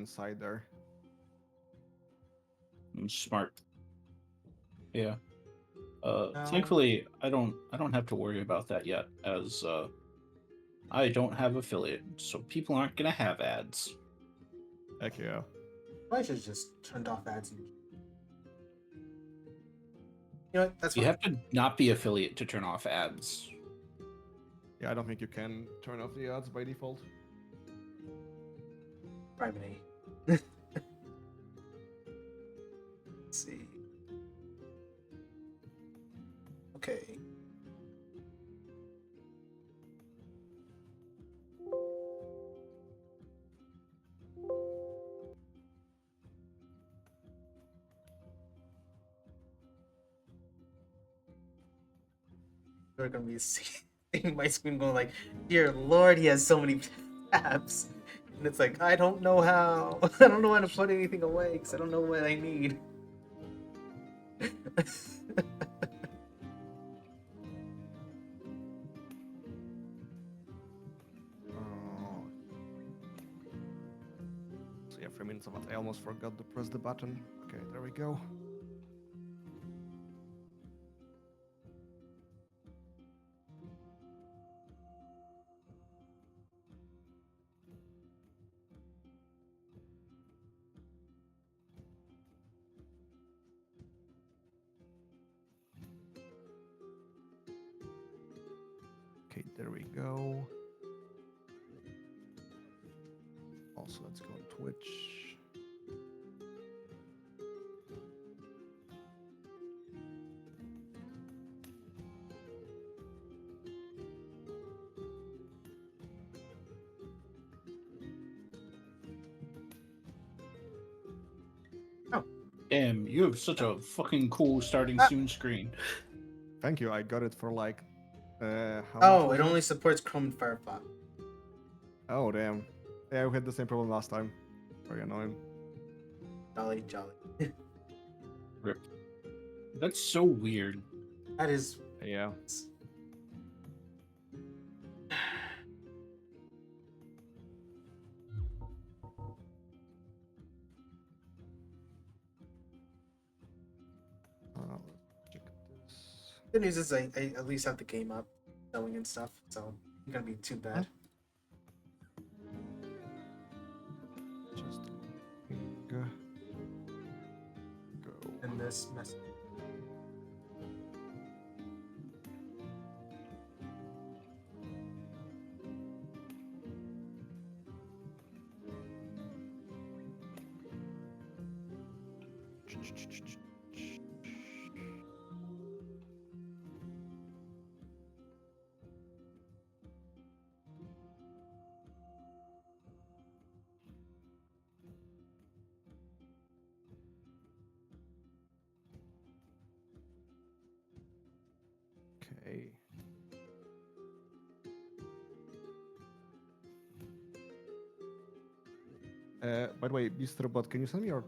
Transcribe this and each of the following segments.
right-hand side there. Smart. Yeah. No. Thankfully, I don't have to worry about that yet, as I don't have affiliate, so people aren't gonna have ads. Heck yeah. I should just turned off ads. And... You know what? That's You fine. have to not be affiliate to turn off ads. Yeah, I don't think you can turn off the ads by default. Primary. Let's see. Okay. You're gonna be seeing my screen going like, dear Lord, he has so many tabs. And it's like, I don't know how. I don't know how to put anything away because I don't know what I need. So yeah, 3 minutes of that. I almost forgot to press the button. Okay, there we go. Okay, there we go. Also, let's go on Twitch. Damn, you have such a fucking cool starting Ah. soon screen. Thank you. I got it for like, how Oh, much it was only supports Chrome and Firefox. Oh, damn. Yeah, we had the same problem last time. Very annoying. Jolly, jolly. Rip. That's so weird. That is. Yeah. Let's check this. Good news is I at least have the game up, showing and stuff, so it's not gonna be too bad. Just go. And this mess. Okay. By the way, Bistrobot, can you send me your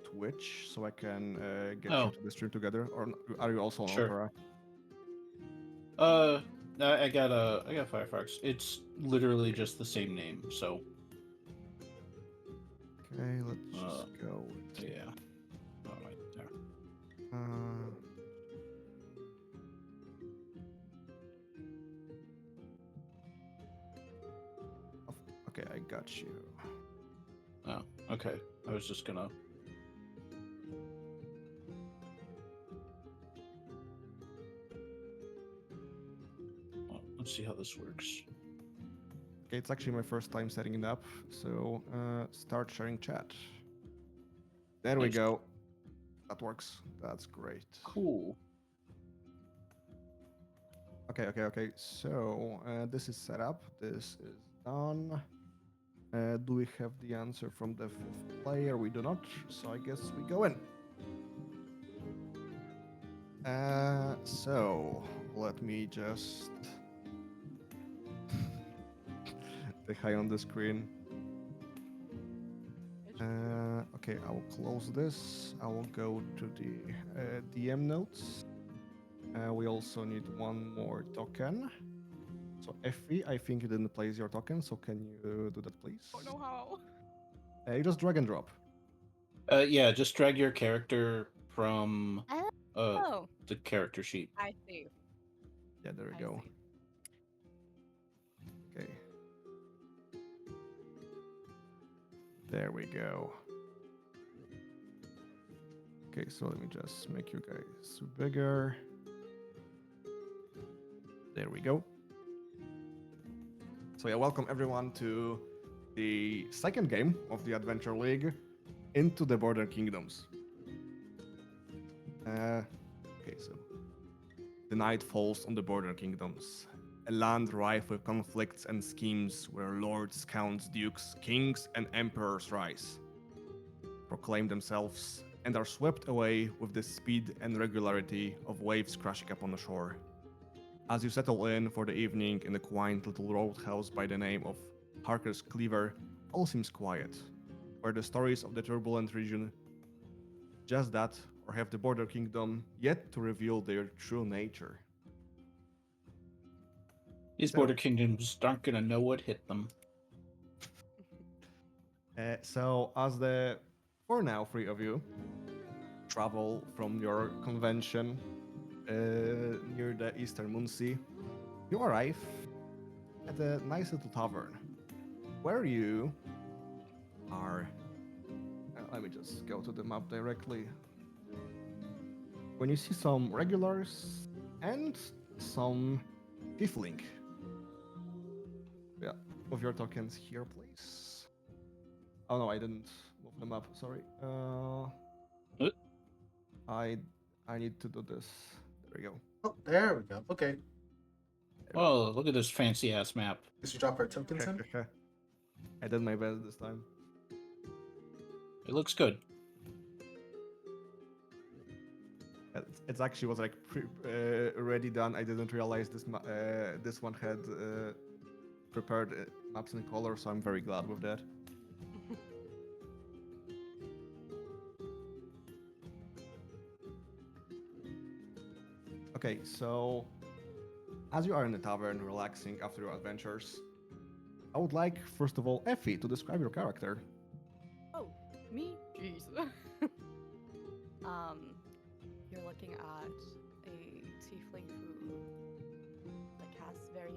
Twitch so I can get you to the stream together? Or are you also on Sure. Opera? I got Firefox. It's literally just the same name, so. Okay, let's just go. Yeah. Oh, right there. Okay, I got you. Oh, okay. I was just gonna. Well, let's see how this works. Okay, it's actually my first time setting it up, so start sharing chat. There we go. That works. That's great. Cool. Okay. So this is set up. This is done. Do we have the answer from the fifth player? We do not. So I guess we go in. So let me just say hi on the screen. Okay, I will close this. I will go to the DM notes. We also need one more token. So Effie, I think you didn't place your token, so can you do that, please? I don't know how. You just drag and drop. Yeah, just drag your character from Oh, the character sheet. I see. Yeah, there we I go. see. Okay. There we go. Okay, so let me just make you guys bigger. There we go. So yeah, welcome everyone to the second game of the Adventure League, Into the Border Kingdoms. Okay, so the night falls on the Border Kingdoms, a land rife with conflicts and schemes where lords, counts, dukes, kings, and emperors rise, proclaim themselves, and are swept away with the speed and regularity of waves crashing upon the shore. As you settle in for the evening in a quaint little roadhouse by the name of Harker's Cleaver, all seems quiet, where the stories of the turbulent region just that, or have the Border Kingdom yet to reveal their true nature. These So- border kingdoms aren't gonna know what hit them. So, as the, for now, three of you travel from your convention near the Eastern Moonsea, you arrive at a nice little tavern where you are. Let me just go to the map directly. When you see some regulars and some tiefling. Yeah, move your tokens here, please. Oh no, I didn't move them up. Sorry. I need to do this. There we go. Oh, there we go. Okay. Oh, look at this fancy ass map. Did you drop our tokens in? I did my best this time. It looks good. It's actually was like already done. I didn't realize this one had prepared maps in color, so I'm very glad with that. Okay, so as you are in the tavern relaxing after your adventures, I would like, first of all, Effie to describe your character. Oh, me? Jeez. You're looking at a tiefling who has very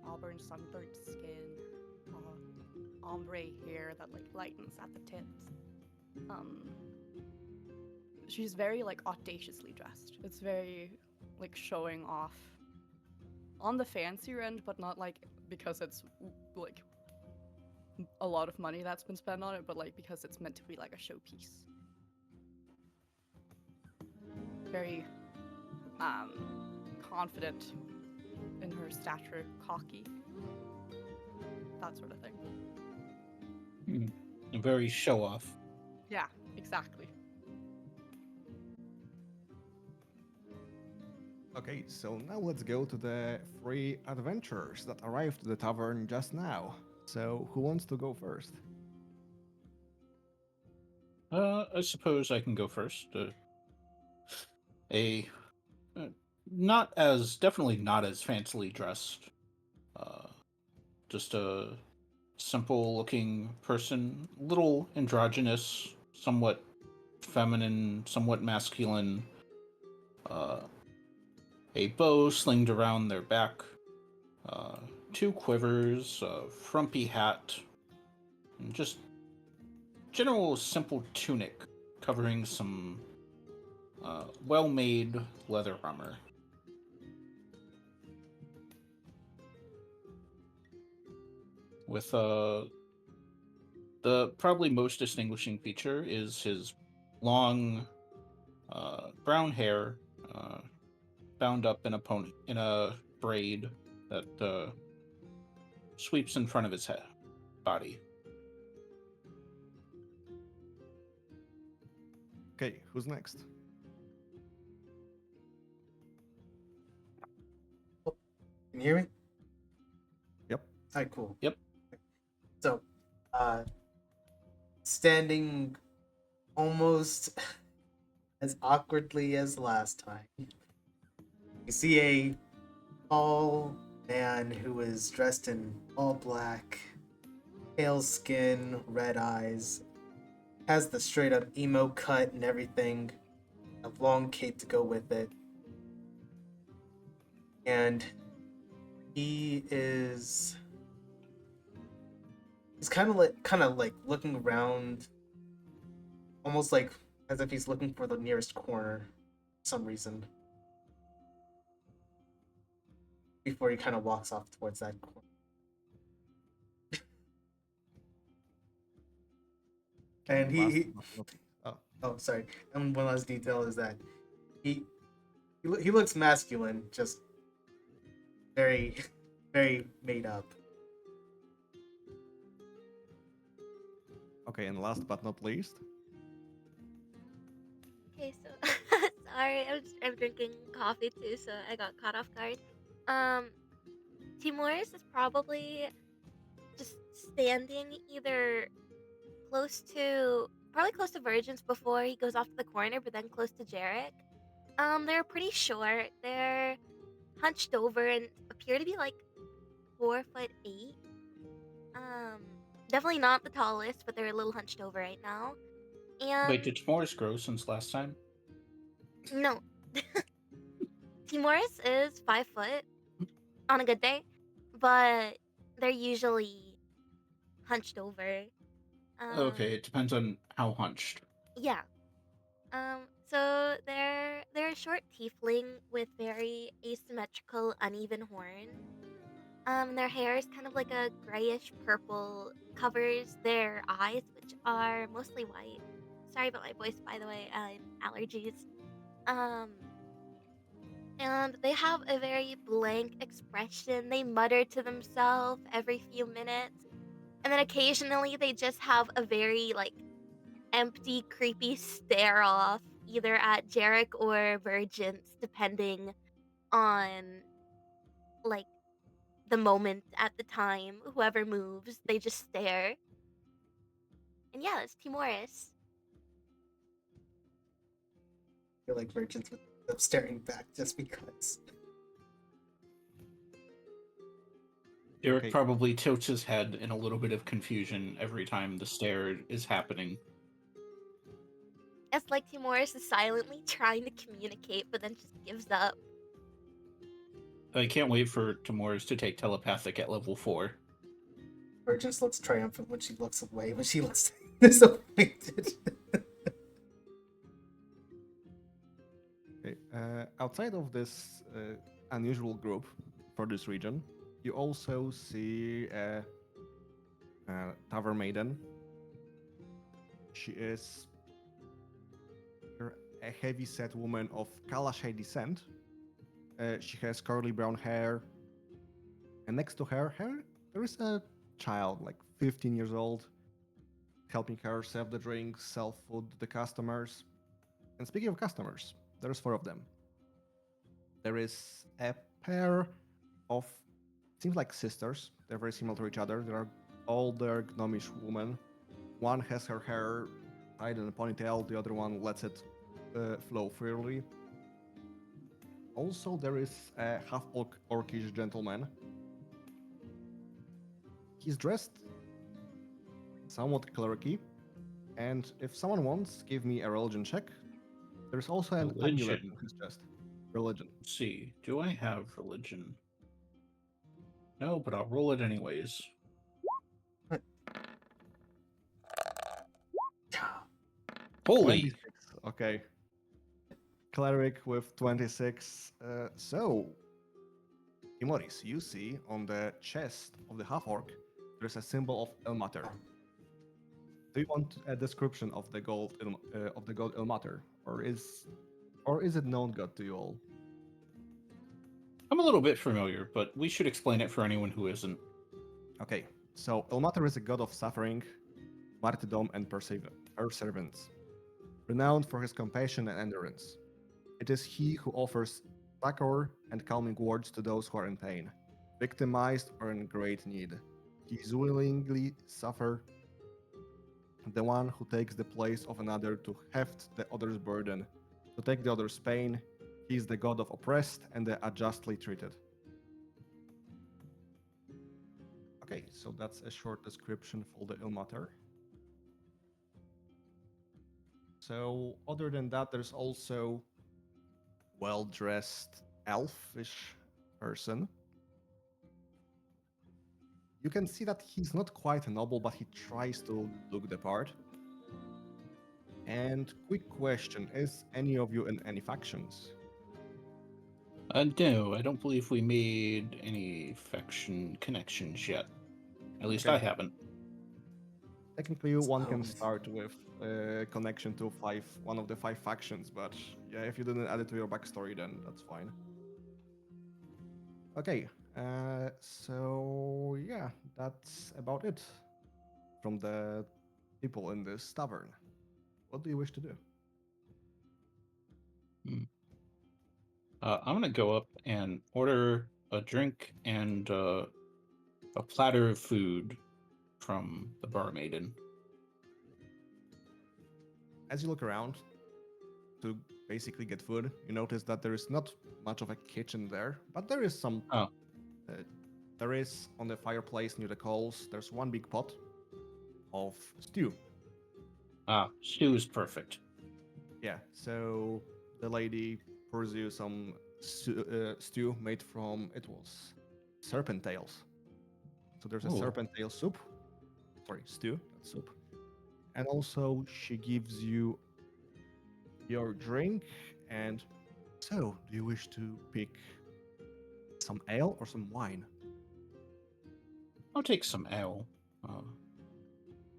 auburn sunburnt skin, ombre hair that lightens at the tips. She's very audaciously dressed. It's very showing off on the fancier end, but not because it's a lot of money that's been spent on it, but because it's meant to be a showpiece. Very confident in her stature, cocky, that sort of thing. Very show off. Yeah, exactly. Okay, so now let's go to the three adventurers that arrived to the tavern just now. So, who wants to go first? I suppose I can go first. Definitely not as fancily dressed. Just a simple looking person, little androgynous, somewhat feminine, somewhat masculine. A bow slinged around their back, two quivers, a frumpy hat, and just general simple tunic covering some well-made leather armor. With the probably most distinguishing feature is his long brown hair bound up in a braid that sweeps in front of his body. Okay, who's next? Can you hear me? Yep. Alright, cool. Yep. So, standing almost as awkwardly as last time, you see a tall man who is dressed in all black, Pale skin, red eyes, has the straight up emo cut and everything, a long cape to go with it. And he's kind of like looking around, almost like as if he's looking for the nearest corner for some reason before he kind of walks off towards that corner. And And last but not oh, sorry. And one last detail is that he he looks masculine, just very very made up. okay, and last but not least, Okay, so sorry, I'm drinking coffee too, so I got caught off guard. Timoris is probably just standing either probably close to Virgins before he goes off to the corner, but then close to Jarek. They're pretty short. They're hunched over and appear to be like 4'8". Um, definitely not the tallest, but they're a little hunched over right now. And Wait, did Timoris grow since last time? no, Timoris is 5 foot on a good day, but they're usually hunched over. Okay, it depends on how hunched. Yeah. So they're a short tiefling with very asymmetrical, uneven horn. Their hair is kind of like a grayish purple, covers their eyes, which are mostly white. Sorry about my voice, by the way. Allergies. Um, and they have a very blank expression. They mutter to themselves every few minutes, and then occasionally they just have a very like empty, creepy stare off, either at Jarek or Virgins, depending on like the moment at the time. Whoever moves, they just stare. And yeah, it's Timoris. I feel like Virgins would end up staring back just because. Derek Okay. probably tilts his head in a little bit of confusion every time the stare is happening. It's like Timoris is silently trying to communicate, but then just gives up. I can't wait for Timoris to take telepathic at level 4. Virgins looks triumphant when she looks away, when she looks disappointed. okay, outside of this unusual group for this region, you also see Tavern Maiden. She is a heavy-set woman of Kalashay descent. She has curly brown hair, and next to her, there is a child, like 15 years old, helping her serve the drinks, sell food to the customers. And speaking of customers, there's 4 of them. There is a pair of, seems like sisters. They're very similar to each other. They are older, gnomish women. One has her hair tied in a ponytail, the other one lets it flow freely. Also, there is a half-orcish gentleman. He's dressed somewhat clericy, and if someone wants, give me a religion check. There's also an amulet Religion. on his chest. Religion. Let's see, do I have religion? No, but I'll roll it anyways. Holy! 26. Okay. Cleric with 26. So, Timoris, you see on the chest of the half-orc, there's a symbol of Elmater. Do you want a description of the god Elmater, or is it known god to you all? I'm a little bit familiar, but we should explain it for anyone who isn't. Okay, so Elmater is a god of suffering, martyrdom, and perseverance, renowned for his compassion and endurance. It is he who offers succor and calming words to those who are in pain, victimized or in great need. He is willingly suffer, the one who takes the place of another to heft the other's burden, to take the other's pain. He is the god of oppressed and the unjustly treated. Okay, so that's a short description for the Ilmater. So other than that, there's also well-dressed elfish person. You can see that he's not quite a noble, but he tries to look the part. And quick question, is any of you in any factions? No, I don't believe we made any faction connections yet. At least Okay. I haven't. Technically, one can Um, start with a connection to one of the 5 factions, but yeah, if you didn't add it to your backstory, then that's fine. Okay, so yeah, that's about it from the people in this tavern. What do you wish to do? I'm gonna go up and order a drink and a platter of food from the barmaiden. As you look around to basically get food, you notice that there is not much of a kitchen there, but there is some. Oh. There is on the fireplace near the coals. There's one big pot of stew. Stew is perfect. Yeah, so the lady pours you some stew made from, it was serpent tails. So there's a Ooh. serpent tail soup. Sorry, stew, not soup. And also she gives you your drink. And so, do you wish to pick some ale or some wine? I'll take some ale.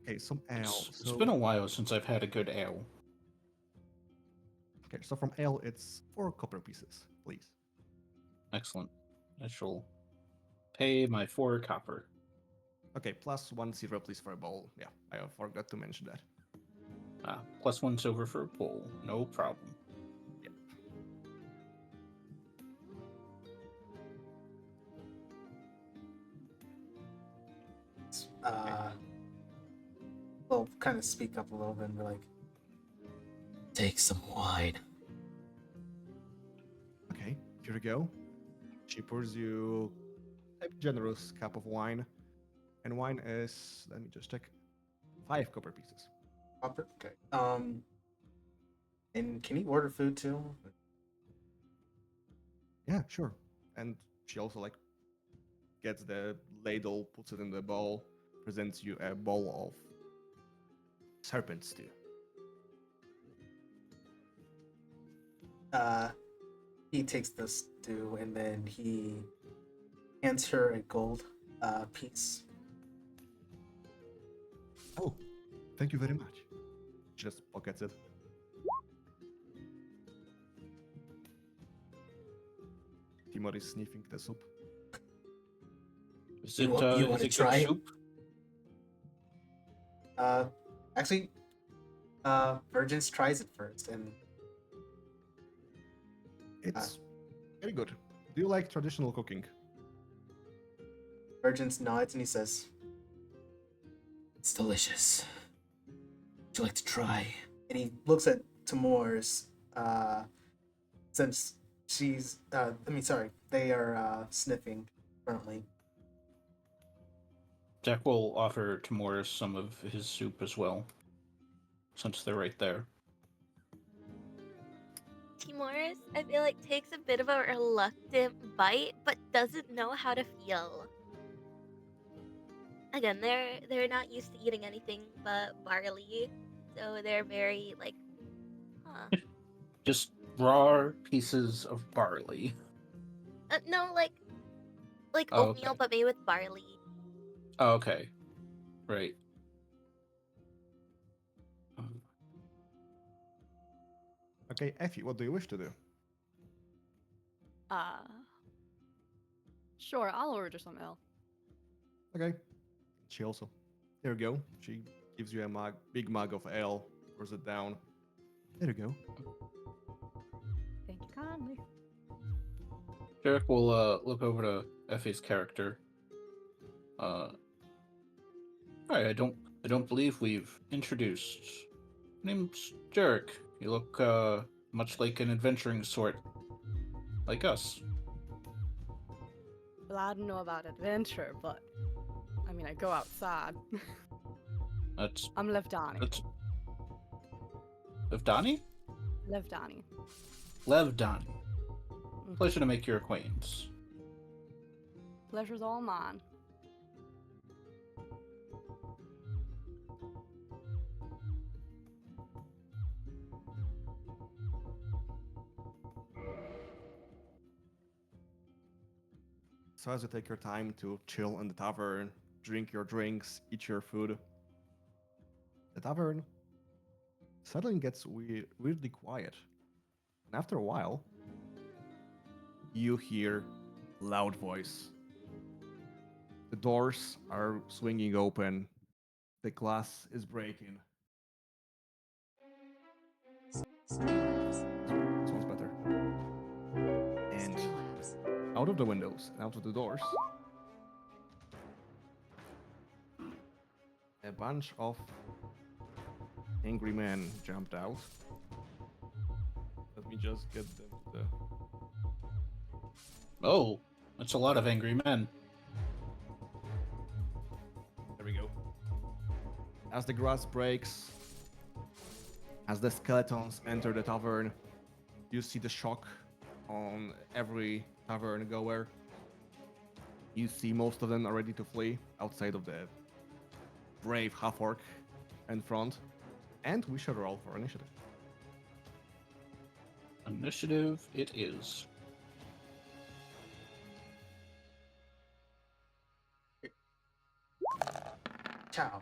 Okay, some ale. It's been a while since I've had a good ale. Okay, so from ale, it's 4 copper pieces, please. Excellent. I shall pay my 4 copper. Okay, plus 1 silver, please, for a bowl. Yeah, I forgot to mention that. Plus 1 silver for a bowl. No problem. Yeah. We'll kind of speak up a little bit and be like, take some wine. Okay, here you go. She pours you a generous cup of wine. And wine is, let me just check, 5 copper pieces. Copper? Okay. And can you order food too? Yeah, sure. And she also gets the ladle, puts it in the bowl, presents you a bowl of serpent stew. He takes the stew and then he hands her a gold piece. Oh, thank you very much. She just pockets it. Timor is sniffing the soup. Is You it, want- you is wanna it try good it? soup? Actually, Virgins tries it first, and It's very good. Do you like traditional cooking? Virgins nods and he says, "It's delicious. Would you like to try?" And he looks at Timor's, since she's, they are sniffing currently. Jack will offer Timor some of his soup as well, since they're right there. Timoris, I feel like, takes a bit of a reluctant bite, but doesn't know how to feel. Again, they're not used to eating anything but barley, so they're very like, huh? Just raw pieces of barley. No, like Oh, oatmeal, okay. but made with barley. Oh, okay. Right. Okay, Effie, what do you wish to do? Sure, I'll order some ale. Okay. She also. There you go. She gives you a big mug of ale, pours it down. There you go. Thank you kindly. Derek will look over to Effie's character. Alright, I don't believe we've introduced. Name's Derek. You look much like an adventuring sort, like us. Well, I don't know about adventure, but mean, I go outside. That's I'm Levdani. that's Levdani? Levdani. Levdani. Pleasure to make your acquaintance. Pleasure's all mine. So as you take your time to chill in the tavern, drink your drinks, eat your food, the tavern suddenly gets weirdly quiet. And after a while, you hear a loud voice. The doors are swinging open. The glass is breaking. Streamlabs. This one's better. And Streamlabs. out of the windows and out of the doors, a bunch of angry men jumped out. Let me just get them to the... Oh, that's a lot of angry men. There we go. As the grass breaks, as the skeletons enter the tavern, you see the shock on every tavern goer. You see most of them are ready to flee outside of the brave half-orc in front. And we should roll for initiative. Initiative it is. Ciao.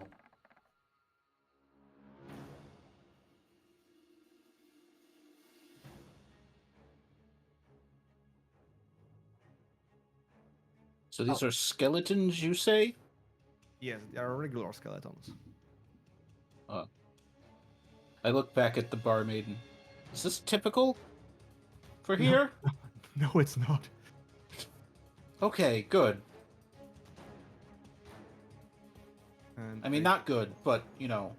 So these are skeletons, you say? Yes, they are regular skeletons. I look back at the barmaid. Is this typical for here? No, it's not. Okay, good. And I mean, they- not good, but, you know,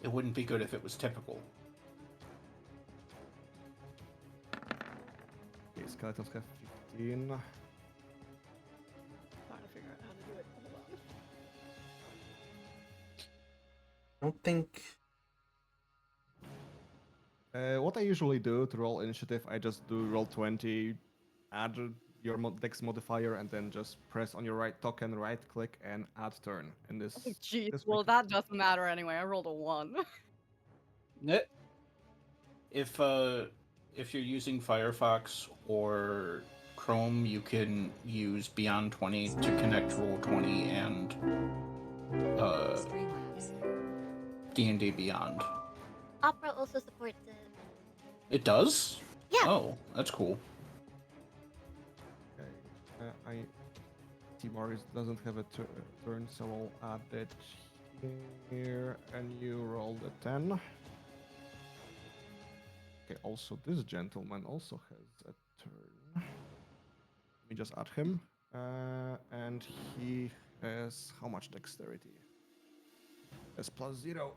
it wouldn't be good if it was typical. Okay, skeletons have 15. Trying to figure out how to do it. Hold on. I don't think. What I usually do to roll initiative, I just do roll 20, add your dex modifier, and then just press on your right token, right click, and add turn. In this, Oh, jeez. this Well, mechanic. that doesn't matter anyway. I rolled a 1. If you're using Firefox or Chrome, you can use Beyond 20 to connect Roll20 and Streamlabs. D&D Beyond. Opera also supports it. It does? Yeah. Oh, that's cool. Okay. T-Maris doesn't have a turn, so I'll add it here, and you roll the 10. Okay, also this gentleman also has a turn. Let me just add him. And he has how much dexterity? Has +0.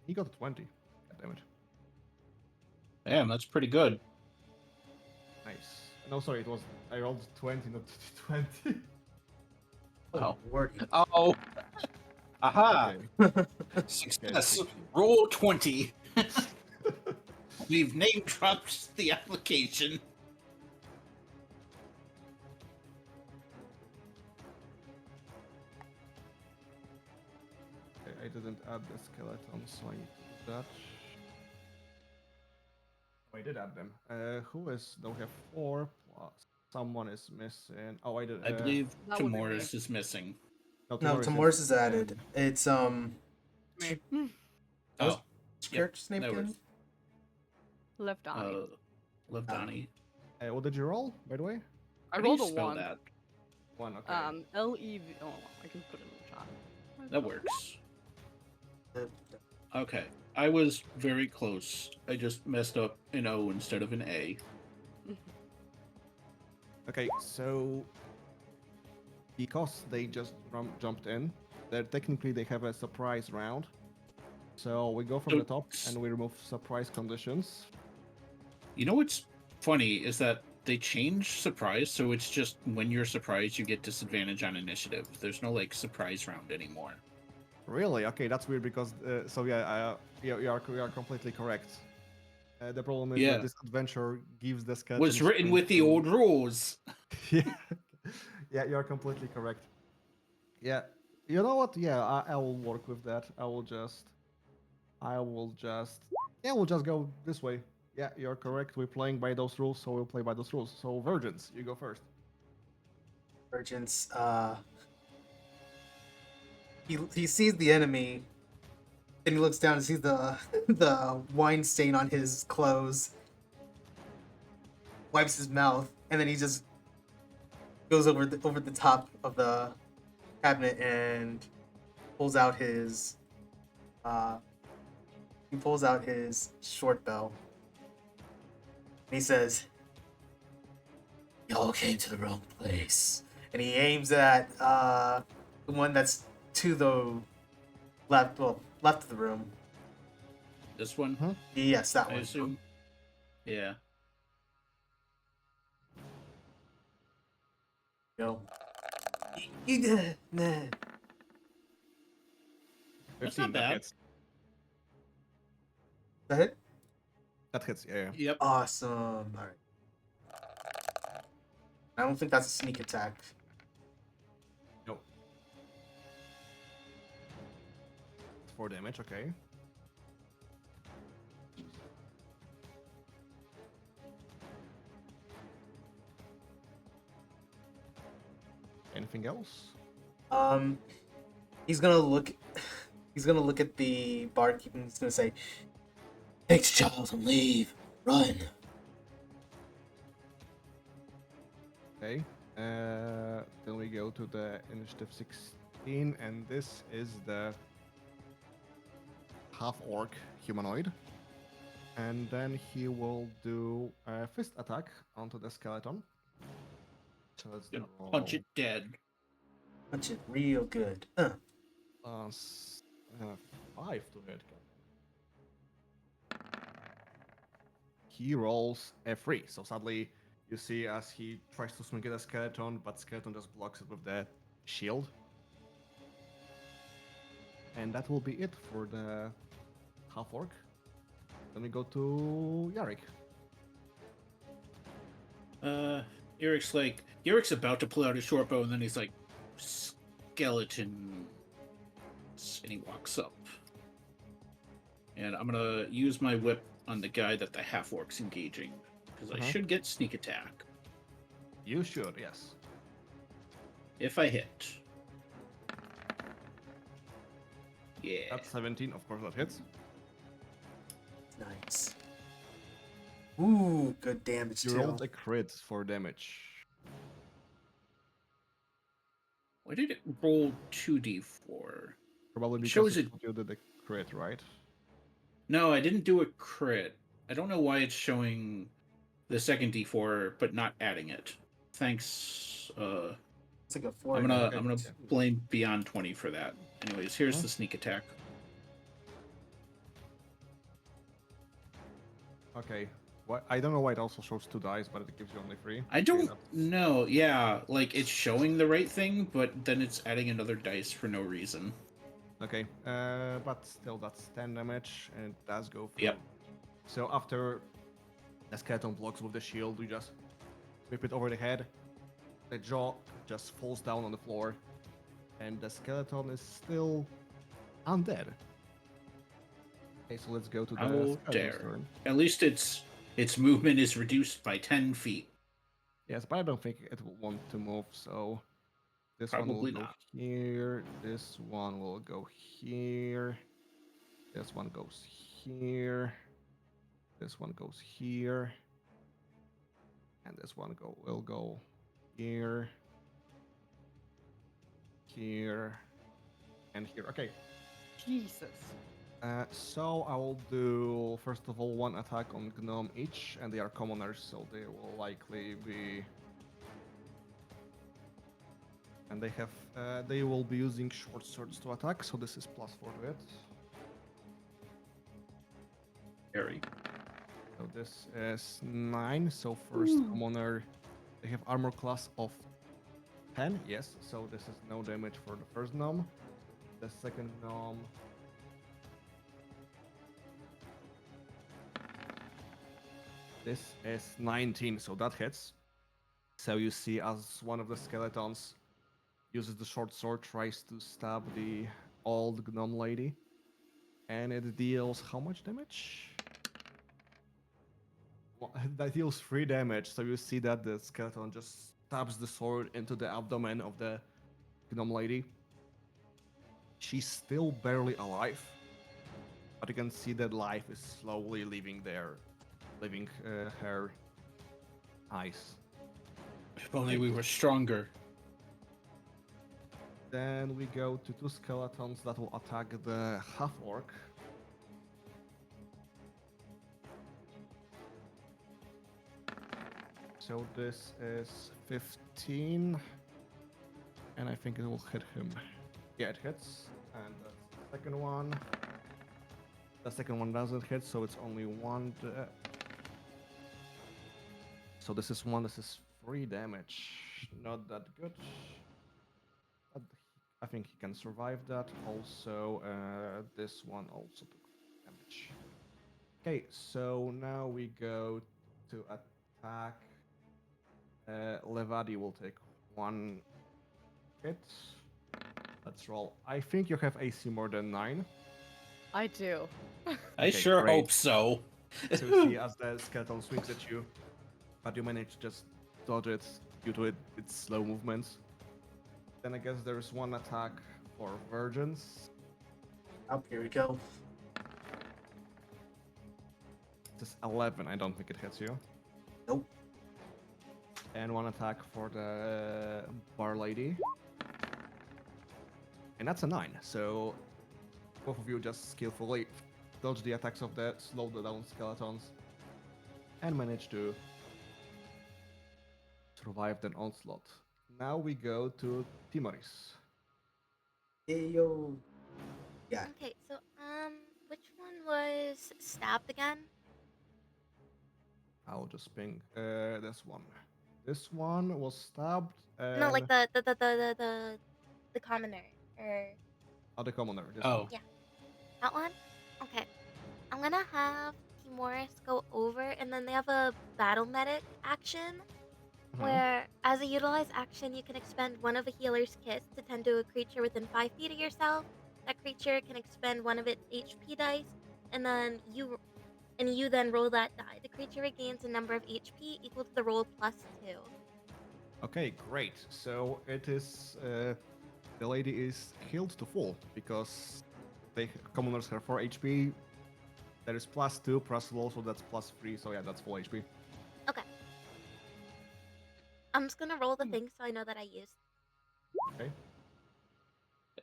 He got a 20. God damn it. Damn, that's pretty good. Nice. No, sorry, it was I rolled 20, not 20. Oh. Lordy. Oh. Aha! Okay. Success. Okay. Roll 20. We've name dropped the application. Okay, I didn't add the skeleton, so I need to do that. Oh, I did add them. Who is? No, we have 4 plus. Someone is missing. Oh, I did. I believe That would be Timoris me. is missing. No, Timoris Tamores is added. It's Me. What's Oh, his yep, character's name there again? was- Levdani. Levdani. What did you roll, by the way? I How do you rolled a spell 1. that? 1. Okay. L-E-V. Oh, I can put it in the chat. That works. The- Okay. I was very close. I just messed up an O instead of an A. Okay, so because they just jumped in, technically they have a surprise round. So we go from So- the top and we remove surprise conditions. You know what's funny is that they changed surprise, so it's just when you're surprised, you get disadvantage on initiative. There's no like surprise round anymore. Really? Okay, that's weird because so yeah, you are completely correct. The problem is that Yeah, this adventure gives the skeleton was written sprint with the to- old rules. yeah, yeah, you are completely correct. Yeah, you know what? Yeah, I will work with that. I will just, yeah, we'll just go this way. Yeah, you're correct. We're playing by those rules, so we'll play by those rules. So, Virgins, you go first. Urgence. He sees the enemy, and he looks down and sees the the wine stain on his clothes. Wipes his mouth, and then he just goes over the top of the cabinet and pulls out his uh short bow. And he says, "Y'all came to the wrong place." And he aims at the one that's to the left, well, left of the room. This one, Yes, that I one. assume. Yeah. Go. Nah. That's 15, not that bad. hits. That hit? That hits, yeah. Yep. Awesome. All right. I don't think that's a sneak attack. No. 4 damage, okay. Anything else? Um, he's gonna look. He's gonna look at the barkeep and he's gonna say, "Take the child and leave. Run." Okay. Then we go to the initiative 16, and this is the half-orc humanoid. And then he will do a fist attack onto the skeleton. So let's Gonna roll punch it dead. Punch it real good. plus 5 to hit. He rolls a 3. So sadly, you see as he tries to swing at a skeleton, but skeleton just blocks it with the shield. And that will be it for the half orc. Then we go to Yarrick. Eric's about to pull out his short bow, and then he's like, skeleton. And he walks up. And I'm gonna use my whip on the guy that the half orc's engaging. Because I should get sneak attack. You should, yes. If I hit. Yeah. That's 17, of course that hits. Nice. Ooh, good damage You too. rolled a crit for damage. Why did it roll 2d4? Probably because shows it. you did the crit, right? No, I didn't do a crit. I don't know why it's showing the second d4 but not adding it. Thanks. It's like a 4. I'm gonna okay. blame Beyond 20 for that. Anyways, here's the sneak attack. Okay. I don't know why it also shows 2 dice, but it gives you only 3. I don't know. Yeah, like it's showing the right thing, but then it's adding another dice for no reason. Okay, but still that's 10 damage, and it does go through. Yep. So after the skeleton blocks with the shield, you just whip it over the head. The jaw just falls down on the floor, and the skeleton is still undead. Okay, so let's go to the How skeleton's dare. turn. At least its movement is reduced by 10 feet. Yes, but I don't think it will want to move, so this one Probably will go not. here, this one will go here, this one goes here, this one goes here, and this one will go here, here, and here. Okay, Jesus. so I will do first of all 1 attack on Gnome each, and they are commoners, so they will likely be. And they have, they will be using short swords to attack, so this is +4 to it. Harry. So So this is 9. So first commoner, they have armor class of 10. Yes. So this is no damage for the first gnome. The second gnome. This is 19. So that hits. So you see as one of the skeletons uses the short sword, tries to stab the old gnome lady. And it deals how much damage? Well, that deals 3 damage. So you see that the skeleton just stabs the sword into the abdomen of the gnome lady. She's still barely alive, but you can see that life is slowly leaving her eyes. If only we were stronger. Then we go to 2 skeletons that will attack the half orc. So this is 15, and I think it will hit him. Yeah, it hits, and that's the second one. The second one doesn't hit, so it's only 1. So this is 1, this is 3 damage. Not that good. But I think he can survive that. Also, this one also took damage. Okay, so now we go to attack. Levadi will take 1 hit. Let's roll. I think you have AC more than 9. I do. I Okay, sure great. hope so. So you see as the skeleton swings at you, but you manage to just dodge it due to its slow movements. Then I guess there's 1 attack for virgins. Up here we go. This is 11. I don't think it hits you. Nope. And 1 attack for the bar lady. And that's a 9. So both of you just skillfully dodge the attacks of the slow down skeletons and manage to survive the onslaught. Now we go to Timoris. Hey yo. Yeah. Okay, so which one was stabbed again? I'll just ping this one. This one was stabbed. No, like And the commoner or other commoner. This Oh, one. Yeah. that one. Okay, I'm gonna have Timoris go over, and then they have a battle medic action Mhm. where, as a utilized action, you can expend one of a healer's kits to tend to a creature within 5 feet of yourself. That creature can expend one of its HP dice, and then you then roll that die. The creature regains a number of HP equal to the roll plus 2. Okay, great. So it is the lady is healed to full because the commoners have 4 HP. There is plus 2 plus roll, so that's plus 3. So yeah, that's full HP. Okay. I'm just gonna roll the thing so I know that I used. Okay.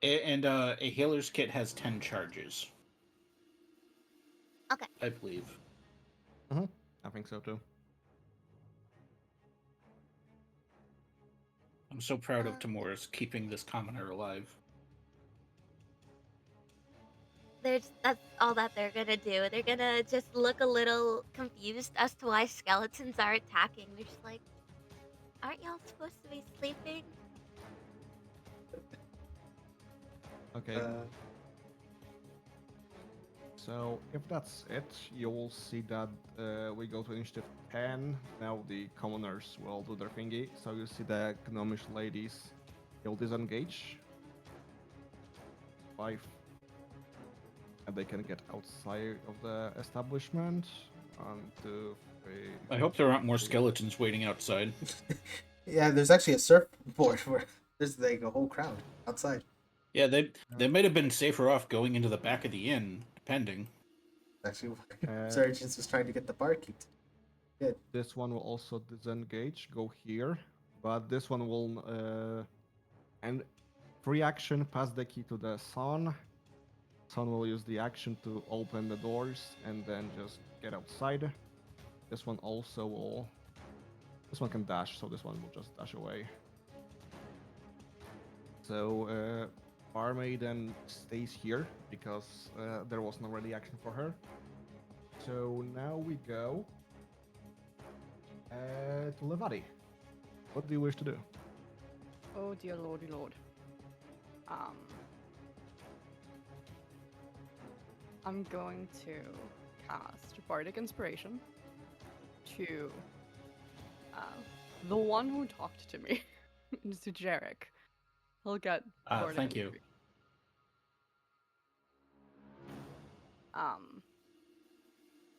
and a healer's kit has 10 charges. Okay. I believe. I think so too. I'm so proud of Timoris keeping this commoner alive. That's all that they're gonna do. They're gonna just look a little confused as to why skeletons are attacking. They're just like, aren't y'all supposed to be sleeping? Okay. So if that's it, you will see that we go to initiative 10. Now the commoners will do their thingy. So you see the gnomish ladies, they'll disengage. 5. And they can get outside of the establishment. 1, 2, 3. I hope there aren't more skeletons waiting outside. Yeah, there's actually a surfboard where there's like a whole crowd outside. Yeah, they might have been safer off going into the back of the inn, depending. Actually, Uh, Surgeons was trying to get the barkeep. Good. This one will also disengage, go here. But this one will and free action, pass the key to the sun. Sun will use the action to open the doors and then just get outside. This one also will. This one can dash, so this one will just dash away. So Barmaiden stays here because there was no ready action for her. So now we go to Levadi. What do you wish to do? Oh dear lordy lord. I'm going to cast Bardic Inspiration to the one who talked to me, to Jarek. He'll get Bardic Thank you. Inspiration.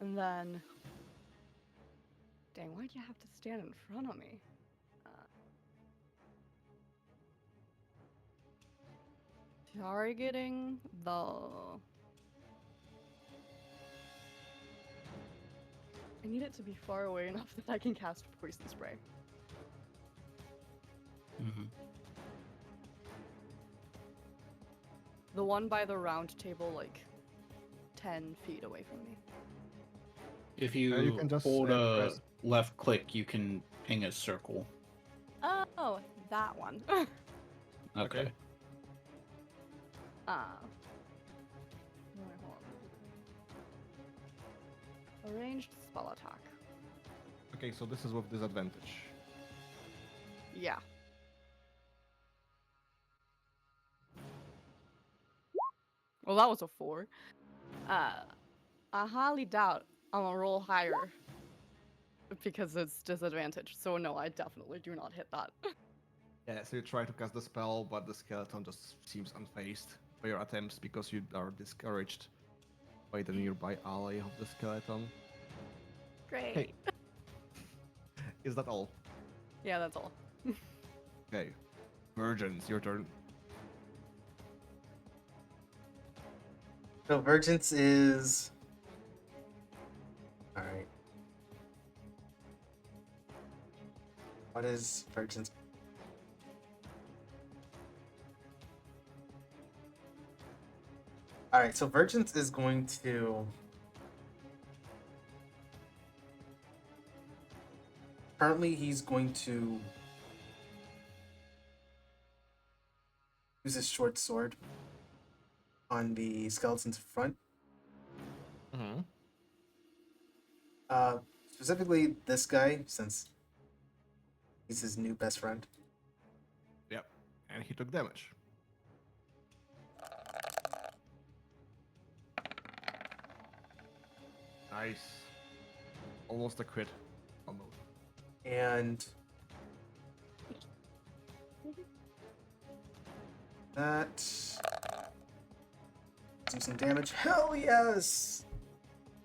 And then, dang, why'd you have to stand in front of me? Targeting the. I need it to be far away enough that I can cast Poison Spray. Mm-hmm. The one by the round table, like 10 feet away from me. If you, You can just hold a press. left click, you can ping a circle. Oh, that one. Okay. Wait, hold on. Arranged spell attack. Okay, so this is with disadvantage. Yeah. Well, that was a 4. I highly doubt I'm gonna roll higher because it's disadvantage. So no, I definitely do not hit that. Yeah, so you try to cast the spell, but the skeleton just seems unfazed by your attempts because you are discouraged by the nearby ally of the skeleton. Great. Hey. Is that all? Yeah, that's all. Okay. Virgins, your turn. So Vergence is. Alright. What is Vergence? Alright, so Vergence is going to. Currently, he's going to use his short sword on the skeleton's front. Mm-hmm. Specifically this guy, since he's his new best friend. Yep. And he took damage. Nice. Almost a crit. Almost. And that do some damage. Hell yes!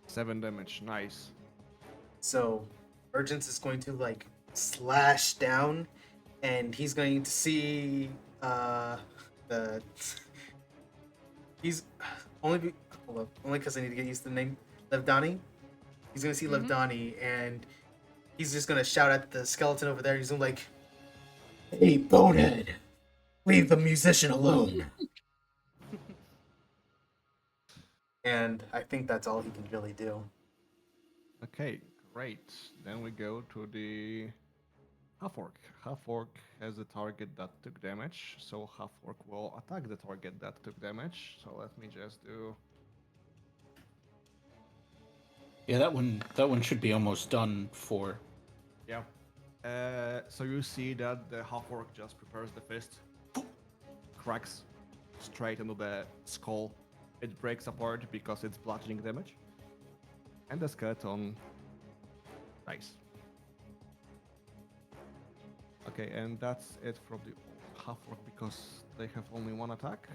7 damage. Nice. So Urgence is going to like slash down, and he's going to see the he's hold up, only because I need to get used to the name Levdani. He's gonna see Levdani, and he's just gonna shout at the skeleton over there. He's gonna like, "Hey, bonehead, leave the musician alone." And I think that's all he can really do. Okay, great. Then we go to the half-orc. Half-orc has a target that took damage, so half-orc will attack the target that took damage. So let me just do... Yeah, that one should be almost done for. Yeah. So you see that the half-orc just prepares the fist, cracks straight into the skull. It breaks apart because it's bludgeoning damage. And the skeleton dies. Okay, and that's it from the half-orc because they have only one attack.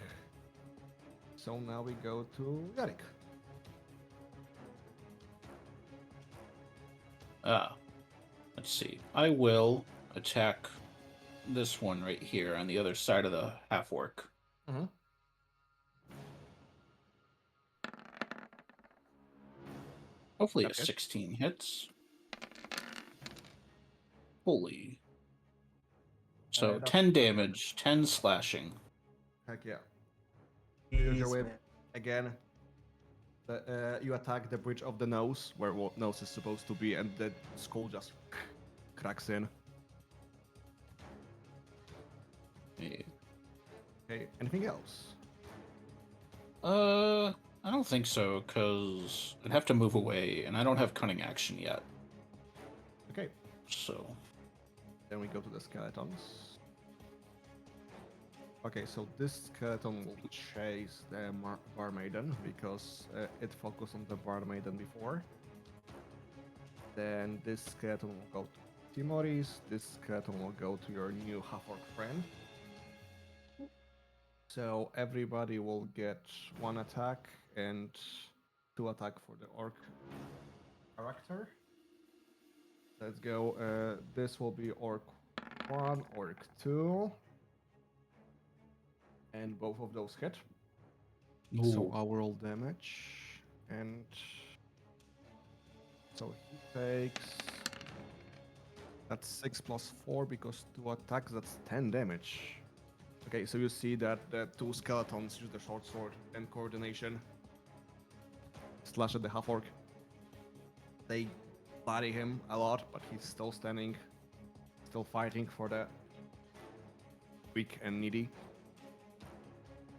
So now we go to Yarrick. Let's see. I will attack this one right here on the other side of the half orc. Mm-hmm. Hopefully Okay. a 16 hits. Holy. So that's 10 damage, 10 slashing. Heck yeah. Jeez, Use your whip man. again. You attack the bridge of the nose, where nose is supposed to be, and the skull just cracks in. Yeah. Okay, anything else? I don't think so, because I'd have to move away, and I don't have cunning action yet. Okay, So, then we go to the skeletons. Okay, so this skeleton will chase the Bar Maiden because it focused on the Bar Maiden before. Then this skeleton will go to Timoris. This skeleton will go to your new half-orc friend. So everybody will get 1 attack and 2 attack for the orc character. Let's go. This will be orc 1, orc 2. And both of those hit. So ooh. I will roll damage. And so he takes. That's 6 plus 4 because 2 attacks, that's 10 damage. Okay, so you see that the 2 skeletons use the short sword and coordination. Slash at the half orc. They body him a lot, but he's still standing, still fighting for the weak and needy.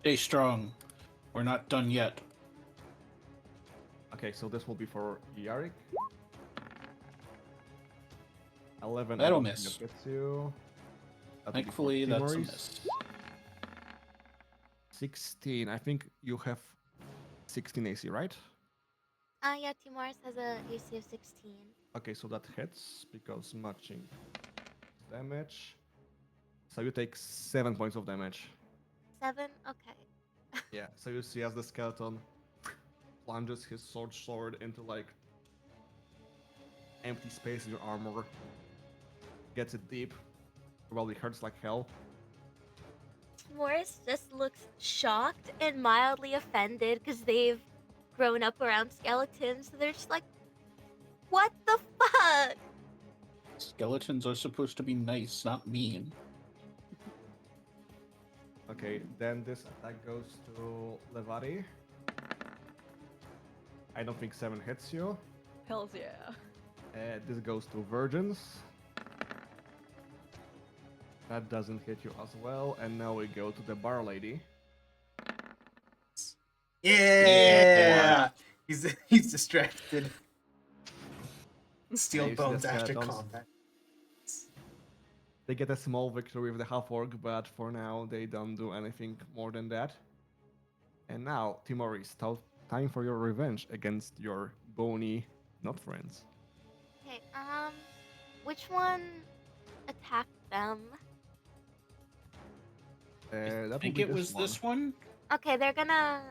Stay strong. We're not done yet. Okay, so this will be for Yarik. 11. I That'll don't think miss. that gets you. That will be for Thankfully, that's a Timoris. miss. 16. I think you have 16 AC, right? Yeah, Timoris has a AC of 16. Okay, so that hits because matching damage. So you take 7 points of damage. 7? Okay. Yeah, so you see as the skeleton plunges his sword into like empty space in your armor, gets it deep, probably hurts like hell. Timoris just looks shocked and mildly offended because they've grown up around skeletons. So they're just like, what the fuck? Skeletons are supposed to be nice, not mean. Okay, then this attack goes to Levari. I don't think 7 hits you. Hells yeah. This goes to Virgins. That doesn't hit you as well. And now we go to the Bar Lady. Yeah. He's distracted. Steel you see the bones after skeletons? combat. They get a small victory with the half-orc, but for now they don't do anything more than that. And now, Timoris, time for your revenge against your bony not friends. Okay, which one attacked them? That I will think be it was this one. Okay, they're gonna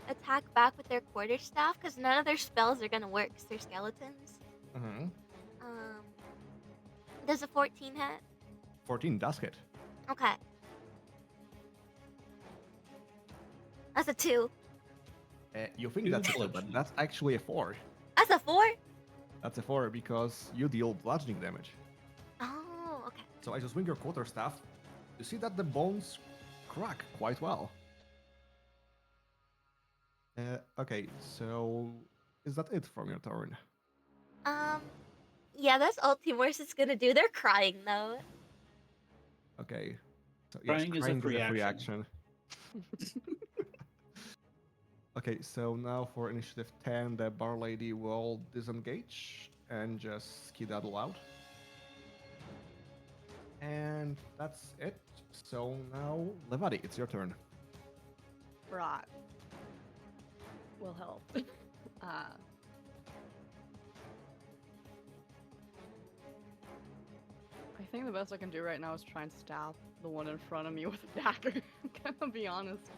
attack back with their quarterstaff because none of their spells are gonna work 'cause they're skeletons. Mm-hmm. Does a 14 hit? 14 does hit. Okay. That's a 2. You think Two that's a 2, but bludgeoning. that's actually a 4. That's a 4? That's a 4 because you deal bludgeoning damage. Oh, okay. So as you swing your quarterstaff, you see that the bones crack quite well. Okay, so is that it from your turn? Yeah, that's all Timoris is gonna do. They're crying though. Okay. So Crying is a free action. Okay, so now for initiative 10, the bar lady will disengage and just skedaddle out. And that's it. So now, Levadi, it's your turn. Right. Will help. I think the best I can do right now is try and stab the one in front of me with a dagger. I'm gonna be honest.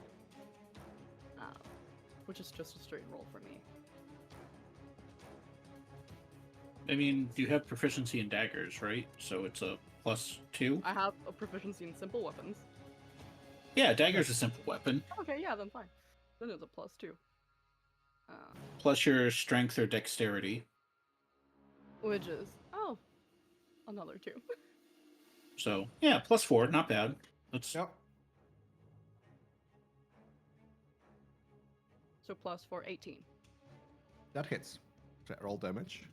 Which is just a straight roll for me. I mean, you have proficiency in daggers, right? So it's a +2. I have a proficiency in simple weapons. Yeah, dagger's a simple weapon. Okay, yeah, then fine. Then it's a +2. Plus your strength or dexterity. Which is, oh, another 2. So yeah, +4, not bad. That's Yep. So +4, 18. That hits. Roll damage.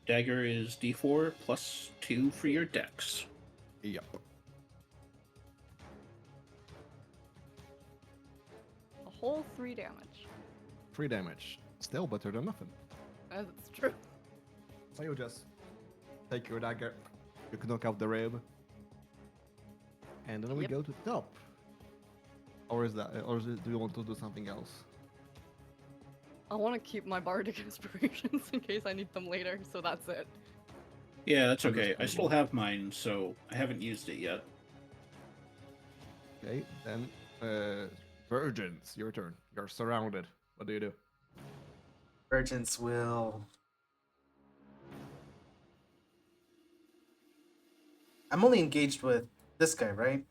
dagger is D4 +2 for your dex. Yep. A whole 3 damage. 3 damage. Still better than nothing. That's true. So you just take your dagger, you knock out the rib, and then we Yep. go to the top. Or do you want to do something else? I want to keep my bardic inspirations in case I need them later, so that's it. Yeah, that's okay. I Understandable. still have mine, so I haven't used it yet. Okay, then virgins, your turn. You're surrounded. What do you do? Virgins will. I'm only engaged with this guy, right?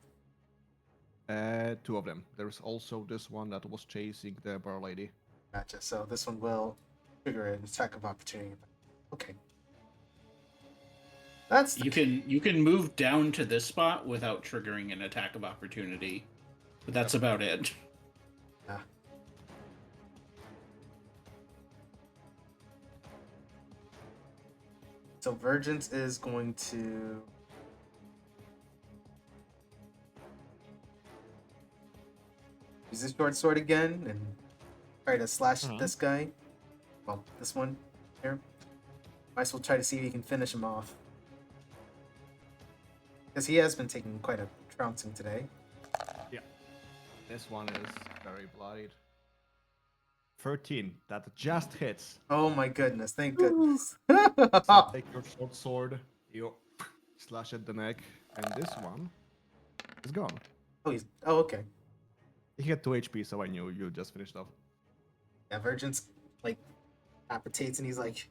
2 of them. There's also this one that was chasing the bar lady. Gotcha. So this one will trigger an attack of opportunity. Okay. That's the You can move down to this spot without triggering an attack of opportunity, but that's about it. So Virgins is going to use his short sword again and try to slash at this guy. Well, this one here. Might as well try to see if he can finish him off. Because he has been taking quite a trouncing today. This one is very bloodied. 13. That just hits. Oh my goodness, thank goodness. So take your short sword, you slash at the neck, and this one is gone. Oh, okay. He had 2 HP, so I knew you just finished off. Yeah, Virgin's like appetites and he's like,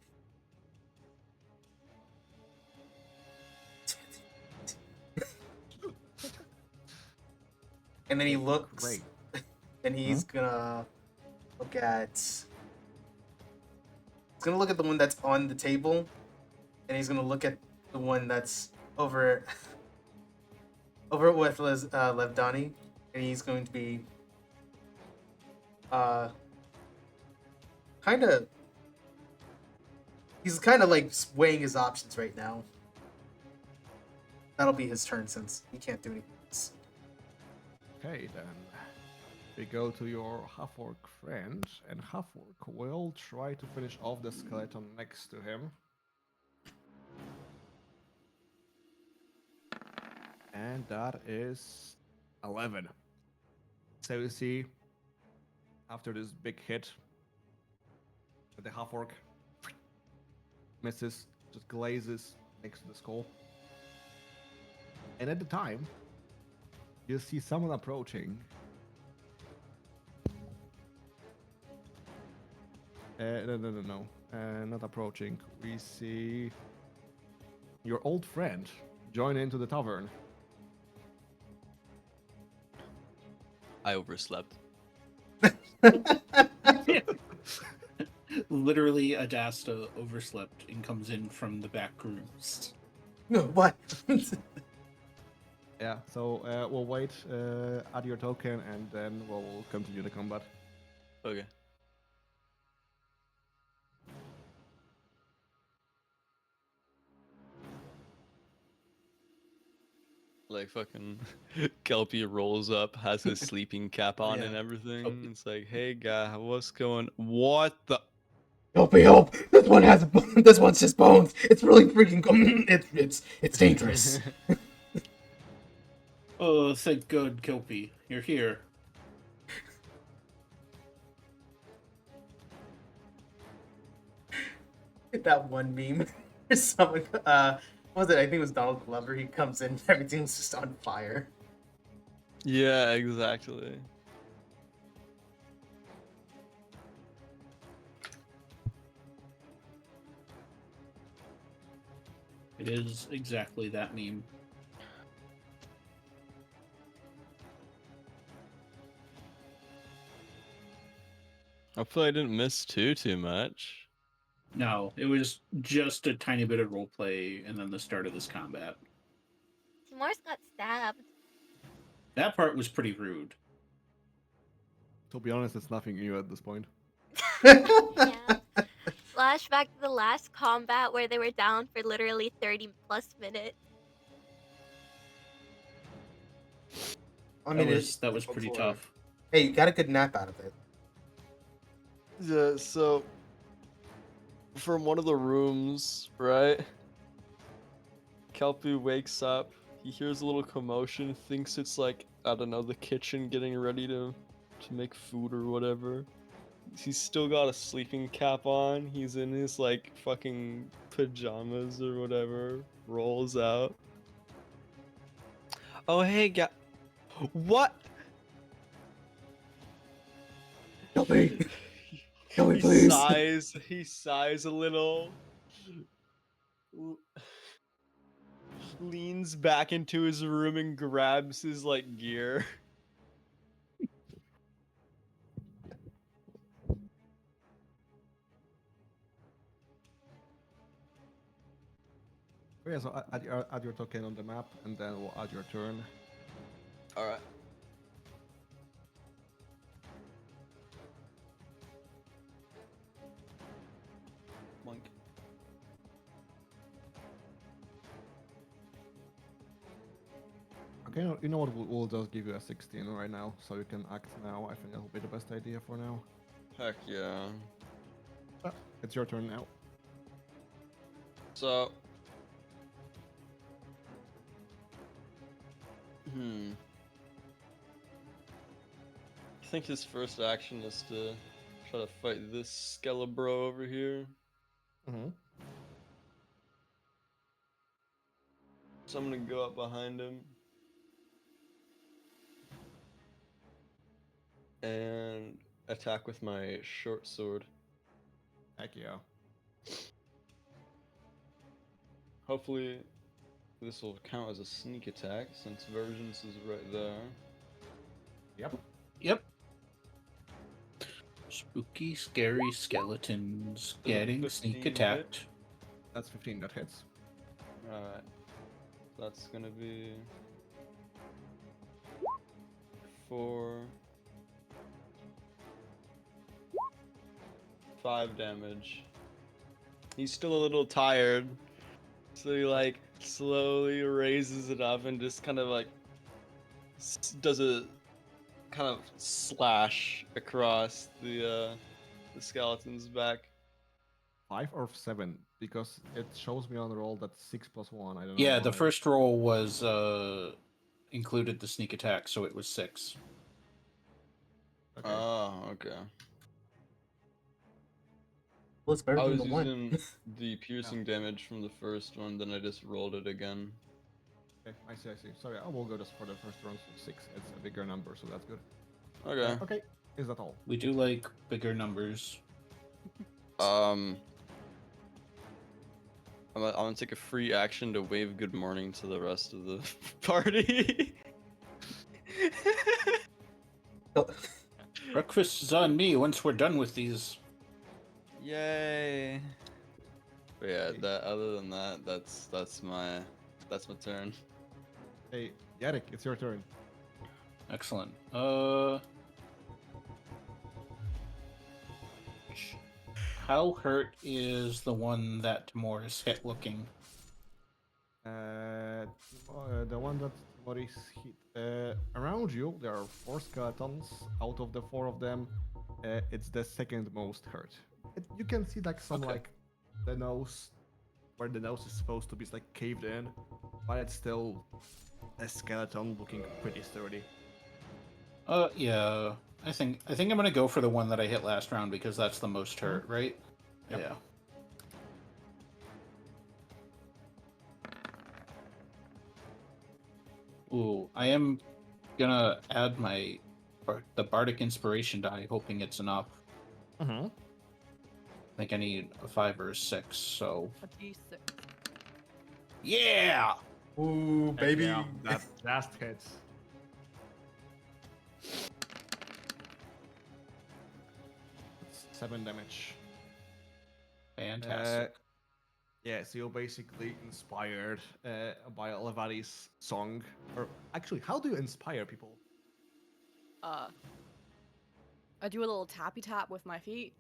and then he looks, Great. and he's gonna look at. He's gonna look at the one that's on the table, and he's gonna look at the one that's over with Levdani, and he's going to be he's kind of like weighing his options right now. That'll be his turn since he can't do anything else. Okay, then we go to your half-orc friend, and half-orc will try to finish off the skeleton next to him. And that is 11. So you see, after this big hit, the half-orc misses, just glazes next to the skull. And at the time, you see someone approaching. No. Not approaching. We see your old friend join into the tavern. I overslept. Literally, Adasta overslept and comes in from the back rooms. No, what? Yeah, so we'll wait, add your token, and then we'll continue the combat. Okay. Like fucking Kelpie rolls up, has his sleeping cap on and everything. It's like, hey guy, what's going? What the? Help! This one has this one's just bones. It's really freaking. It's dangerous. Oh, thank God, Kelpie, you're here. That one meme. There's someone. What was it? I think it was Donald Glover. He comes in, everything's just on fire. Yeah, exactly. It is exactly that meme. Hopefully I didn't miss too much. No, it was just a tiny bit of roleplay and then the start of this combat. Timor's got stabbed. That part was pretty rude. To be honest, it's nothing new at this point. Yeah. Flashback to the last combat where they were down for literally 30 plus minutes. I mean, That was pretty tough. Hey, you got a good nap out of it. Yeah, so from one of the rooms, right? Kelpie wakes up. He hears a little commotion, thinks it's like, I don't know, the kitchen getting ready to make food or whatever. He's still got a sleeping cap on. He's in his like fucking pajamas or whatever. Rolls out. Oh hey, what? Kelpie! Kelpie, He please! sighs. He sighs a little. Leans back into his room and grabs his like gear. Oh, yeah, so add your token on the map, and then we'll add your turn. All right. Monk. Okay, you know what? We'll just give you a 16 right now, so you can act now. I think that will be the best idea for now. Heck yeah. It's your turn now. So. I think his first action is to try to fight this Skelebro over here. Mm-hmm. So I'm gonna go up behind him. And attack with my short sword. Heck yeah. Hopefully this will count as a sneak attack since Vergence is right there. Yep. Yep. Spooky, scary skeletons getting sneak 15 hit? attacked. That's 15 that hits. Alright. That's gonna be 4, 5 damage. He's still a little tired, so he like slowly raises it up and just kind of like does a kind of slash across the skeleton's back. 5 or 7? Because it shows me on the roll that 6 plus 1. I don't know. Yeah, the why. first roll was included the sneak attack, so it was 6. Okay. Oh, okay. Well, it's better I than was the one. using the piercing damage from the first one, then I just rolled it again. Okay, I see, I see. Sorry, I will go just for the first round, so 6. It's a bigger number, so that's good. Okay. Okay, is that all? We do like bigger numbers. I'm gonna take a free action to wave good morning to the rest of the party. Breakfast is on me once we're done with these. Yay! But yeah, that other than that, that's my turn. Hey, Yarek, it's your turn. Excellent. How hurt is the one that Timor is hit looking? The one that Maurice hit. Around you, there are 4 skeletons. Out of the 4 of them, it's the second most hurt. You can see like some Okay. like the nose, where the nose is supposed to be, is like caved in, but it's still a skeleton looking pretty sturdy. Yeah. I think I'm gonna go for the one that I hit last round because that's the most hurt, right? Yep. Yeah. Ooh, I am gonna add the bardic inspiration die, hoping it's enough. Mm-hmm. I think I need a 5 or a 6, so A D6. yeah. Ooh, baby. Yeah, that just hits. It's 7 damage. Fantastic. Yeah, so you're basically inspired by Levadi's song. Or actually, how do you inspire people? I do a little tappy tap with my feet.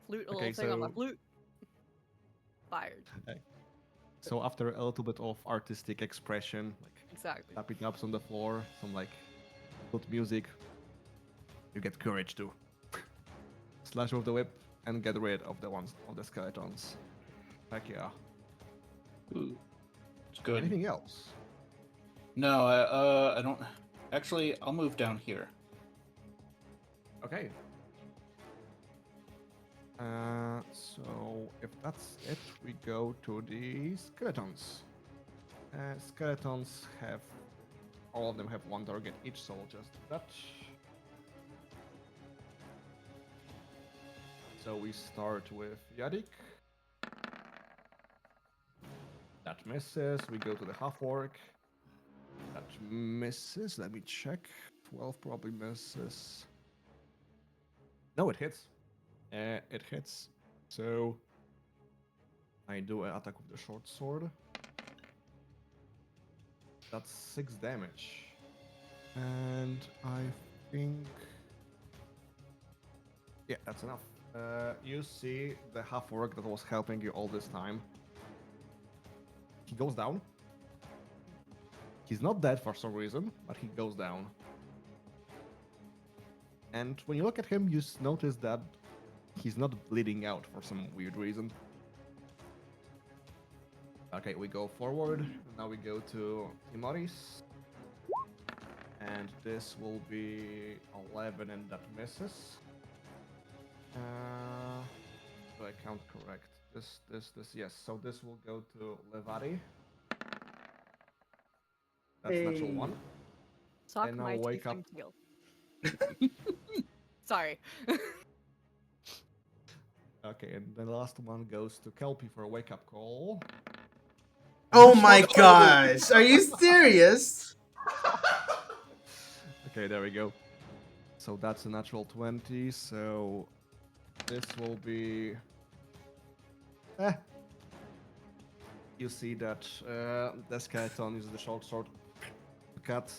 Flute a Okay, little thing on my so- flute. Fired. So after a little bit of artistic expression, like Exactly. tapping ups on the floor, some like good music, You get courage too. Slash with the whip and get rid of the ones of the skeletons. Heck yeah. Ooh, it's good. Anything else? No, I don't. Actually, I'll move down here. Okay. So if that's it, we go to the skeletons. Skeletons have, all of them have one target each, so we'll just do that. So we start with Yadik. That misses. We go to the half orc. That misses. Let me check. 12 probably misses. No, it hits. It hits. So I do an attack with the short sword. That's 6 damage. And I think... yeah, that's enough. You see the half orc that was helping you all this time. He goes down. He's not dead for some reason, but he goes down. And when you look at him, you notice that he's not bleeding out for some weird reason. Okay, we go forward. Now we go to Timoris. And this will be 11 and that misses. Do I count correct? This, yes. So this will go to Levari. That's natural Hey. 1. Suck And now my wake up. tiefling tail. Sorry. Okay, and the last one goes to Kelpie for a wake-up call. Oh my gosh! Are you serious? Okay, there we go. So that's a natural 20, so this will be... You see that the skeleton uses the short sword to cut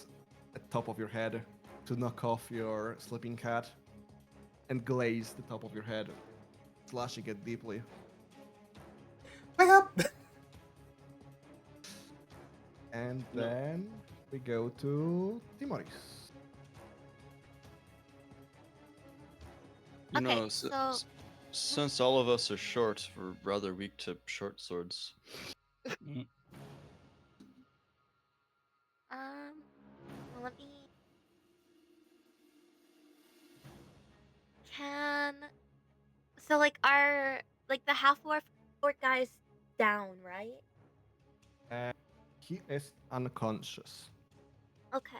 the top of your head to knock off your sleeping cat and glaze the top of your head, slashing it deeply. Wake up! And No. then we go to Timoris. You Okay, know, so- since all of us are short, we're rather weak to short swords. Mm, Well, let me. Can so like the half orc guy's down, right? He is unconscious. Okay.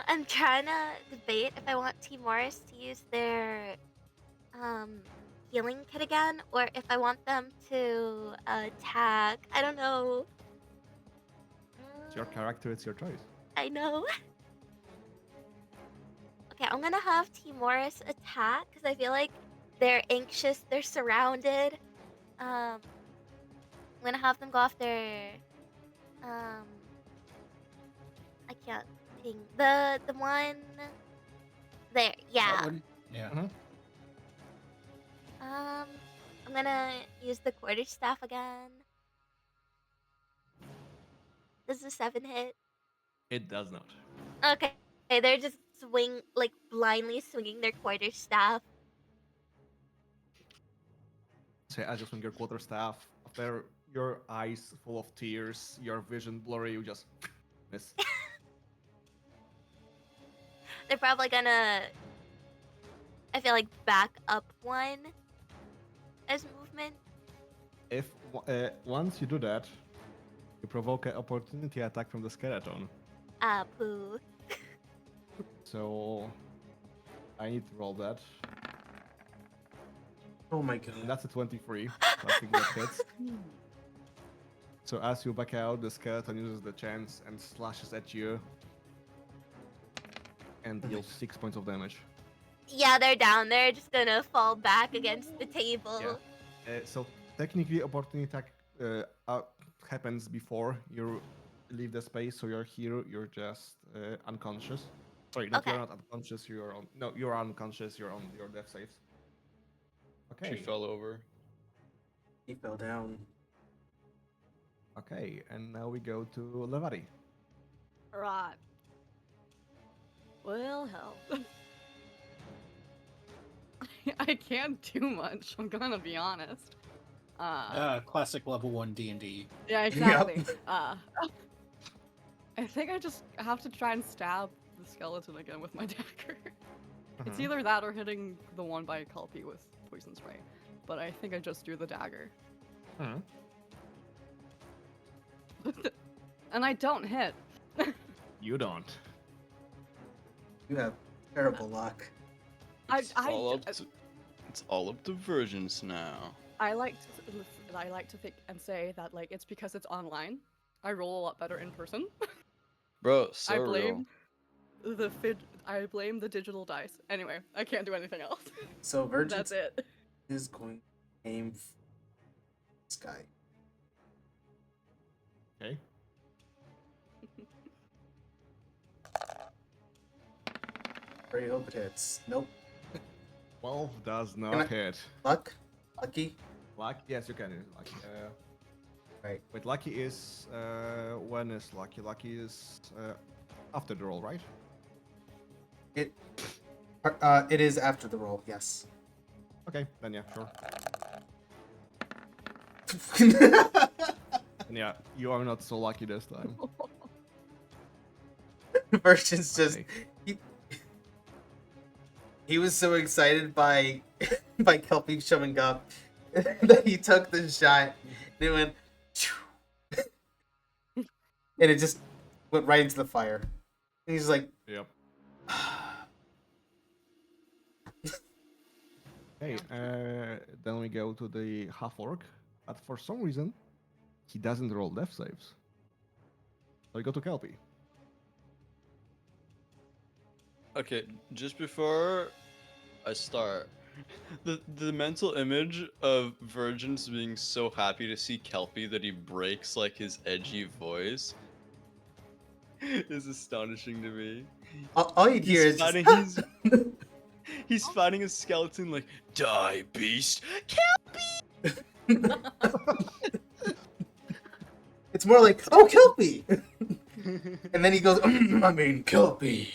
I'm trying to debate if I want Team Morris to use their healing kit again, or if I want them to attack. I don't know. It's your character, it's your choice. I know. Okay, I'm gonna have Team Morris attack because I feel like they're anxious, they're surrounded. I'm gonna have them go off their I can't think the one there. that Yeah. one? Yeah. I'm gonna use the quarterstaff again. Does the 7 hit? It does not. Okay, they're just blindly swinging their quarterstaff. So as you swing your quarterstaff, after your eyes full of tears, your vision blurry, you just miss. They're probably gonna, I feel like, back up one as movement. If once you do that, you provoke an opportunity attack from the skeleton. Ah, poo. So I need to roll that. Oh my And god. that's a 23. So I think that hits. So as you back out, the skeleton uses the chance and slashes at you and deals 6 points of damage. Yeah, they're down. They're just gonna fall back against the table. Yeah. So technically, opportunity attack happens before you leave the space. So you're here. You're just unconscious. Sorry, not Okay. you're not unconscious. You're on. No, you're unconscious. You're on your death saves. Okay. She fell over. He fell down. Okay, and now we go to Levari. Right. Well, hell. I can't do much. I'm gonna be honest. Classic level 1 D&D. Yeah, exactly. I think I just have to try and stab the skeleton again with my dagger. It's Mhm. either that or hitting the one by Kelpie with poison spray. But I think I just do the dagger. Mhm. And I don't hit. You don't. You have terrible luck. It's all up to virgins now. I like to think and say that like it's because it's online. I roll a lot better in person. Bro, so I real. blame I blame the digital dice. Anyway, I can't do anything else. So Virgin That's it. is going to aim for this guy. Okay. Very hope it hits. Nope. 12 does Can I- not hit. Luck? Lucky? Lucky? Yes, you can use lucky. Right. Wait, lucky is when is lucky? Lucky is after the roll, right? It is after the roll, yes. Okay, then yeah, sure. And yeah, you are not so lucky this time. Virgin's just Okay. he was so excited by by Kelpie showing up that he took the shot and it went and it just went right into the fire. And he's like, Yep. Okay, then we go to the half orc, but for some reason, he doesn't roll death saves. So we go to Kelpie. Okay, just before I start, the mental image of Virgins being so happy to see Kelpie that he breaks like his edgy voice is astonishing to me. all you'd hear is fighting, just, he's fighting a skeleton like, die beast. it's more like, oh, Kelpie! And then he goes, I mean, Kelpie.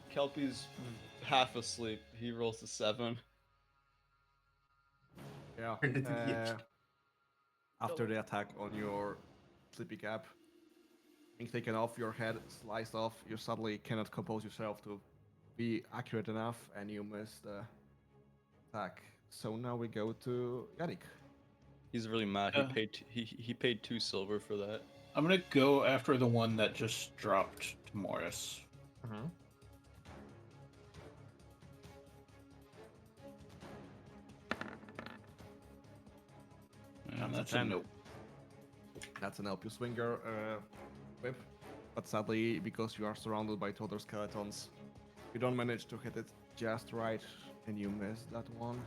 Kelpie's half asleep. He rolls a 7. Yeah. Turned into the After the attack on your sleepy cap, being taken off, your head sliced off, you suddenly cannot compose yourself to be accurate enough, and you miss the attack. So now we go to Yannick. He's really mad. He paid 2 silver for that. I'm gonna go after the one that just dropped to Morris. Mm-hmm. And That's that's a a 10. nope. That's an help you swing your whip, but sadly, because you are surrounded by two other skeletons, you don't manage to hit it just right, and you miss that one.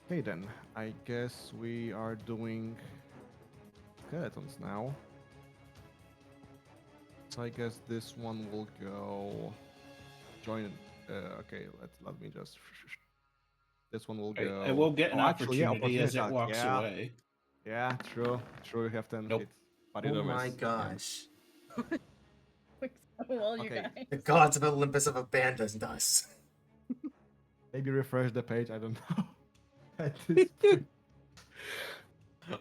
Okay then, I guess we are doing skeletons now. So I guess this one will go join. Okay, let me just. This one will go. I will get an actually, opportunity as it attack, walks yeah. away. Yeah, true. You have 10 Nope. hits. But you Oh don't my miss. gosh. Well, you Okay. guys. The gods of Olympus have abandoned us. Maybe refresh the page, I don't know. At this point.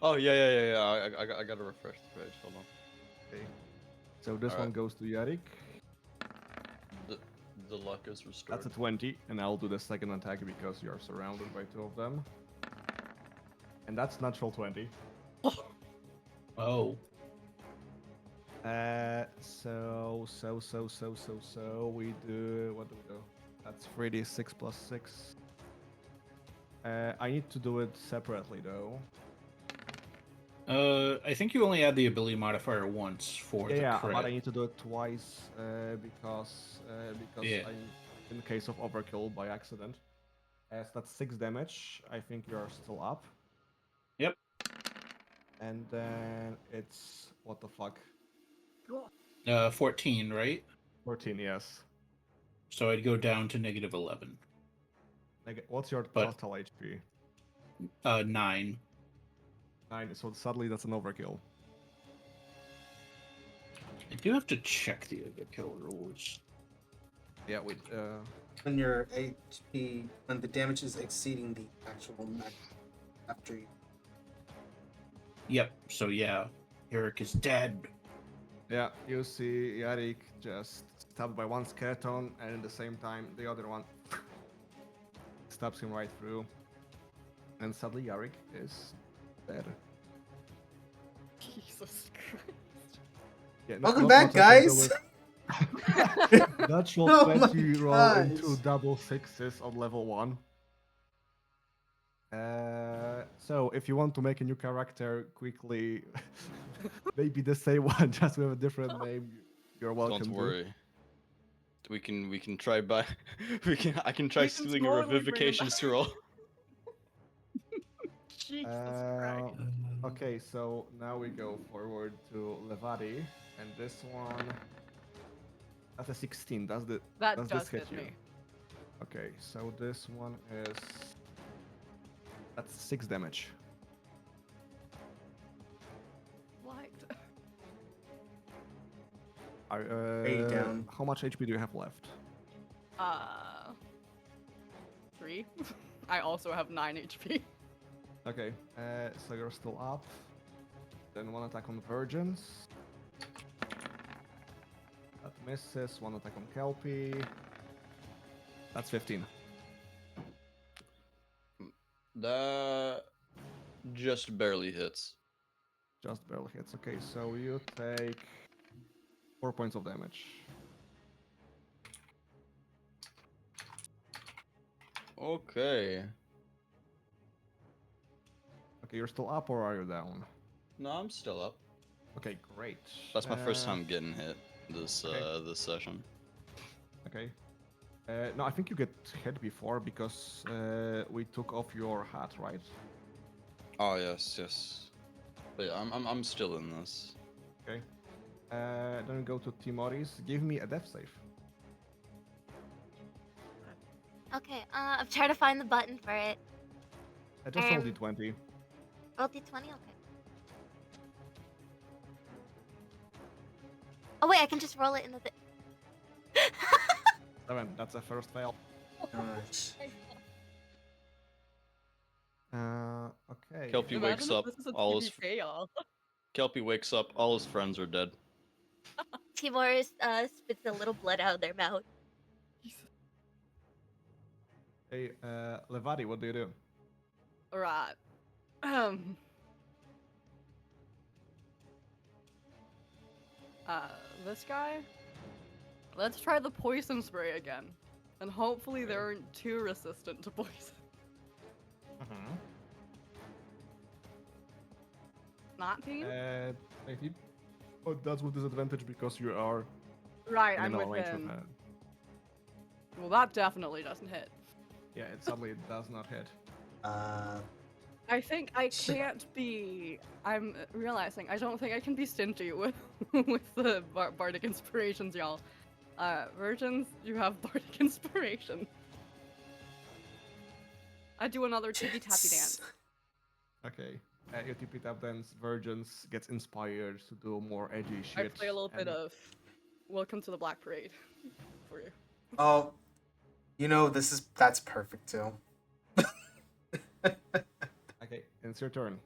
Oh yeah. I gotta refresh the page. Hold on. Okay. So this one Alright. goes to Yarik. The luck is restored. That's a 20, and I'll do the second attack because you are surrounded by two of them. And that's natural 20. Oh. So we do, what do we do? That's 3d6 plus 6. I need to do it separately though. I think you only add the ability modifier once for the Yeah, crit. but I need to do it twice because Yeah. in the case of overkill by accident. So that's 6 damage. I think you're still up. Yep. And then it's what the fuck? 14, right? 14, yes. So I'd go down to negative 11. What's your But- total HP? 9. 9. So suddenly that's an overkill. I do have to check the overkill rules. Yeah, with When your HP, when the damage is exceeding the actual max after you. Yep. So yeah, Eric is dead. yeah, you see Yarik just stabbed by one skeleton, and at the same time the other one stabs him right through. And sadly, Yarik is dead. Jesus Christ. Yeah, Welcome back, guys. Natural Oh my 20 roll into gosh. double sixes on level 1. So if you want to make a new character quickly, maybe the same one, just with a different name, you're welcome Don't to. worry. We can try by I can try We can stealing a totally bring him revivification back. scroll. Jesus Uh, Christ. okay, so now we go forward to Levadi, and this one, that's a 16. Does That this does hit hit you? me. Okay, so this one is, that's 6 damage. What? Way down. How much HP do you have left? 3. I also have 9 HP. Okay, so you're still up. Then one attack on Virgins. That misses. One attack on Kelpie. That's 15. That just barely hits. Just barely hits. Okay, so you take 4 points of damage. Okay. Okay, you're still up or are you down? No, I'm still up. Okay, great. That's my first time getting hit this okay. this session. Okay. No, I think you get hit before because we took off your hat, right? Oh yes, yes. But yeah, I'm still in this. Okay. Then we go to Timoris. Give me a death save. Okay, I'm trying to find the button for it. Just roll d20. Roll d20? Okay. Oh wait, I can just roll it in the 7. That's a first fail. Gosh. Okay. Kelpie Imagine wakes if up. this is a All his PvP, y'all. Kelpie wakes up. All his friends are dead. Timor spits a little blood out of their mouth. Hey, Levadi, what do you do? Alright. This guy? Let's try the poison spray again. And hopefully they aren't too resistant to poison. 19? 18. Oh, that's with disadvantage because you are Right, in I'm an range within. of Well, that definitely doesn't hit. Yeah, sadly it does not hit. I think I can't be. I'm realizing I don't think I can be stingy with with the bardic inspirations, y'all. Virgins, you have bardic inspiration. I do another tippy tappy dance. Okay. Your tippy tap dance Virgins gets inspired to do more edgy I shit. play a little bit and- of Welcome to the Black Parade for you. Oh, you know that's perfect too. Okay, it's your turn.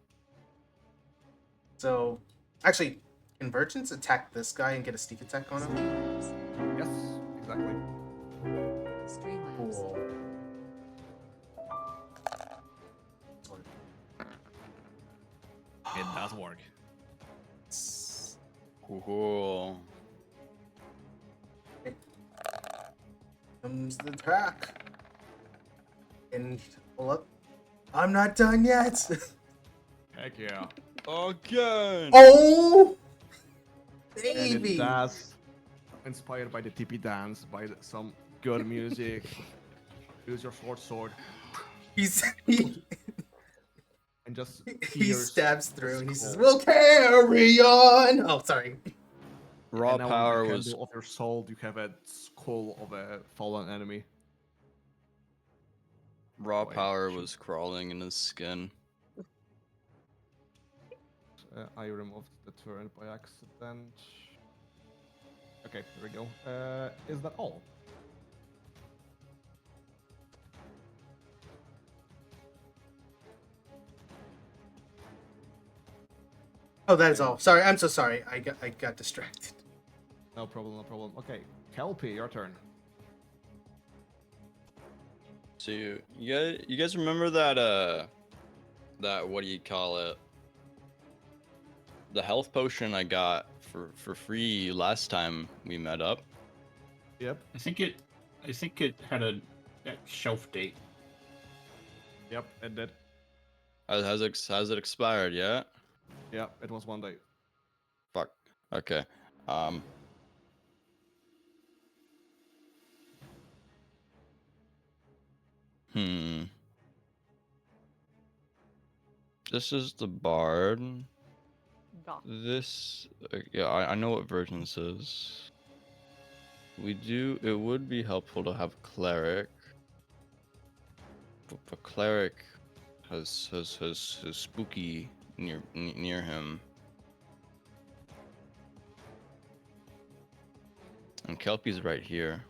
So, actually, can Virgins attack this guy and get a sneak attack on him? Yes, exactly. Cool. It does work. Cool. Comes the attack. And pull up. I'm not done yet. Heck yeah. Again. Oh, And it baby. does. Inspired by the tippy dance, by some good music. Use your sword. He And just he pierce stabs the through and he says, skull. "We'll carry on." Oh, sorry. Raw And now power on the was handle of your sword, you have a skull of a fallen enemy. raw Wait, power shoot. was crawling in his skin. I removed the turn by accident. Okay, here we go. Is that all? Oh, that is all. Sorry, I'm so sorry. I got distracted. No problem, no problem. Okay, Kelpie, your turn. So you guys remember that what do you call it? The health potion I got for free last time we met up. Yep, I think it had a shelf date. yep, it did. Has it expired yet? Yeah, it was 1 day. Fuck. Okay. Hmm. This is the bard. Da. This, yeah, I know what version this is. It would be helpful to have cleric. But cleric has spooky near him. And Kelpie's right here.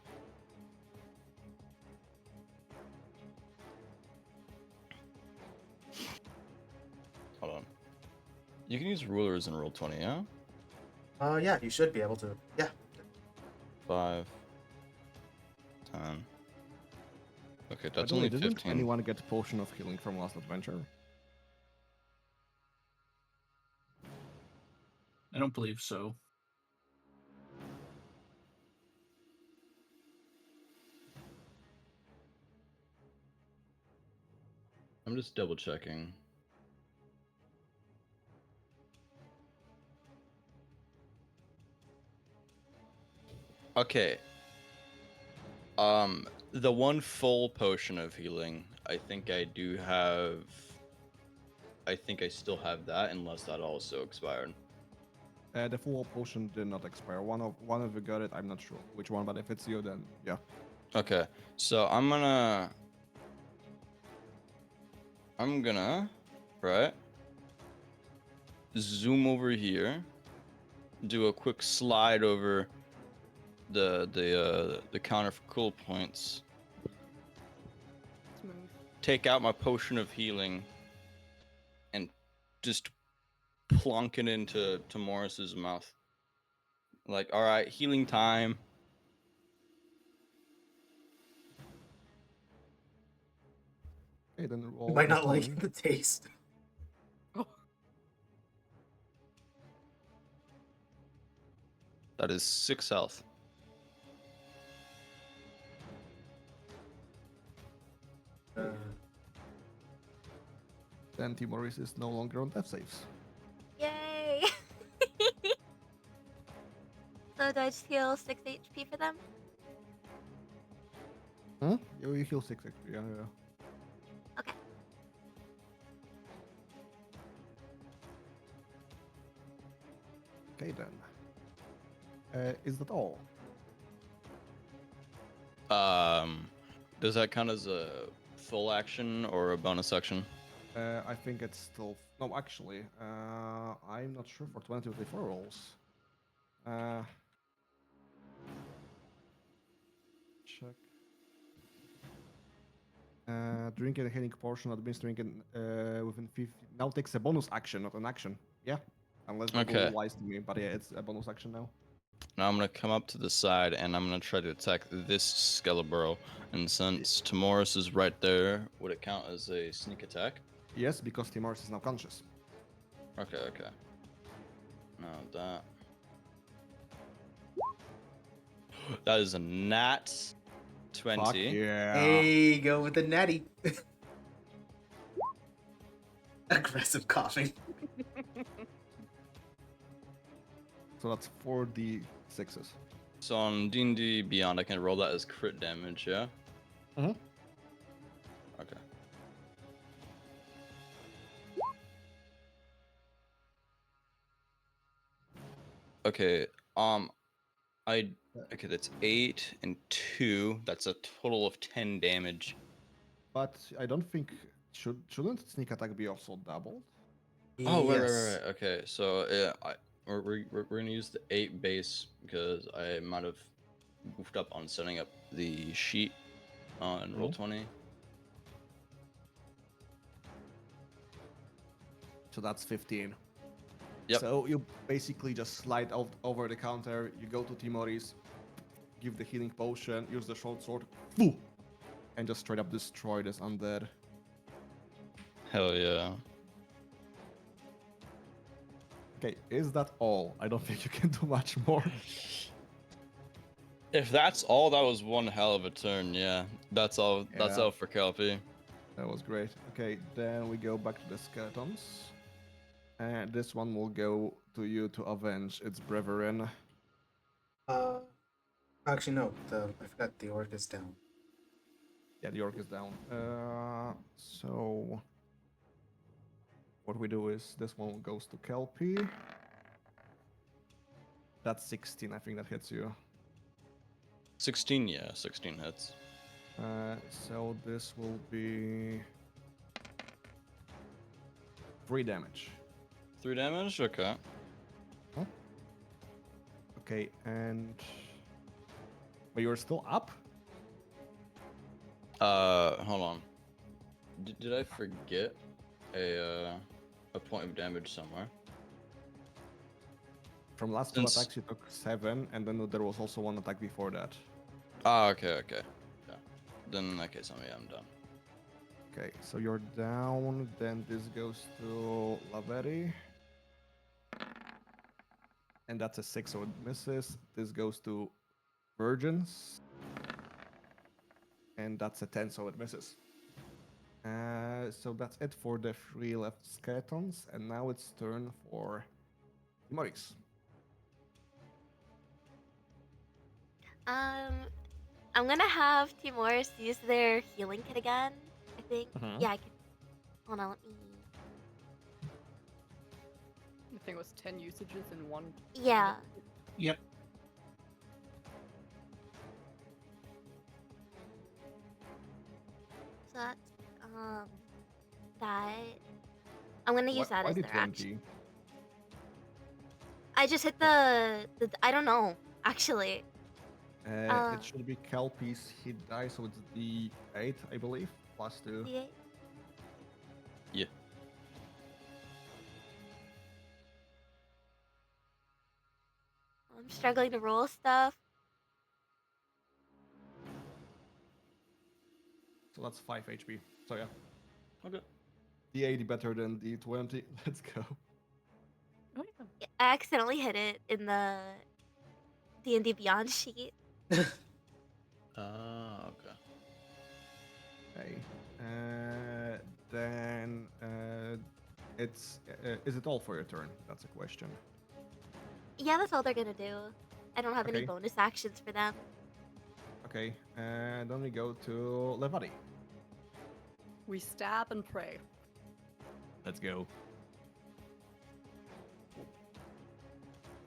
Hold on. You can use rulers in Roll20, yeah? Yeah, you should be able to. Yeah. 5, 10. Okay, By that's the way, only didn't 15. anyone get potion of healing from last adventure? I don't believe so. I'm just double checking. Okay. The one full potion of healing, I think I do have. I think I still have that, unless that also expired. The full potion did not expire. One of you got it. I'm not sure which one, but if it's you, then yeah. Okay, so I'm gonna, right, zoom over here, do a quick slide over the counter for cool points, Smooth. take out my potion of healing, and just plonk it into Morris's mouth. Like, all right, healing time. Okay, then You roll. might not D20. like the taste. Oh, That is 6 health. Then Timoris is no longer on death saves. Yay! So do I just heal 6 HP for them? Huh? You heal 6 XP. Yeah, yeah. Okay. Okay then. Is that all? Does that count as a full action or a bonus action? I think it's still no. Actually, I'm not sure for 2024 rolls. Check. Drinking a healing potion administering within 50 now takes a bonus action, not an action. Yeah, unless the Okay. rule lies to me, but yeah, it's a bonus action now. Now I'm gonna come up to the side and I'm gonna try to attack this Skeleboro. And since Timoris is right there, would it count as a sneak attack? Yes, because Timoris is now conscious. Okay, okay. Now that. That is a nat 20. Fuck yeah. Hey, go with the natty. Aggressive coughing. So that's 4d6s. So on D&D Beyond, I can roll that as crit damage, yeah? Mhm. Okay. Okay, okay, that's 8 and 2. That's a total of 10 damage. But I don't think shouldn't sneak attack be also doubled? Oh, right, right, Yes. right, right. Okay, so we're gonna use the 8 base because I might have goofed up on setting up the sheet on roll 20. So that's 15. Yep. So you basically just slide out over the counter. You go to Timoris, give the healing potion, use the short sword, foo, and just straight up destroy this undead. Hell yeah. Okay, is that all? I don't think you can do much more. If that's all, that was one hell of a turn. Yeah, that's all. That's Yeah. all for Kelpie. That was great. Okay, then we go back to the skeletons. And this one will go to you to avenge its brethren. Actually no, I forgot the orc is down. Yeah, the orc is down. So what we do is this one goes to Kelpie. That's 16. I think that hits you. 16, yeah, 16 hits. So this will be 3 damage. 3 damage. Okay. Okay, and but you're still up. Hold on. Did I forget a point of damage somewhere? From last Since- 2 attacks, you took 7, and then there was also 1 attack before that. Ah, okay. Yeah. Then in that case, I'm done. Okay, so you're down. Then this goes to Laveri. And that's a 6, so it misses. This goes to Virgins. And that's a 10, so it misses. So that's it for the 3 left skeletons. And now it's turn for Timoris. I'm gonna have Timoris use their healing kit again. I think. Mhm. Yeah, I can. Hold on, let me. I think it was 10 usages in one. Yeah. Yep. So that's that. I'm gonna use that Why as the their 20? action. I just hit the I don't know actually. It should be Kelpie's hit die, so it's the 8, I believe, plus 2. D8. Yeah. I'm struggling to roll stuff. So that's 5 HP. So yeah, Okay. the 80 better than the 20. Let's go. Oh, yeah. I accidentally hit it in the D&D Beyond sheet. Ah, okay. Okay. Then it's is it all for your turn? That's a question. Yeah, that's all they're gonna do. I don't have any Okay. bonus actions for them. Okay, and then we go to Levadi. We stab and pray. Let's go.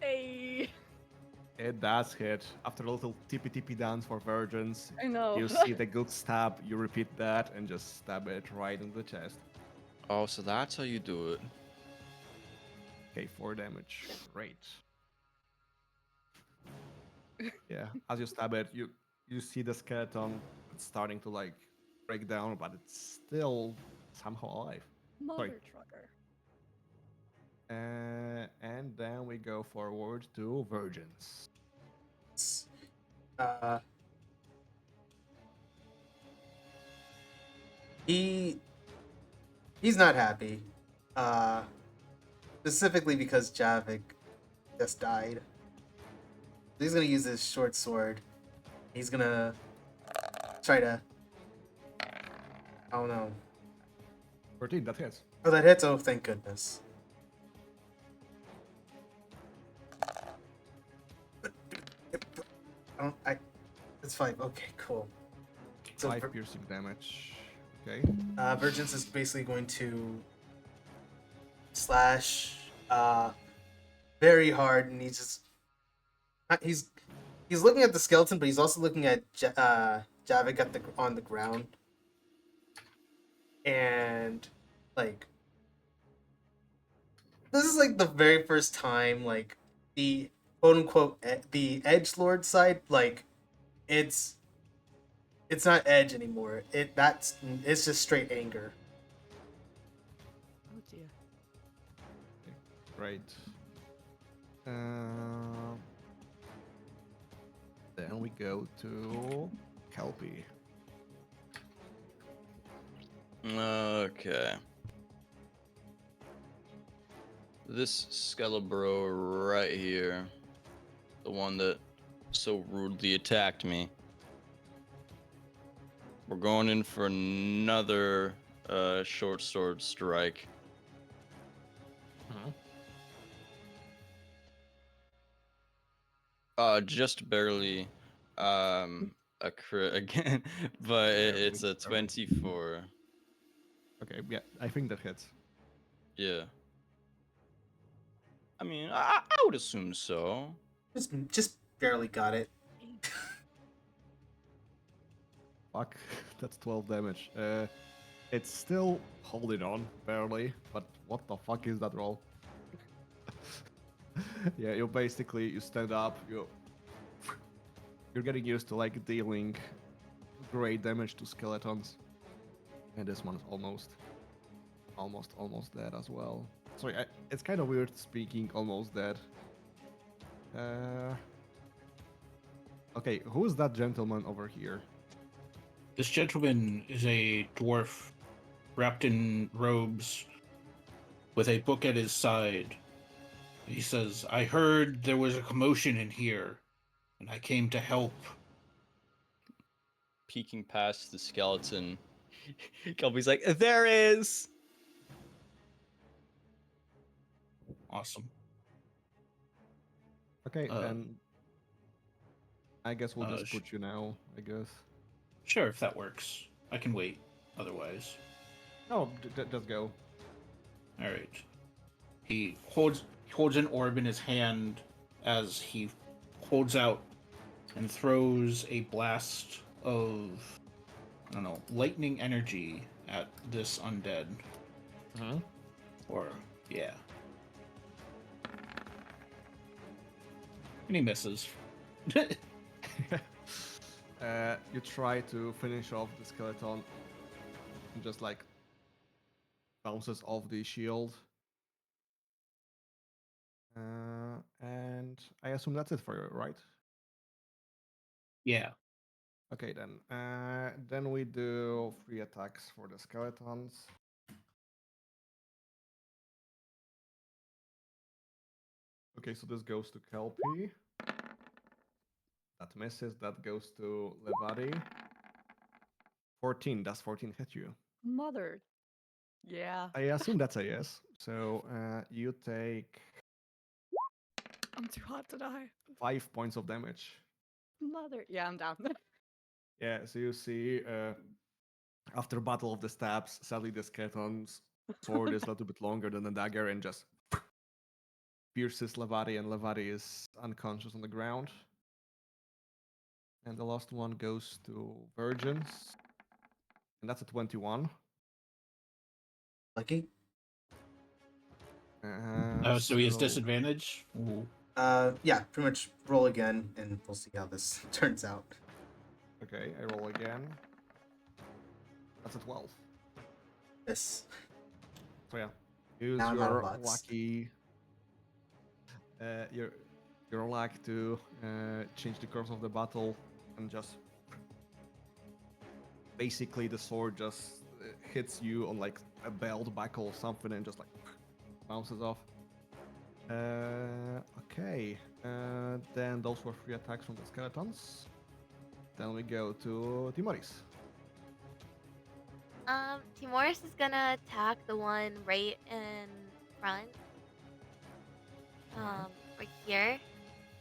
Hey! It does hit. After a little tippy dance for virgins, I know. you see the good stab. You repeat that and just stab it right in the chest. Oh, so that's how you do it. Okay, 4 damage. Great. Yeah, as you stab it, you see the skeleton starting to like break down, but it's still somehow alive. Mother trucker. And then we go forward to virgins. Uh, he's not happy. Specifically because Javik just died. He's gonna use his short sword. He's gonna try to. I don't know. 13, that hits. Oh, that hits. Oh, thank goodness. It's fine. Okay, cool. So 5 piercing damage. Okay. Virgins is basically going to slash very hard, and he's looking at the skeleton, but he's also looking at Javik on the ground, and like this is like the very first time like the quote unquote the edge lord side like it's it's not edge anymore. It's just straight anger. Oh dear. Great. Uh, then we go to Kelpie. Okay. This Skelebro right here, the one that so rudely attacked me. We're going in for another short sword strike. Just barely a crit again, but it's a 24. Okay, yeah, I think that hits. Yeah. I mean, I would assume so. Just barely got it. Fuck, that's 12 damage. It's still holding on, barely, but what the fuck is that roll? Yeah, you stand up, you're getting used to like dealing great damage to skeletons. And this one is almost dead as well. Sorry, it's kind of weird speaking almost dead. Okay, who's that gentleman over here? This gentleman is a dwarf wrapped in robes with a book at his side. He says, I heard there was a commotion in here, and I came to help. Peeking past the skeleton, Kelby's like, there is! Awesome. Okay, Uh, then I guess we'll just sh- put you now, I guess. Sure, if that works. I can wait, otherwise. No, just go. Alright. He holds an orb in his hand as he holds out and throws a blast of, I don't know, lightning energy at this undead. Or, yeah. And he misses. You try to finish off the skeleton, and just like bounces off the shield. And I assume that's it for you, right? Yeah. Okay, then we do 3 attacks for the skeletons. Okay, so this goes to Kelpie. That misses. That goes to Levadi. 14. Does 14 hit you? Mother. Yeah. I assume that's a yes. So you take I'm too hot to die. 5 points of damage. Mother. Yeah, I'm down. Yeah, so you see, after Battle of the Stabs, sadly the skeleton's sword is a little bit longer than the dagger and just pierces Levadi, and Levadi is unconscious on the ground. And the last one goes to Virgins, and that's a 21. Lucky. So he has disadvantage? Ooh. Yeah, pretty much roll again, and we'll see how this turns out. Okay, I roll again. That's a 12. This. So yeah, use Now I'm out of your luck. lucky, your luck to change the course of the battle, and just basically the sword just hits you on like a belt buckle or something, and just like bounces off. Okay, then those were 3 attacks from the skeletons. Then we go to Timoris. Timoris is gonna attack the one right in front. Right here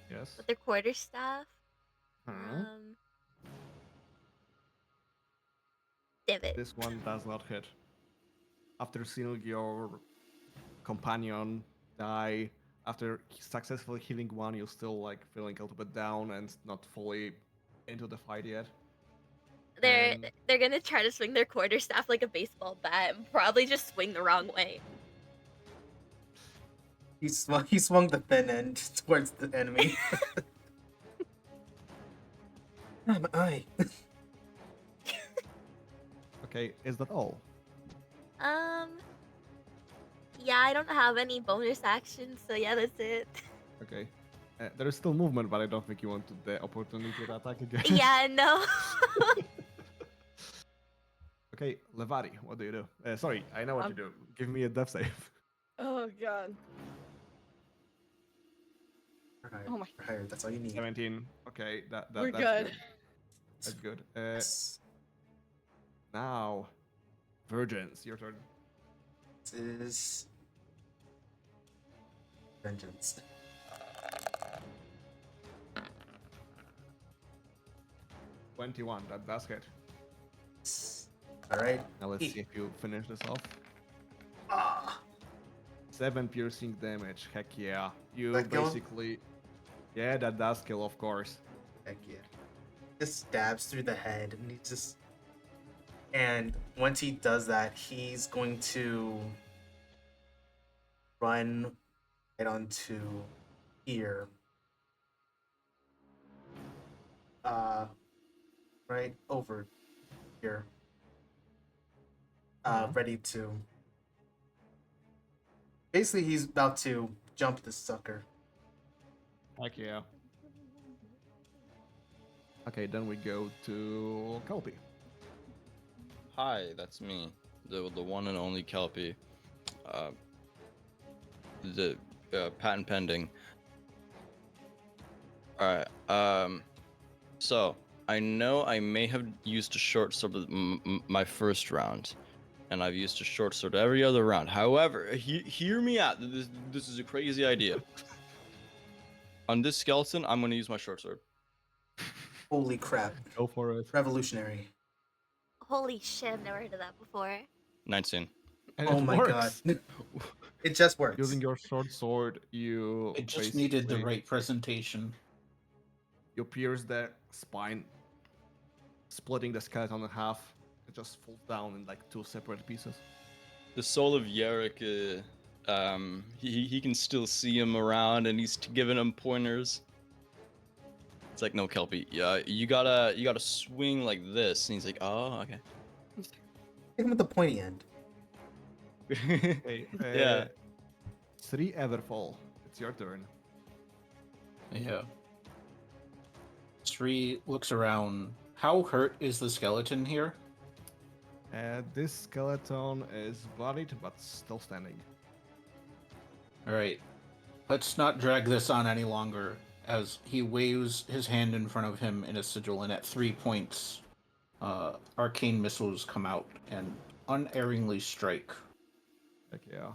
Yes. with their quarterstaff. Hmm. Divot. This one does not hit. After seeing your companion die, after successfully healing one, you're still like feeling a little bit down and not fully into the fight yet. They're And they're gonna try to swing their quarterstaff like a baseball bat and probably just swing the wrong way. He swung the thin end towards the enemy. Ah, my eye. Okay, is that all? Um, yeah, I don't have any bonus actions, so yeah, that's it. Okay. There is still movement, but I don't think you want the opportunity to attack again. Yeah, no. Okay, Levari, what do you do? Sorry, I know what you do. Give me a death save. Oh god. Alright, Oh my. higher. That's all you need. 17. Okay, We're that's good. good. That's good. Yes. Now, Virgins, your turn. This is vengeance. 21. That's good. All right. Now let's see if you finish this off. Ah, 7 piercing damage. Heck yeah. You That kill him? basically. Yeah, that does kill, of course. heck yeah. Just stabs through the head, and he just. And once he does that, he's going to run right onto here. Right over here. Ready to. Basically, he's about to jump this sucker. Heck yeah. Okay, then we go to Kelpie. Hi, that's me, the one and only Kelpie. The patent pending. All right. So I know I may have used a short sword my first round, and I've used a short sword every other round. However, hear me out. This is a crazy idea. On this skeleton, I'm gonna use my short sword. Holy crap. Go for it. Revolutionary. Holy shit, I've never heard of that before. 19. And Oh it my works. god. It just works. Using your short sword, you It just needed the basically- right presentation. You pierce the spine, splitting the skeleton in half. It just falls down in like 2 separate pieces. The soul of Yarrick, he can still see him around, and he's giving him pointers. It's like, no, Kelpie, yeah, you gotta swing like this, and he's like, oh, okay. Hit him with the pointy end. Okay, Yeah. 3 Everfall. It's your turn. Yeah. Sri looks around. How hurt is the skeleton here? This skeleton is bloodied but still standing. Alright. Let's not drag this on any longer, as he waves his hand in front of him in a sigil, and at 3 points, arcane missiles come out and unerringly strike. Heck yeah.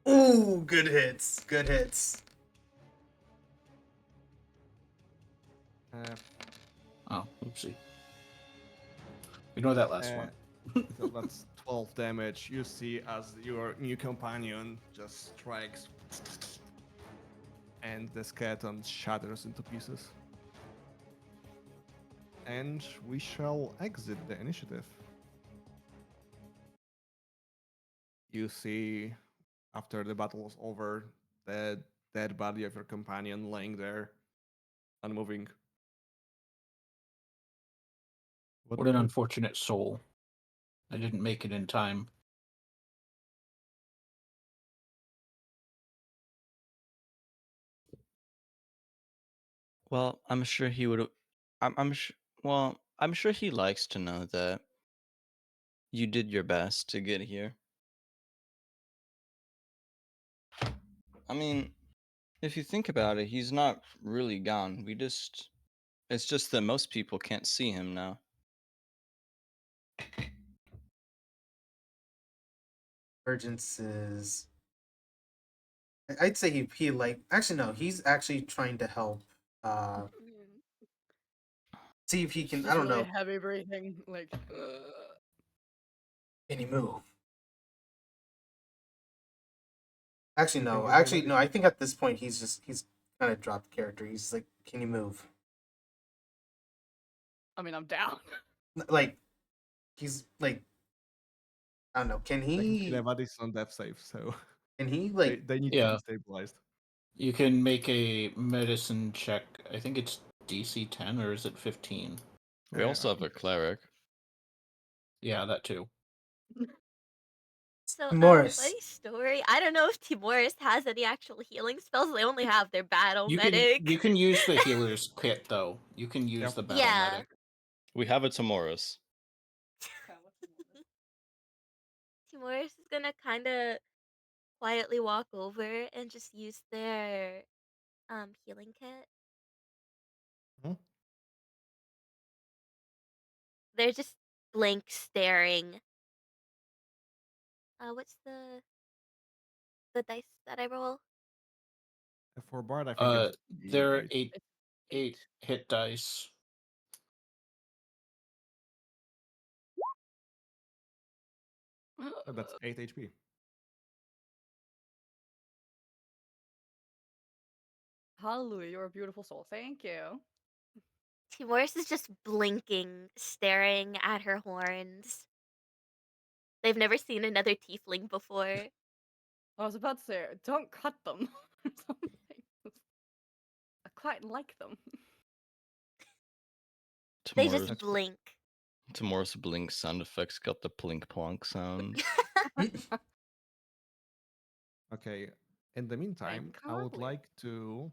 Ooh, good hits. Good hits. Uh, Oh, oopsie. We know that last Uh, one. so that's 12 damage. You see as your new companion just strikes, and the skeleton shatters into pieces. And we shall exit the initiative. You see, after the battle was over, the dead body of your companion laying there, unmoving. What an unfortunate soul. I didn't make it in time. Well, I'm sure he would. I'm sure. Well, I'm sure he likes to know that you did your best to get here. I mean, if you think about it, he's not really gone. It's just that most people can't see him now. Urgence is. I'd say he like. Actually, no. He's actually trying to help. See if he can. I Just don't really know. heavy breathing, like. Can he move? Actually, no. think he's Actually, already- no. I think at this point he's kind of dropped character. He's like, can you move? I mean, I'm down. Like, he's like I don't know. Can Technically, he? everybody's on death save, so Can he they, like? they need to Yeah. be stabilized. You can make a medicine check. I think it's DC 10 or is it 15? We also have a cleric. Yeah, that too. So, Morris. funny story. I don't know if Timoris has any actual healing spells. They only have their battle medic. You can use the healer's kit though. You can use Yep. the battle Yeah. medic. We have a Tamoris. Timoris is gonna kind of quietly walk over and just use their healing kit. Hmm? They're just blank staring. What's the dice that I roll? For Bard, I think it's They're D8. eight hit dice. Oh, that's 8 HP. Hallelujah, you're a beautiful soul. Thank you. Timoris is just blinking, staring at her horns. They've never seen another tiefling before. I was about to say, don't cut them or something. I quite like them. They just Tamoris, blink. Tamoris blink sound effects got the plink plonk sound. Okay. In the meantime, I would Currently. like to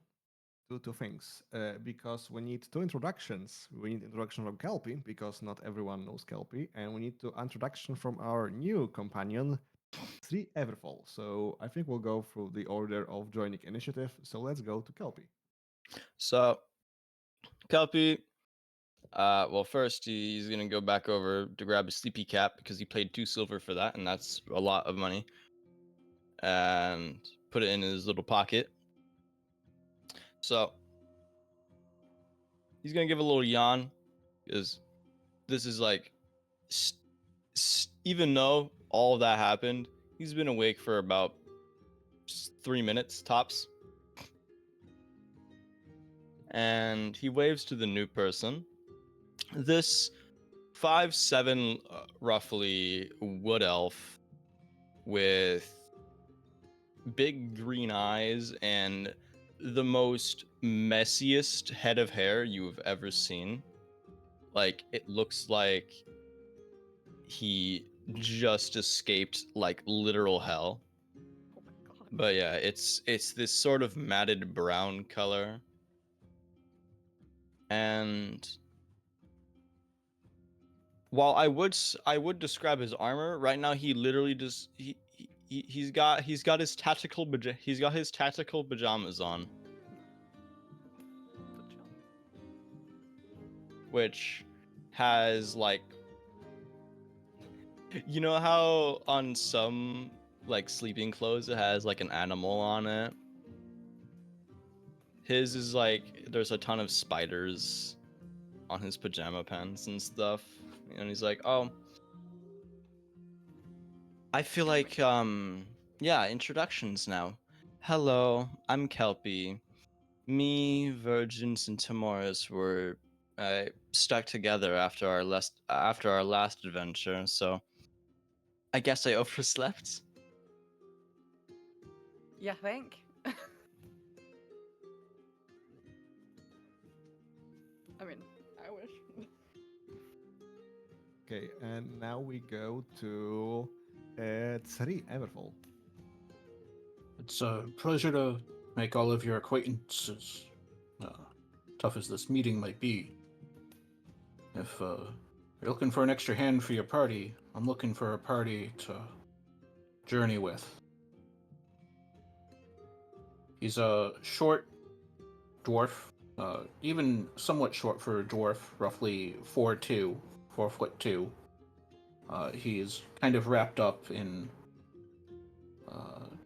do two things. Because we need two introductions. We need introduction from Kelpie, because not everyone knows Kelpie, and we need to introduction from our new companion, Sri Everfall. So I think we'll go through the order of joining initiative. So let's go to Kelpie. So, Kelpie, well, first he's gonna go back over to grab his sleepy cap because he paid 2 silver for that, and that's a lot of money. And put it in his little pocket. So he's gonna give a little yawn because this is like, even though all of that happened, he's been awake for about 3 minutes tops. And he waves to the new person. This 5'7", roughly wood elf with big green eyes and the most messiest head of hair you've ever seen. Like, it looks like he just escaped like literal hell. Oh my god. But yeah, it's this sort of matted brown color. And while I would describe his armor right now, he literally just he's got his tactical pajamas on, which has like, you know how on some like sleeping clothes it has like an animal on it. His is like there's a ton of spiders on his pajama pants and stuff, and he's like, oh, I feel like yeah, introductions now. Hello, I'm Kelpie. Me, Virgins, and Timoris were stuck together after our last adventure, so I guess I overslept. Yeah, think. I mean, I wish. Okay, and now we go to Sri Everfall. It's a pleasure to make all of your acquaintances. Tough as this meeting might be. If you're looking for an extra hand for your party, I'm looking for a party to journey with. He's a short dwarf, even somewhat short for a dwarf, roughly 4'2", 4'2". He's kind of wrapped up in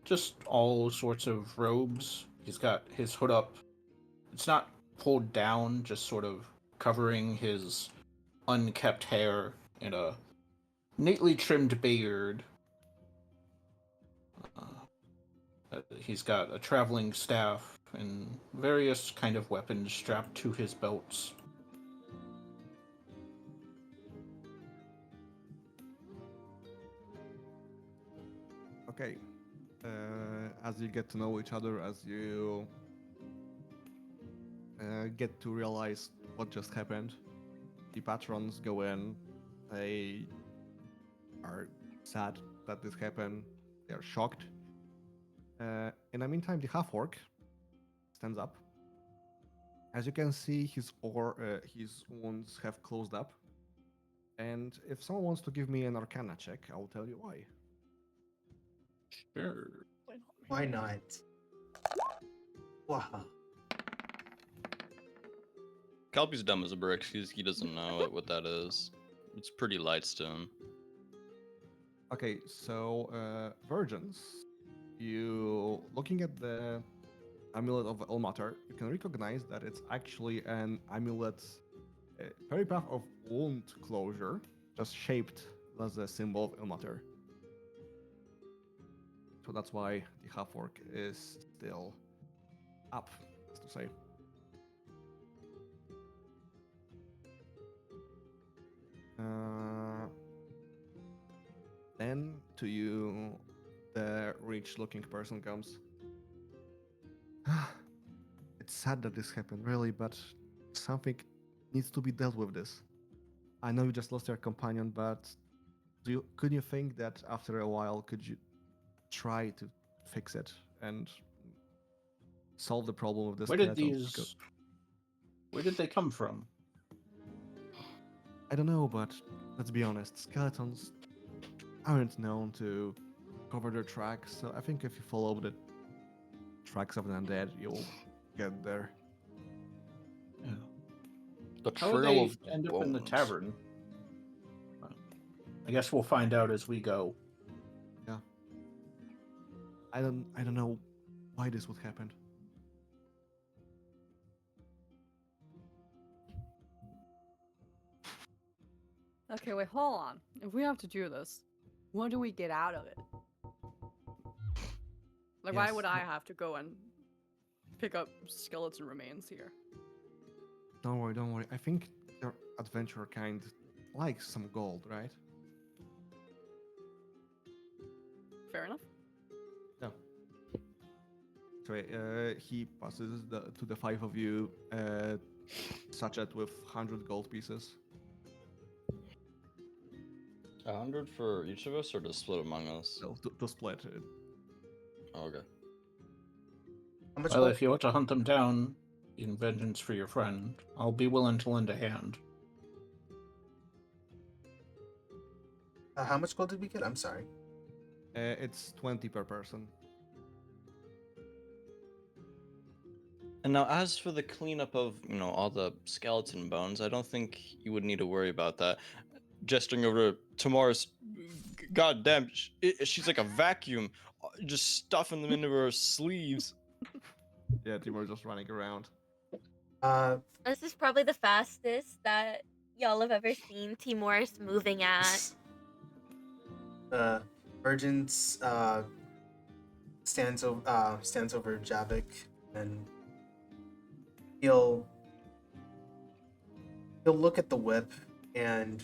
just all sorts of robes. He's got his hood up. It's not pulled down, just sort of covering his unkept hair and a neatly trimmed beard. He's got a traveling staff and various kind of weapons strapped to his belts. Okay. As you get to know each other, as you get to realize what just happened, the patrons go in. They are sad that this happened. They are shocked. In the meantime, the half-orc stands up. As you can see, his wounds have closed up. And if someone wants to give me an Arcana check, I will tell you why. Sure. Why not? Wow. Kelpie's dumb as a brick. He doesn't know what that is. It's pretty light stone. Okay, so virgins, you looking at the amulet of Ilmater, you can recognize that it's actually an amulet, peripath of wound closure, just shaped as a symbol of Ilmater. So that's why the half-orc is still up, as to say. Then to you, the rich-looking person comes. It's sad that this happened, really, but something needs to be dealt with this. I know you just lost your companion, but could you think that after a while, could you try to fix it and solve the problem of the Where did skeletons? Because Where did they come from? I don't know, but let's be honest, skeletons aren't known to cover their tracks, so I think if you follow the tracks of the undead, you'll get there. Yeah. The How would trail they of end up in the bones. tavern? I guess we'll find out as we go. Yeah. I don't know why this would happen. Okay, wait, hold on. If we have to do this, what do we get out of it? Like, why Yes, would I no- have to go and pick up skeleton remains here? Don't worry. I think your adventurer kind likes some gold, right? Fair enough. Yeah. So he passes to the five of you sachet with 100 gold pieces. 100 for each of us, or to split among us? So to split it. Oh, okay. How much Well, gold? if you want to hunt them down in vengeance for your friend, I'll be willing to lend a hand. How much gold did we get? I'm sorry. It's 20 per person. And now, as for the cleanup of, all the skeleton bones, I don't think you would need to worry about that. Gesturing over to Tamar's, goddamn, she's like a vacuum, just stuffing them into her sleeves. Yeah, Timur just running around. This is probably the fastest that y'all have ever seen Timor's moving at. Virgins stands over Javik, and he'll look at the whip, and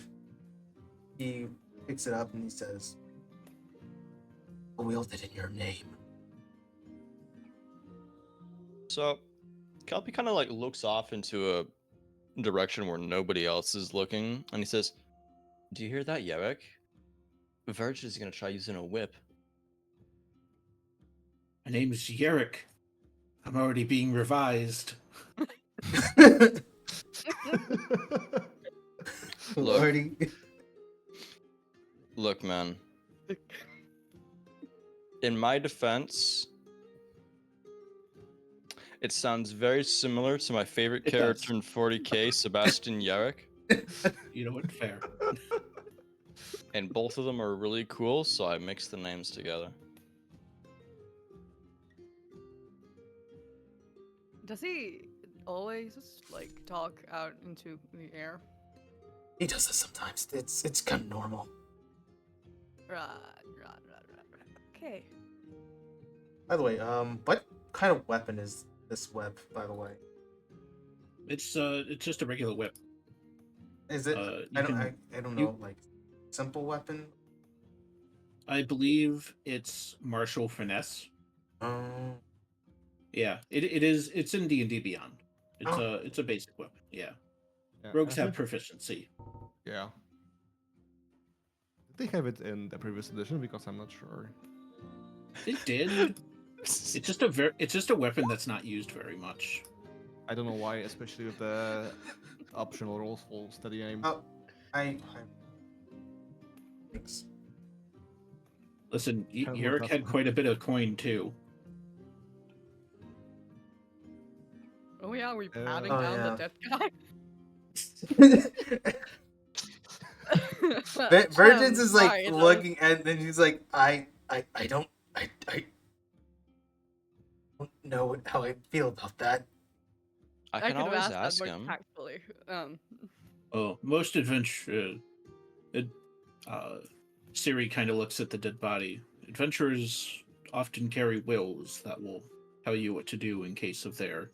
he picks it up and he says, "I wield it in your name." So, Kelpie kind of like looks off into a direction where nobody else is looking, and he says, "Do you hear that, Yerek? Virgin is gonna try using a whip." My name's Yerrick. I'm already being revised. Lordy. Look, man. In my defense, it sounds very similar to my favorite It character does. in 40k, Sebastian Yerek. You know what? Fair. And both of them are really cool, so I mixed the names together. Does he always like talk out into the air? He does this sometimes. It's kind of normal. Right. Okay. By the way, what kind of weapon is this web? By the way, It's just a regular whip. is it? You I don't can- I don't you- know. Like simple weapon. I believe it's martial finesse. Oh. Yeah, it is. It's in D&D Beyond. Oh. It's a basic weapon. Yeah, Yeah, rogues I have think, proficiency. yeah. Did they have it in the previous edition? Because I'm not sure. They did. It's just a weapon that's not used very much. I don't know why, especially with the optional rolls for steady aim. Oh. I thanks. Listen, Helmut Yorick has- had quite a bit of coin too. Oh yeah, we patting Oh, down the yeah. dead guy. Virgins is like Sorry, looking at, and she's like, I don't know how I feel about that. I I can could have always asked that ask more him. tactfully. Oh, most adventure. Siri kind of looks at the dead body. Adventurers often carry wills that will tell you what to do in case of their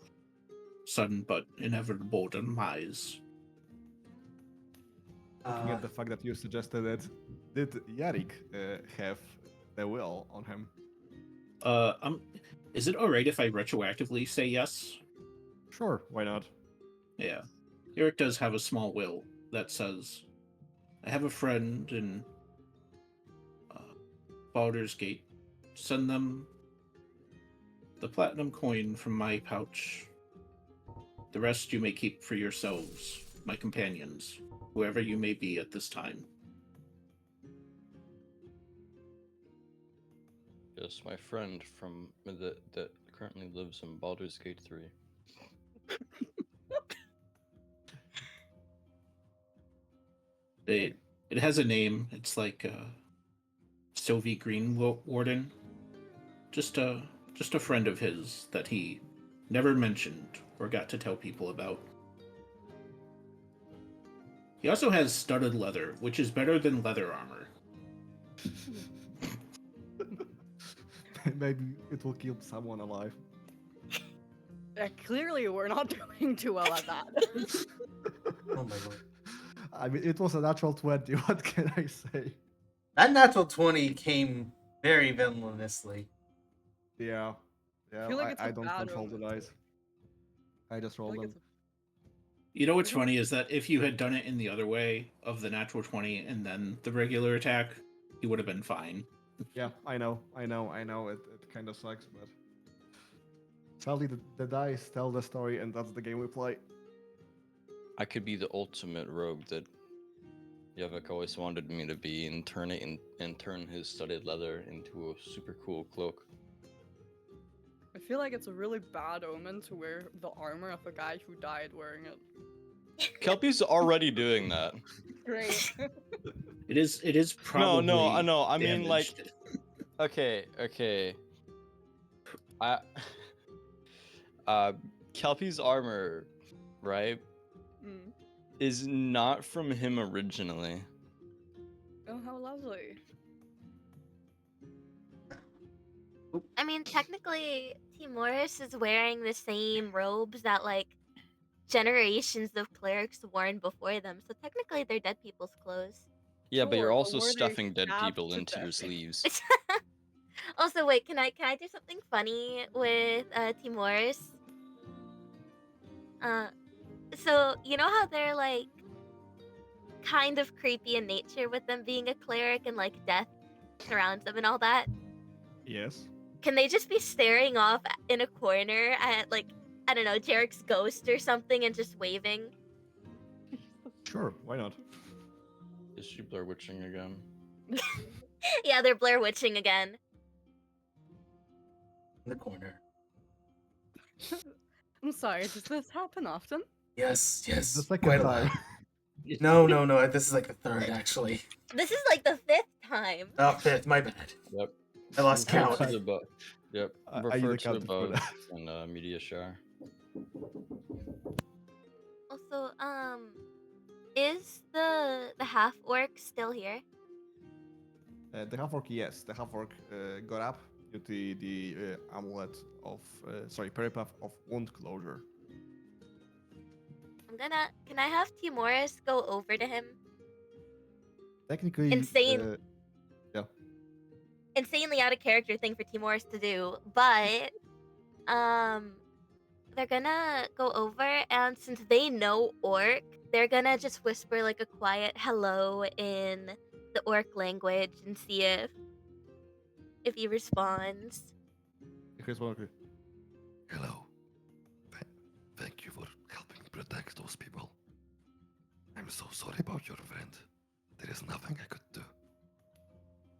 sudden but inevitable demise. Looking at the fact that you suggested it, did Yarik have the will on him? Is it alright if I retroactively say yes? Sure, why not? Yeah. Eric does have a small will that says, I have a friend in Baldur's Gate. Send them the platinum coin from my pouch. The rest you may keep for yourselves, my companions, whoever you may be at this time. Yes, my friend from that currently lives in Baldur's Gate 3. It has a name. It's like Sylvie Green Warden. Just a friend of his that he never mentioned or got to tell people about. He also has studded leather, which is better than leather armor. Maybe it will keep someone alive. Clearly, we're not doing too well at that. Oh my lord. I mean, it was a natural 20, what can I say? That natural 20 came very villainously. Yeah. Yeah, feel like it's a I don't bad control the omen. dice. I just I feel roll like them. it's You know what's Mhm. funny is that if you had done it in the other way of the natural 20 and then the regular attack, he would have been fine. Yeah, I know. It kind of sucks, but sadly the dice tell the story, and that's the game we play. I could be the ultimate rogue that Yavik always wanted me to be and turn his studded leather into a super cool cloak. I feel like it's a really bad omen to wear the armor of a guy who died wearing it. Kelpie's already doing that. Great. It is probably No, I know. I mean, like, damaged. okay. I, Kelpie's armor, right, Mm. is not from him originally. Oh, how lovely. I mean, technically, Timoris is wearing the same robes that, like, generations of clerics worn before them. So technically, they're dead people's clothes. Yeah, but you're Sure, but also were they stuffing dead stabbed people to into your death? sleeves. Also, wait, can I do something funny with Timoris? So you know how they're like kind of creepy in nature with them being a cleric and like death surrounds them and all that? Yes. Can they just be staring off in a corner at like, I don't know, Jarek's ghost or something and just waving? Sure, why not? Is she Blair Witching again? Yeah, they're Blair Witching again. In the corner. I'm sorry, does this happen often? Yes, The second quite a time. lot. No. This is like the third, actually. This is like the 5th time. Oh, fifth. My bad. Yep. I lost Okay. count. Refer to the above. Yep. I need Refer a to counter for above that. and media share. Also, is the half orc still here? The half-orc, yes. The half-orc got up due to the amulet of, peripath of wound closure. Can I have Timoris go over to him? Technically, Insane. yeah. insanely out of character thing for Timorous to do, but they're gonna go over, and since they know Orc, they're gonna just whisper like a quiet hello in the Orc language and see if he responds. Here's one. Okay. Hello. Thank you for helping protect those people. I'm so sorry about your friend. There is nothing I could do.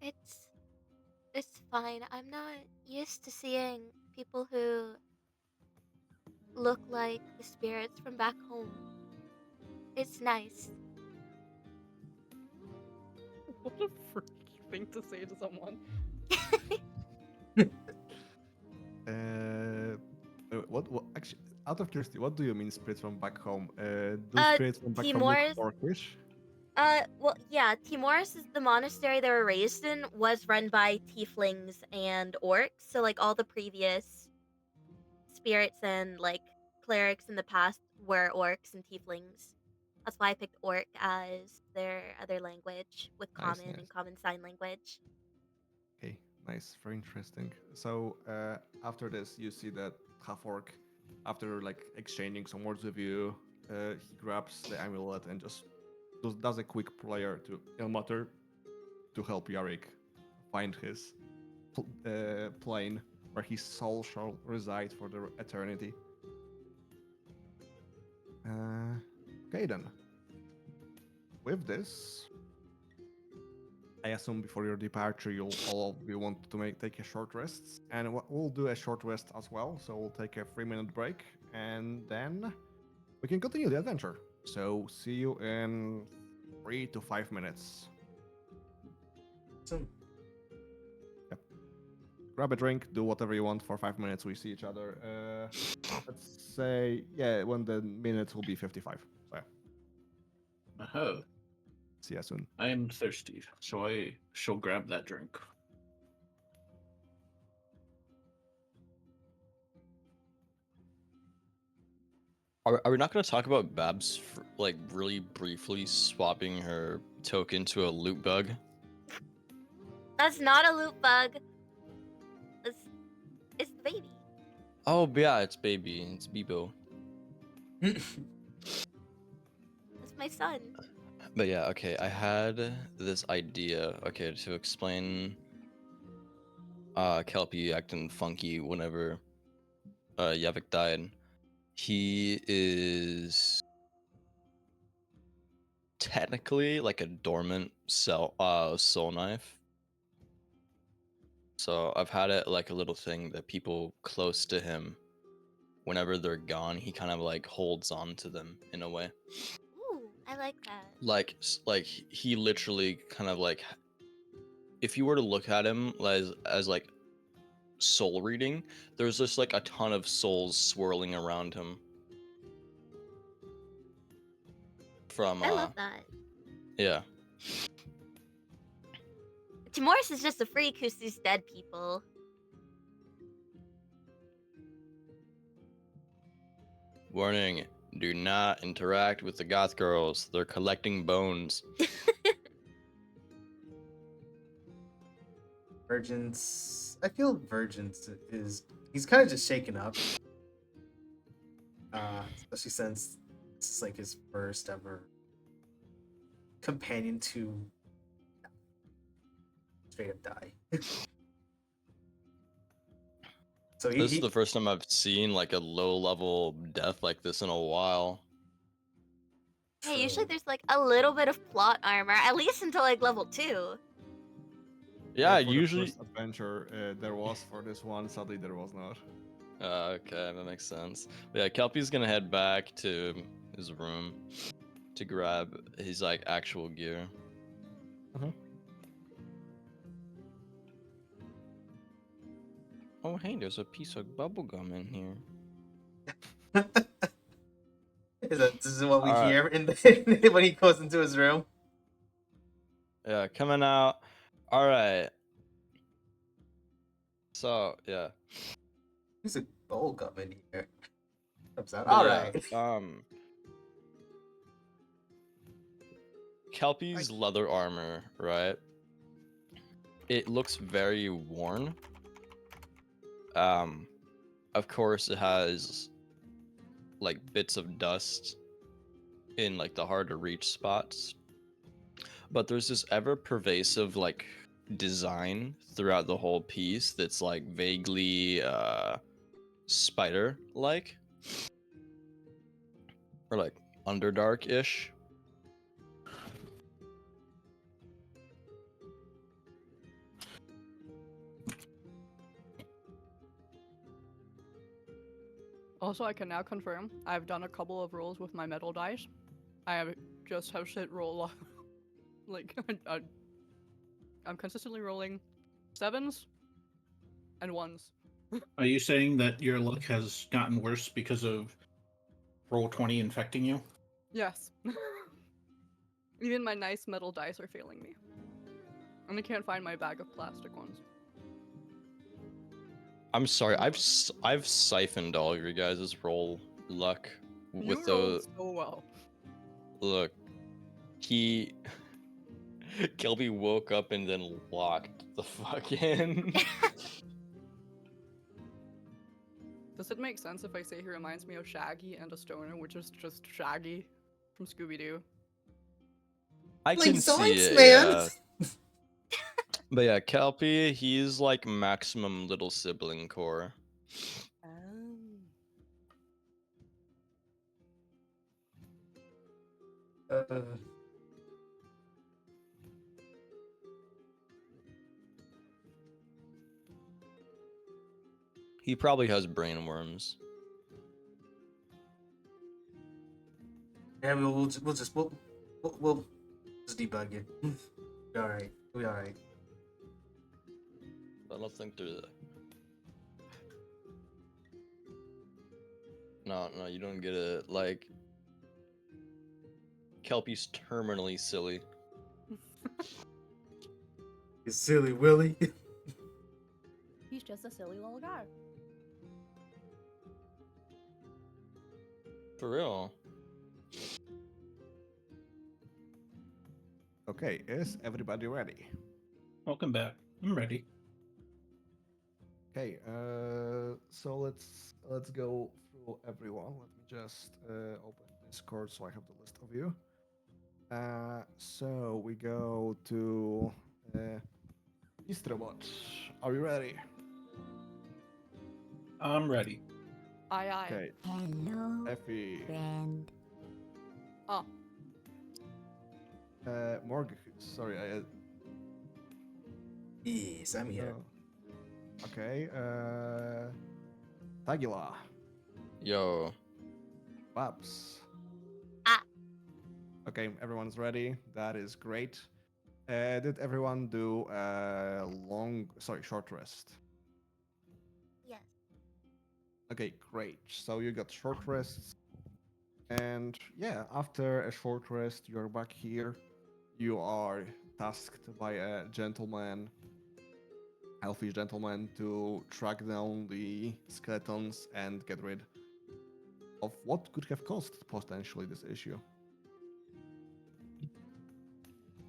It's fine. I'm not used to seeing people who look like the spirits from back home. It's nice. What a freaky thing to say to someone. What actually? Out of curiosity, what do you mean spirits from back home? Do Uh, spirits from back home look Timor's orcish? well, yeah, Timorous is the monastery they were raised in was run by tieflings and orcs. So like all the previous spirits and like clerics in the past were orcs and tieflings. That's why I picked orc as their other language with Nice, common nice. and common sign language. Okay, nice, very interesting. So after this, you see that half orc, after like exchanging some words with you, he grabs the amulet and just does a quick prayer to Ilmater to help Yarick find his plane where his soul shall reside for the eternity. Okay then. With this, I assume before your departure, you'll all of you want to take a short rest, and we'll do a short rest as well. So we'll take a 3-minute break, and then we can continue the adventure. So see you in 3 to 5 minutes. Awesome. Grab a drink, do whatever you want for 5 minutes. We see each other. Let's say, yeah, when the minutes will be 55. So yeah, Oh, see you soon. I am thirsty, so I shall grab that drink. Are we not going to talk about Babs like really briefly swapping her token to a loot bug? That's not a loot bug. It's the baby. Oh yeah, it's baby. It's Bebo. That's my son. But yeah, okay. I had this idea. Okay, to explain Kelpie acting funky whenever Yavik died. He is technically like a dormant soul knife. So I've had it like a little thing that people close to him, whenever they're gone, he kind of like holds on to them in a way. Ooh, I like that. Like he literally kind of like, if you were to look at him as like soul reading, there's just like a ton of souls swirling around him. From I love that. yeah. Timorous is just a freak who sees dead people. Warning, do not interact with the goth girls. They're collecting bones. Virgins. I feel Virgins he's kind of just shaken up. Especially since this is like his first ever companion to straight up die. So This is the first time I've seen like a low level death like this in a while. Hey, usually there's like a little bit of plot armor, at least until like level 2. Yeah, for usually. the first adventure there was, for this one, sadly there was not. Okay, that makes sense. But yeah, Kelpie's gonna head back to his room to grab his like actual gear. Oh hey, there's a piece of bubblegum in here. This is what we All right. hear when he goes into his room. Yeah, coming out. All right. So yeah. There's a bubble gum in here. Comes out. But All yeah, right. Kelpie's leather armor, right? it looks very worn. Of course, it has like bits of dust in like the hard to reach spots, but there's this ever pervasive like design throughout the whole piece that's like vaguely spider like or like underdark ish. Also, I can now confirm I've done a couple of rolls with my metal dice. I have just have shit roll like I'm consistently rolling 7s and 1s. Are you saying that your luck has gotten worse because of Roll20 infecting you? Yes. Even my nice metal dice are failing me. And I can't find my bag of plastic ones. I'm sorry, I've siphoned all your guys' roll luck You with rolled the so well. look. He Kelby woke up and then locked the fuck in. Does it make sense if I say he reminds me of Shaggy and a stoner, which is just Shaggy from Scooby-Doo? I Like can see zoinks, it, man. yeah. But yeah, Kelpie, he's like maximum little sibling core. Uh, He probably has brain worms. yeah, we'll just just debug it. Be all right. We'll be all right. I don't think there's No, you don't get it. Like, Kelpie's terminally silly. You silly Willy. He's just a silly little guy. For real. Okay, is everybody ready? Welcome back. I'm ready. Okay, so let's go through everyone. Let me just open Discord so I have the list of you. So we go to Istrobot. Are you ready? I'm ready. Aye, aye. Okay, Hello, Effie, friend. Oh, Morg. Sorry, Yes, I'm here. okay, Tagila, Yo. Babs. Ah. Okay, everyone's ready. That is great. Did everyone do short rest? Yes. Okay, great. So you got short rests, and yeah, after a short rest, you're back here. You are tasked by a gentleman, elfish gentleman, to track down the skeletons and get rid of what could have caused potentially this issue.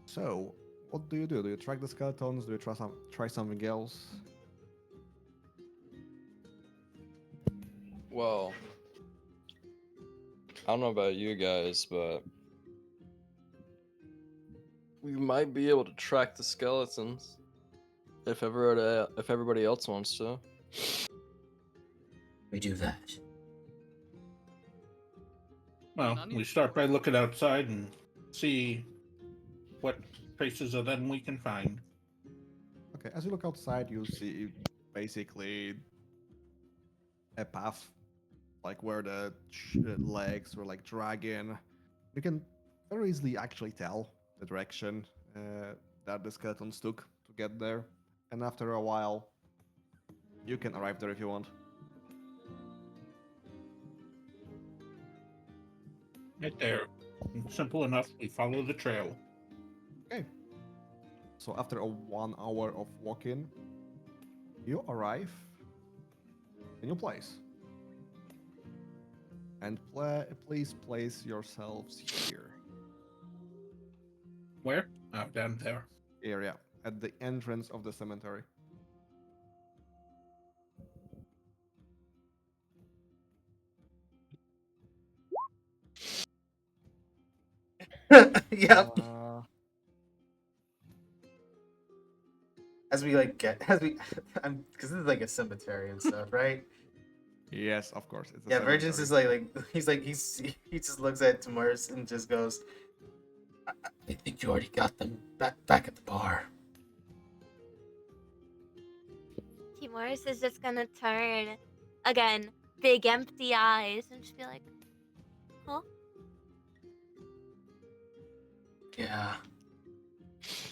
So, what do? Do you track the skeletons? Do you try something else? Well, I don't know about you guys, but we might be able to track the skeletons if everybody else wants to. We do that. Well, None we of- start by looking outside and see what traces of them we can find. Okay, as you look outside, you see basically a path, like where the legs were like dragging. You can very easily actually tell the direction that the skeletons took to get there, and after a while, you can arrive there if you want. Right there. Simple enough. We follow the trail. Okay. So after a 1 hour of walking, you arrive in your place. And please place yourselves here. Where? Oh, down there. Here, yeah. at the entrance of the cemetery. Yep. As we like get as we, I'm because this is like a cemetery and stuff, right? Yes, of course. It's a Yeah, cemetery. Virgin's is like he just looks at Tamars and just goes, I think you already got them back at the bar. Timoris is just gonna turn again, big empty eyes, and just be like, "Huh? Yeah.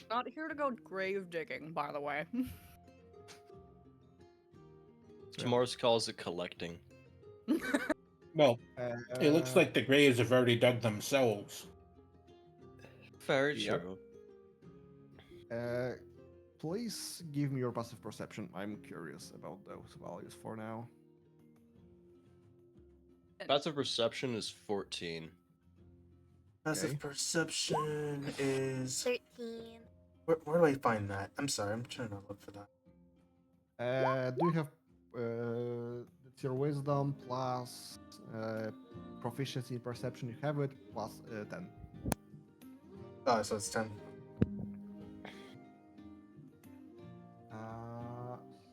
Not here to go grave digging, by the way. Tomorrow's calls it collecting. Well, it looks Uh, like the graves have already dug themselves. Very Yep. true. Please give me your passive perception. I'm curious about those values for now. Passive perception is 14. Passive Okay. perception is 13. where do I find that? I'm sorry, I'm trying to look for that. Do you have it's your wisdom plus proficiency in perception? You have it plus 10. Oh, so it's 10.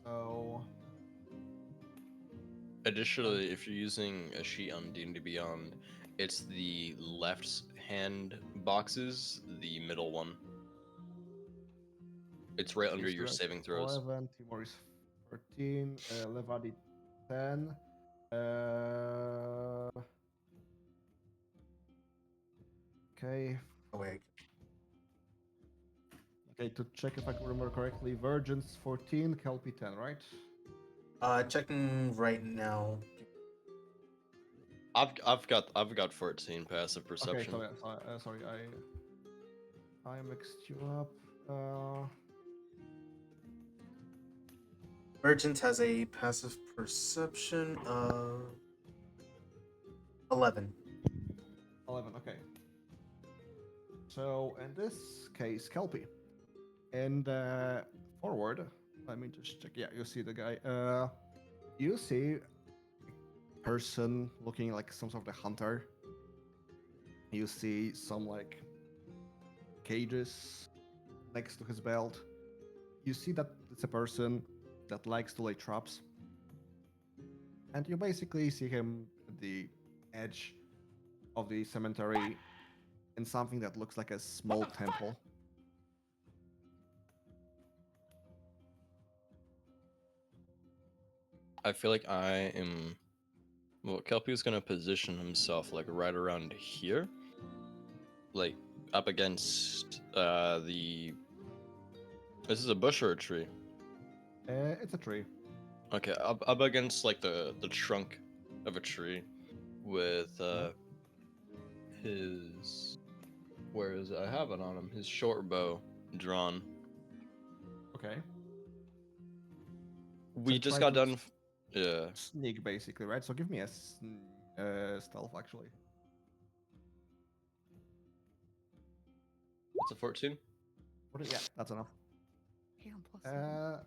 So Additionally, if you're using a sheet on D&D Beyond, it's the left hand boxes, the middle one. It's right under your Strength saving throws. 11, Timor is 13, Levadi 10. Okay. Oh wait. Okay, to check if I can remember correctly, Virgin's 14, Kelpie 10, right? Checking right now. I've got 14 passive perception. Okay, sorry, I mixed you up. Merchant has a passive perception of 11. 11, okay. So in this case, Kelpie. And forward, let me just check. Yeah, you see the guy. You see a person looking like some sort of hunter. You see some like cages next to his belt. You see that it's a person that likes to lay traps. And you basically see him at the edge of the cemetery in something that looks like a small temple. I feel like I am. Well, Kelpie's gonna position himself like right around here, like up against the. This is a bush or a tree? It's a tree. Okay, up against like the trunk of a tree, with his. Where is it? I have it on him. His short bow drawn. Okay. We just try got to done. Yeah. Sneak, basically, right? So give me a stealth, actually. It's a 14. Yeah, that's enough. Damn, plus seven.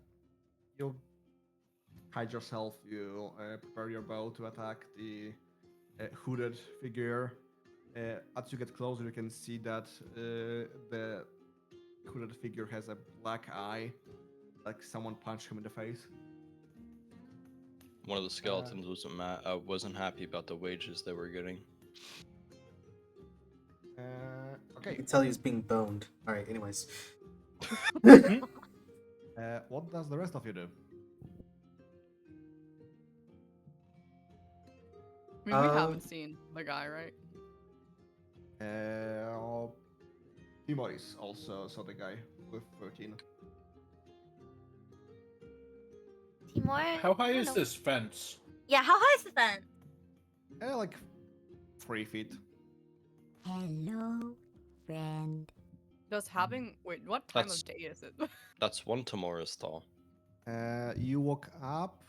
You hide yourself. You prepare your bow to attack the hooded figure. As you get closer, you can see that the hooded figure has a black eye, like someone punched him in the face. One of the skeletons wasn't happy about the wages they were getting. I Okay. can tell he's being boned. Alright, anyways. What does the rest of you do? I mean, we haven't seen the guy, right? Timoris also saw the guy with 13. Timor? How high I don't is know. this fence? Yeah, how high is the fence? Like 3 feet. Hello, friend. Does having wait, what time That's- of day is it? That's one Tamora's tall. You woke up,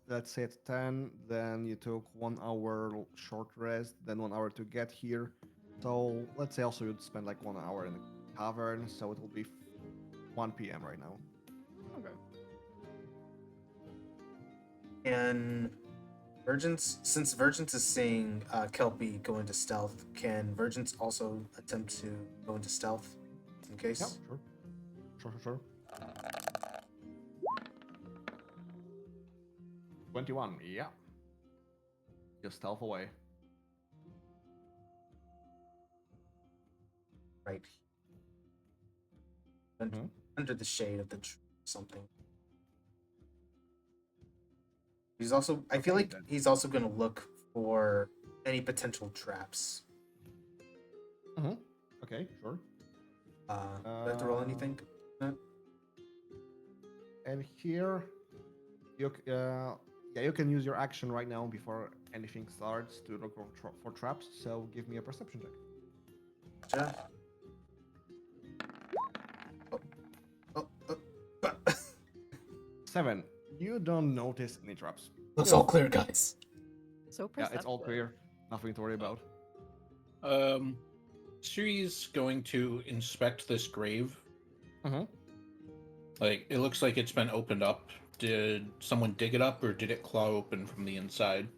let's say at 10, then you took 1 hour short rest, then 1 hour to get here. So let's say also you'd spend like 1 hour in the cavern, so it will be 1 p.m. right now. Okay. And since Virgins is seeing Kelpie go into stealth, can Virgins also attempt to go into stealth in Yeah, case? sure. 21, yeah. Just stealth away. Right. Under, Mhm. under the shade of the something. He's also. I feel Okay, like then. he's also gonna look for any potential traps. Okay, sure. Do I have to roll anything? And here, you can use your action right now before anything starts to look for traps. So give me a perception check. Gotcha. Oh, 7. You don't notice any traps. looks all clear, guys. So Yeah, perceptive. it's all clear. Nothing to worry about. Siri's going to inspect this grave. Mhm. Like, it looks like it's been opened up. Did someone dig it up, or did it claw open from the inside?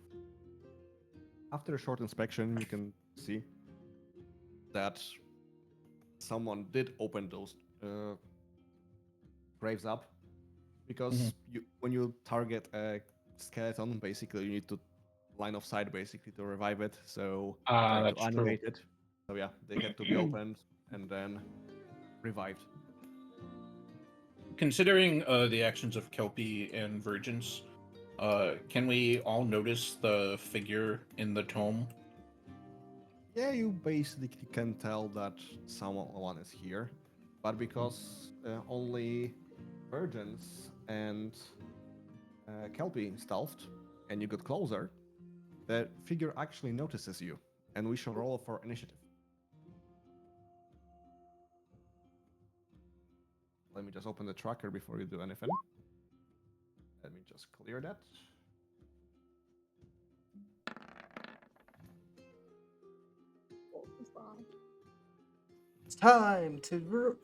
After a short inspection, you can see that someone did open those graves up because when you target a skeleton, basically you need to line of sight basically to revive it. So trying to That's true. animate it. So yeah, they had to be opened and then revived. Considering the actions of Kelpie and Virgins, can we all notice the figure in the tome? Yeah, you basically can tell that someone is here, but because only virgins and Kelpie stealthed, and you got closer, the figure actually notices you, and we shall roll for initiative. Let me just open the tracker before you do anything. Let me just clear that. What was that? It's time to roll.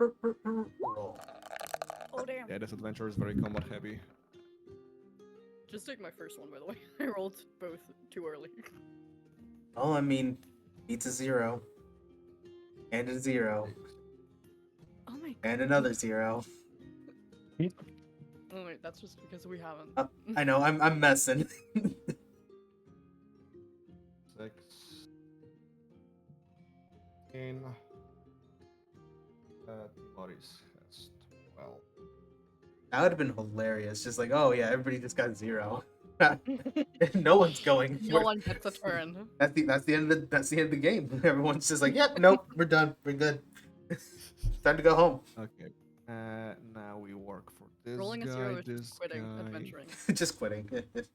Oh damn. Yeah, this adventure is very combat heavy. Just take my first one, by the way. I rolled both too early. Oh, I mean, beats a 0. And a 0. Oh my god. And another 0. Oh wait, that's just because we haven't. I know, I'm messing. 6. In. Boris has 12. That would have been hilarious. Just like, oh yeah, everybody just got 0. No one's going. No one gets a turn. That's the end of the game. Everyone's just like, yep, nope, we're done. We're good. Time to go home. Okay. Now we work for this Rolling a guy, 0 is this just quitting guy. adventuring. Just quitting. This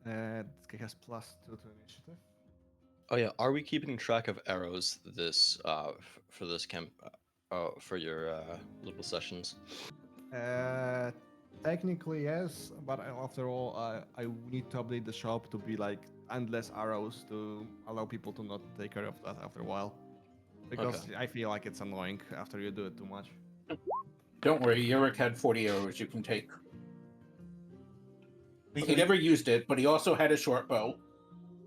guy has +2 to initiative. Oh yeah, are we keeping track of arrows for this camp for your little sessions? Technically yes, but after all, I need to update the shop to be like endless arrows to allow people to not take care of that after a while. Because Okay. I feel like it's annoying after you do it too much. Don't worry, Yurik had 40 arrows you can take. We, He we, never used it, but he also had a short bow.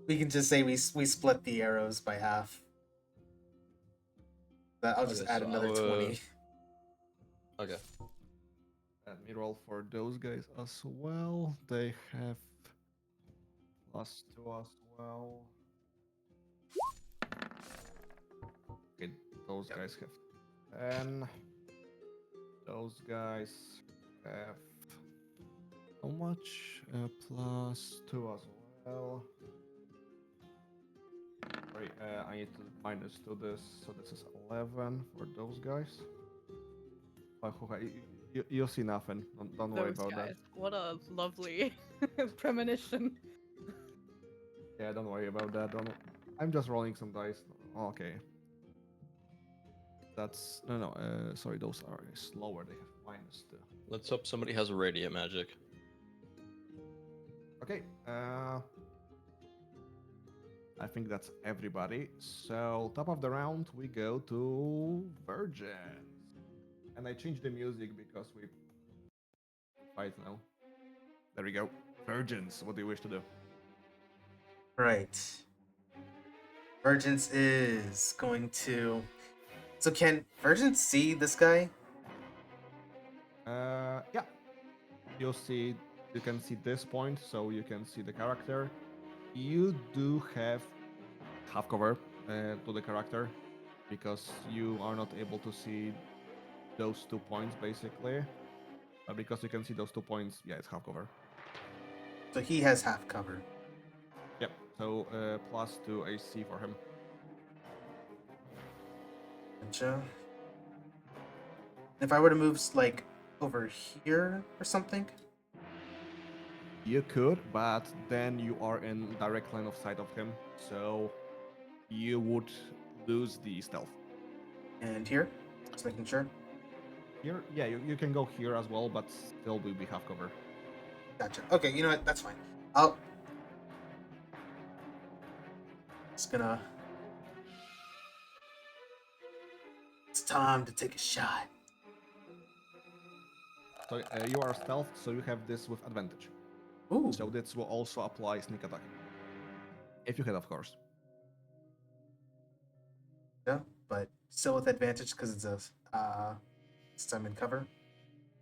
we can just say we split the arrows by half. I'll just Okay, add so another I'll, 20. Okay. Let me roll for those guys as well. They have +2 as well. Okay, those guys have 10. Those guys have how much? +2 as well. Sorry, I need to minus to this, so this is 11 for those guys. You'll see nothing. Don't worry Those about guys. What a lovely premonition. that. Yeah, don't worry about that. I'm just rolling some dice. Okay. That's no. Sorry, those are slower. They have -2. Let's hope somebody has radiant magic. Okay. I think that's everybody. So top of the round, we go to Virgin. And I changed the music because we fight now. There we go. Virgins, what do you wish to do? Right. Virgins is going to. So can Virgins see this guy? Yeah. You can see this point, so you can see the character. You do have half cover to the character because you are not able to see those 2 points basically. But because you can see those 2 points, yeah, it's half cover. So he has half cover. Yep. So +2 AC for him. Gotcha. If I were to move like over here or something, You could, but then you are in direct line of sight of him, so you would lose the stealth. and here, just making sure. Here, yeah, you can go here as well, but still will be half cover. Gotcha. Okay, you know what? That's fine. I'll. Just gonna. It's time to take a shot. So you are stealth, so you have this with advantage. Ooh. So this will also apply sneak attack. If you hit, of course. Yeah, but still with advantage because it's a. Since I'm in cover.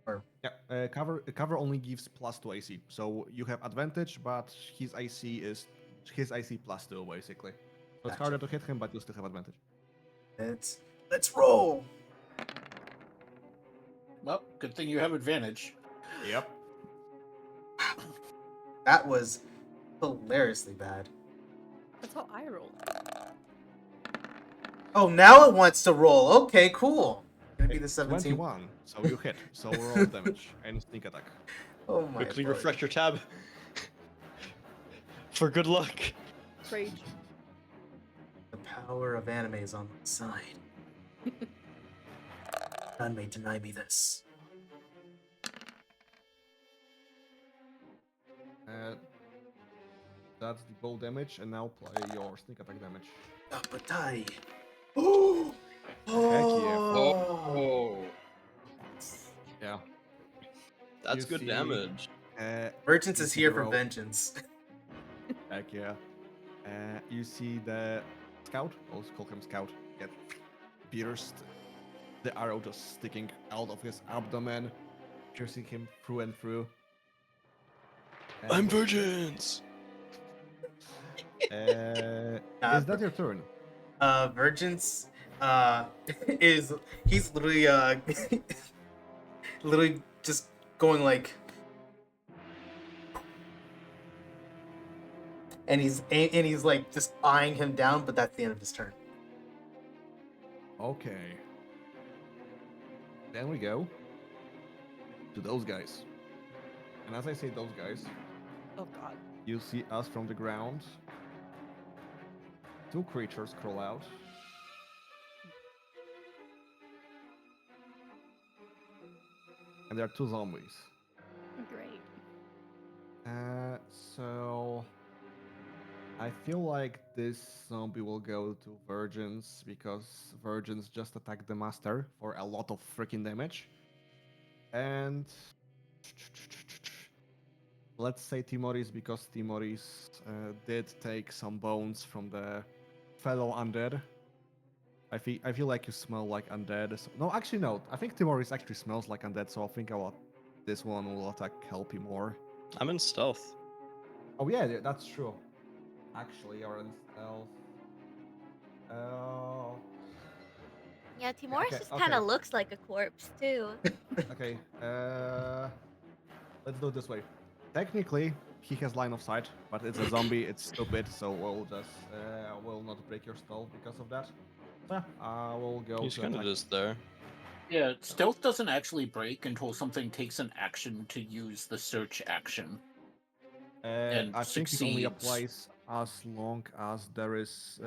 Or Yeah, cover only gives +2 AC. So you have advantage, but his AC is +2 basically. So it's Gotcha. harder to hit him, but you still have advantage. let's roll. Well, good thing you have advantage. Yep. That was hilariously bad. That's how I rolled. Oh, now it wants to roll. Okay, cool. Gonna be the 17. 21, so you hit. So roll damage and sneak attack. Oh my Quickly lord. refresh your tab. For good luck. Rage. The power of anime is on my side. None may deny me this. That's the bow damage, and now play your sneak attack damage. But die. Oh! Oh, Yeah. that's You good see, damage. Vengeance you is see here the for row. vengeance. Heck yeah. You see the scout, let's call him scout, get pierced. The arrow just sticking out of his abdomen, piercing him through and through. I'm virgins. Is that your turn? Vengeance is he's literally literally just going like, and he's like just eyeing him down, but that's the end of his turn. Okay. Then we go to those guys. And as I say those guys, Oh god. you see us from the ground. Two creatures crawl out. And there are two zombies. Great. So I feel like this zombie will go to virgins because virgins just attack the master for a lot of freaking damage. And let's say Timoris because Timoris did take some bones from the fellow undead. I feel like you smell like undead. No, actually no. I think Timoris actually smells like undead, so I think this one will attack Kelpie more. I'm in stealth. Oh yeah, that's true. Actually, you're in stealth. Oh. Yeah, Timoris okay, just kind okay. of looks like a corpse too. Okay. Let's do it this way. Technically, he has line of sight, but it's a zombie. It's stupid, so we'll just will not break your stealth because of that. So, yeah, we'll go. He's to kind of attack. just there. Yeah, stealth doesn't actually break until something takes an action to use the search action. and I think it only succeeds. applies as long as there is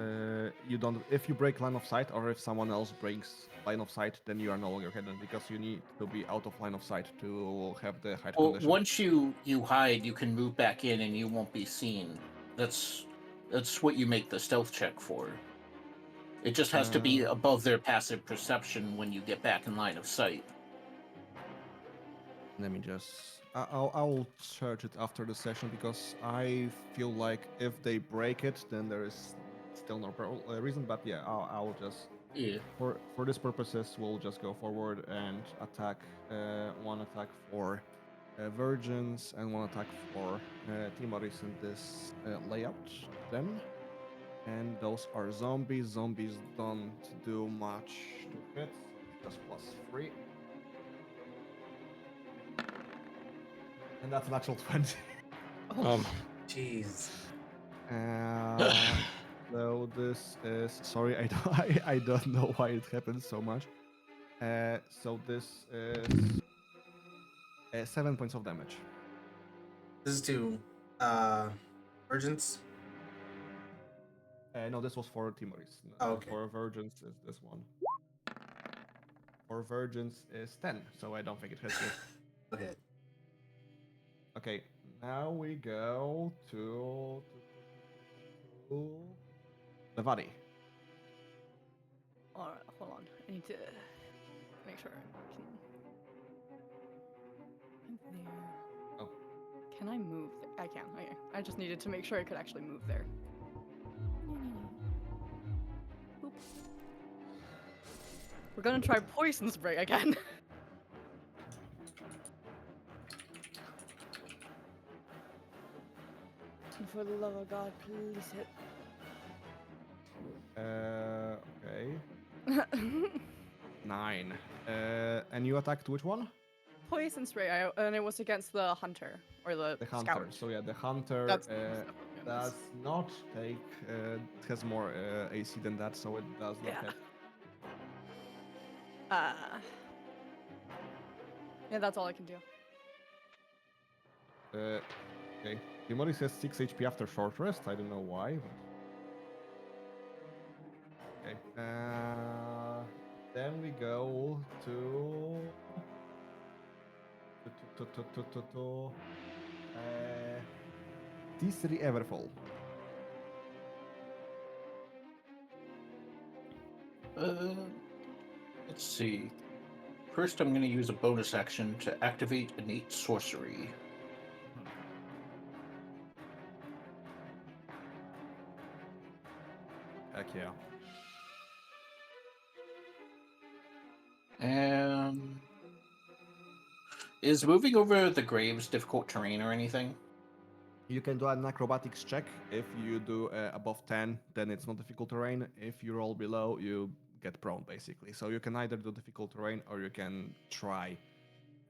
you don't. If you break line of sight, or if someone else breaks line of sight, then you are no longer hidden because you need to be out of line of sight to have the hide Well, condition. once you hide, you can move back in and you won't be seen. That's what you make the stealth check for. It just has to be above their passive perception when you get back in line of sight. Let me just. I'll search it after the session because I feel like if they break it, then there is still no reason. But yeah, I'll just Yeah. for this purposes, we'll just go forward and attack. One attack for virgins and one attack for Timoris in this layout. Then, and those are zombies. Zombies don't do much to hit, so it's just +3. And that's a natural 20. Jeez. So this is sorry, I don't I don't know why it happens so much. So this is 7 points of damage. This is to Urgents. No, this was for Timoris. Oh, okay. For Virgins is this one. For Virgins is 10, so I don't think it hits you. Okay. Okay, now we go to Levadi. Alright, hold on. I need to make sure I can. There. Oh. Can I move? I can. Okay. I just needed to make sure I could actually move there. Boop. We're gonna try poison spray again. For the love of God, please hit. Okay. 9. And you attacked which one? Poison spray, and it was against the hunter or the Hunter. scout. So yeah, the hunter That's does not take. It has more AC than that, so it does not Yeah. hit. Yeah, that's all I can do. Okay. Timoris has 6 HP after short rest. I don't know why. But... Okay. Then we go to. T3 Everfall. Let's see. First, I'm going to use a bonus action to activate innate sorcery. Heck yeah. And is moving over the graves difficult terrain or anything? You can do an acrobatics check. If you do above 10, then it's not difficult terrain. If you roll below, you get prone, basically. So you can either do difficult terrain or you can try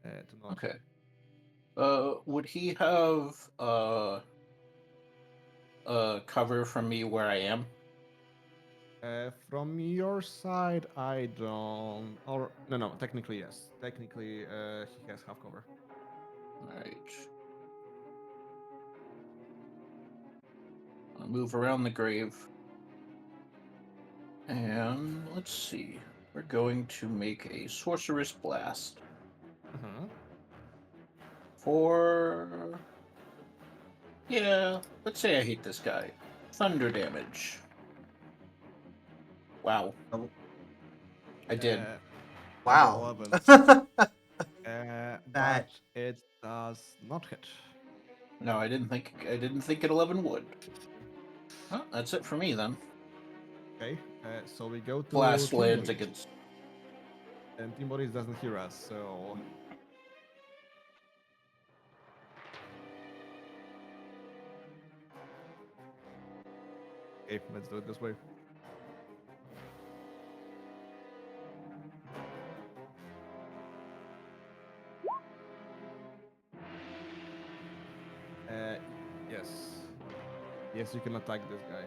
to not. Okay. Would he have cover from me where I am? From your side, I don't. Or no, technically yes. Technically, he has half cover. Alright. I'll move around the grave. And let's see. We're going to make a sorceress blast. For. Yeah, let's say I hate this guy. Thunder damage. Wow. Oh, I did. wow. 11. That- But it does not hit. No, I didn't think an 11 would. Oh, that's it for me then. Okay, so we go to Blast lands Timoris. against. And Timoris doesn't hear us, so. Okay, let's do it this way. Yes. Yes, you can attack this guy.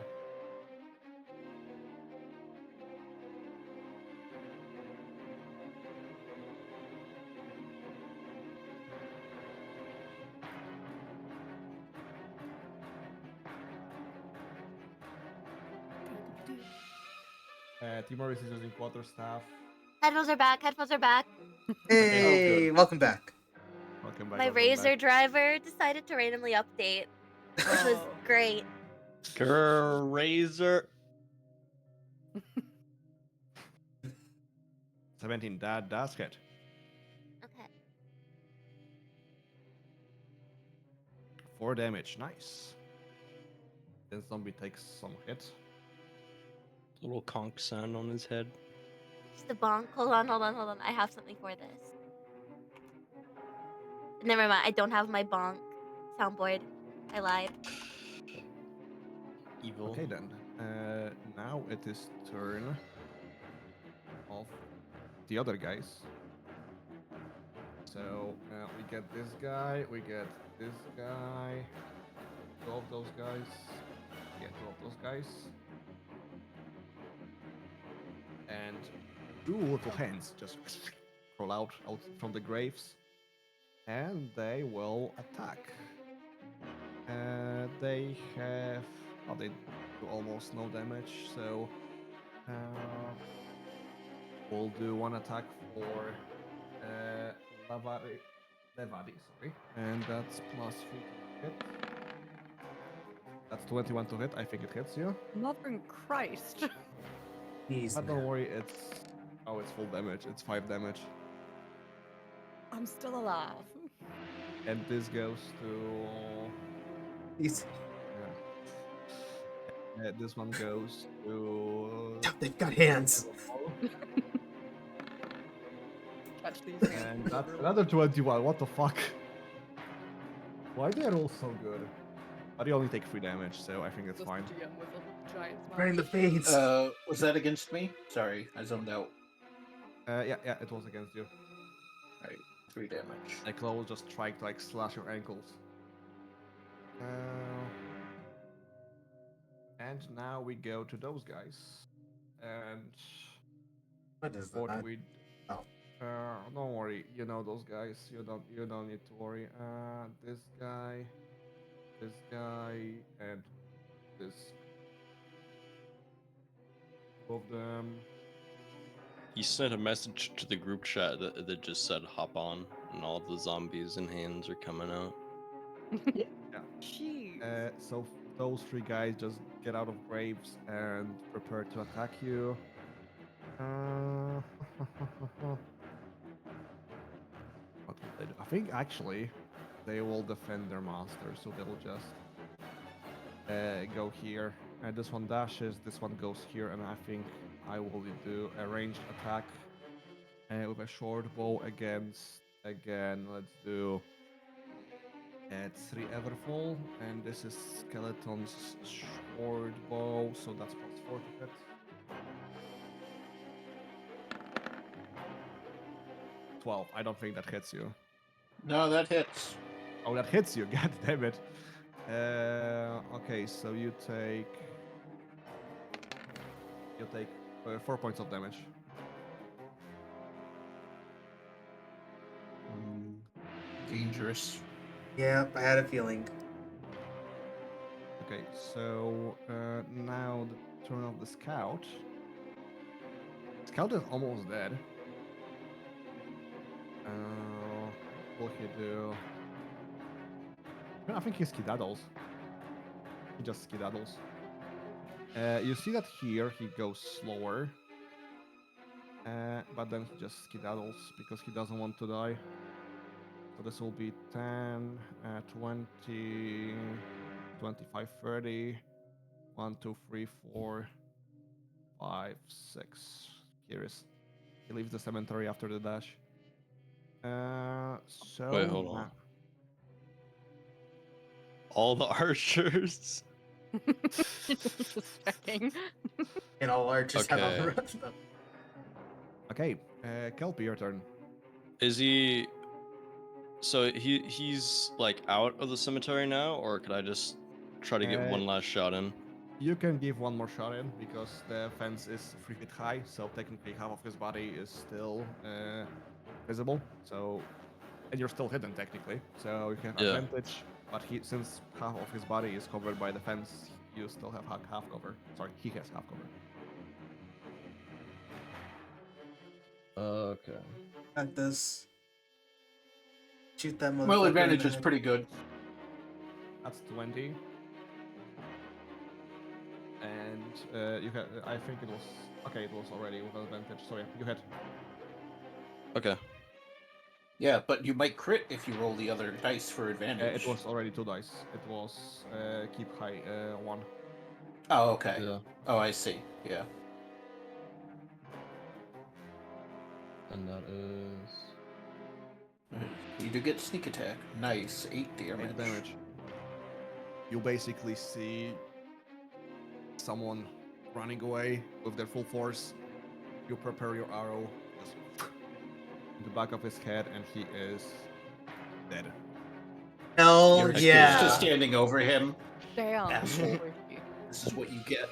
Timoris is using quarterstaff. Headphones are back. Headphones are back. Hey, welcome back. Welcome back. My welcome Razor back. driver decided to randomly update, which was Oh. great. Grr, Razor. 17, that does hit. Okay. 4 damage. Nice. Then zombie takes some hit. Little conch sound on his head. Just a bonk. Hold on. I have something for this. Never mind. I don't have my bonk soundboard. I lied. Evil. Okay then. Now it is turn of the other guys. So we get this guy, we get this guy, 2 of those guys, we get 2 of those guys, and 2 little hands just crawl out from the graves, and they will attack. They have, well, they do almost no damage, so we'll do 1 attack for Levadi, sorry, and that's plus 3 to hit. That's 21 to hit. I think it hits you. Mother in Christ. Jeez, But don't man. worry, it's it's full damage. It's 5 damage, I'm still alive. and this goes to These, this one goes to they've got hands. Catch these and hands. that's another 21. What the fuck? Why they roll so good? But you only take 3 damage, so I think it's Just fine. the GM with a giant smile. Right in the face. Was that against me? Sorry, I zoned out. Yeah, it was against you. Alright, 3 damage. The claw just tried to like slash your ankles. And now we go to those guys. And What is what that? we Oh. don't worry, you know those guys. You don't need to worry. This guy, and this. 2 of them. He sent a message to the group chat that just said hop on, and all the zombies and hands are coming out. Jeez. So those 3 guys just get out of graves and prepare to attack you. What will they do? I think actually they will defend their master, so they'll just go here. And this one dashes, this one goes here, and I think I will do a ranged attack with a short bow against, again, let's do 3 Everfall, and this is Skeleton's short bow, so that's plus 4 to hit. 12. I don't think that hits you. No, that hits. Oh, that hits you. God damn it. Okay, so you take 4 points of damage. Dangerous. Yep, I had a feeling. Okay, so now the turn of the scout. Scout is almost dead. What will he do? I think he skedaddles. He just skedaddles. You see that here he goes slower. But then he just skedaddles because he doesn't want to die. So this will be 10, 20, 25, 30. 1, 2, 3, 4, 5, 6. Here is. He leaves the cemetery after the dash. So Wait, hold on. All the archers. Just checking. And all archers have Okay. a run. Okay, Kelpie, your turn. Is he? So he's like out of the cemetery now, or could I just try to get one last shot in? You can give one more shot in because the fence is 3 feet high, so technically half of his body is still visible. So, and you're still hidden technically, so you have Yeah. advantage. But since half of his body is covered by the fence, you still have half cover. Sorry, he has half cover. Okay. At this. Shoot that motherfucker. Well, in advantage the is head. pretty good. That's 20. And you had, I think it was, okay, it was already with advantage. Sorry, you had. Okay. Yeah, but you might crit if you roll the other dice for advantage. It was already 2 dice. It was keep high 1. Oh, okay. Yeah. Oh, I see. Yeah. And that is. You do get sneak attack. Nice. 8 damage. 8 damage. You basically see someone running away with their full force. You prepare your arrow just in the back of his head, and he is dead. Hell You're yeah. just standing over him. Damn. Asshole. Freaky. This is what you get.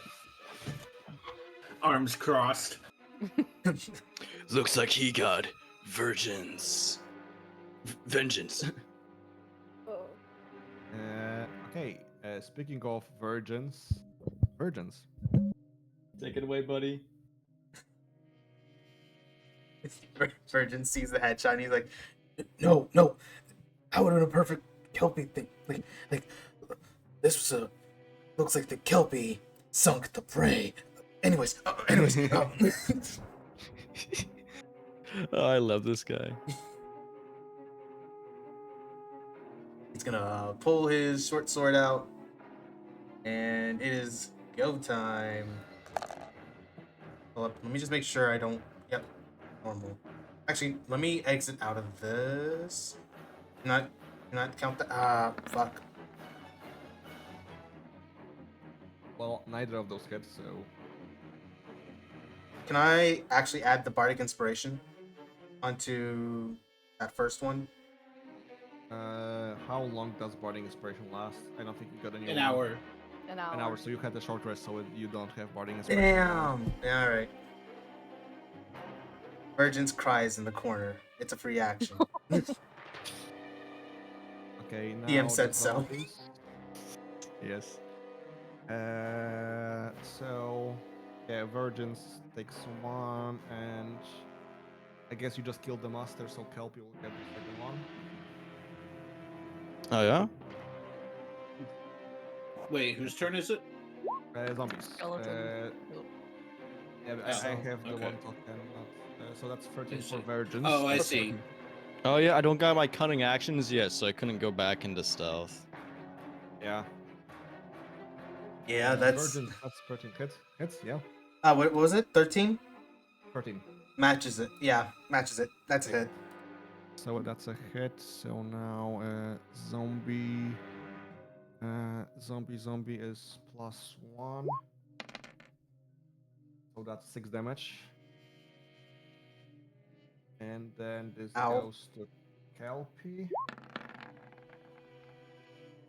Arms crossed. Looks like he got vengeance. Oh. Okay. Speaking of virgins. Take it away, buddy. Virgin sees the headshot and he's like, no, that would have been a perfect Kelpie thing. Like this was looks like the Kelpie sunk the prey. Anyways, Oh, I love this guy. he's gonna pull his short sword out, and it is go time. Hold up, let me just make sure I don't. Yep, normal. Actually, let me exit out of this. Not count the. Fuck. Well, neither of those hits, so Can I actually add the bardic inspiration onto that first one? how long does Bardic Inspiration last? I don't think you got any. An hour. An hour. An hour, so you had a short rest, so you don't have Bardic Inspiration. Damn. Yeah, all right. Virgin's cries in the corner. It's a free action. Okay, now DM the said so. zombies. Yes. So yeah, Virgins takes 1, and I guess you just killed the master, so Kelpie will get the second one. Oh yeah. Wait, whose turn is it? Zombies. Skeleton. Yeah, Oh, I have the okay. one token. So that's 13 Is for it- Virgins. Oh, I see. Oh yeah, I don't got my cunning actions yet, so I couldn't go back into stealth. Yeah. Yeah, that's. Virgins. That's 13 hits. Hits. Yeah. What was it? 13? 13. Matches it. Yeah, matches it. That's a hit. So that's a hit. So now zombie. Zombie is +1. So that's 6 damage. And then this Ow. goes to Kelpie.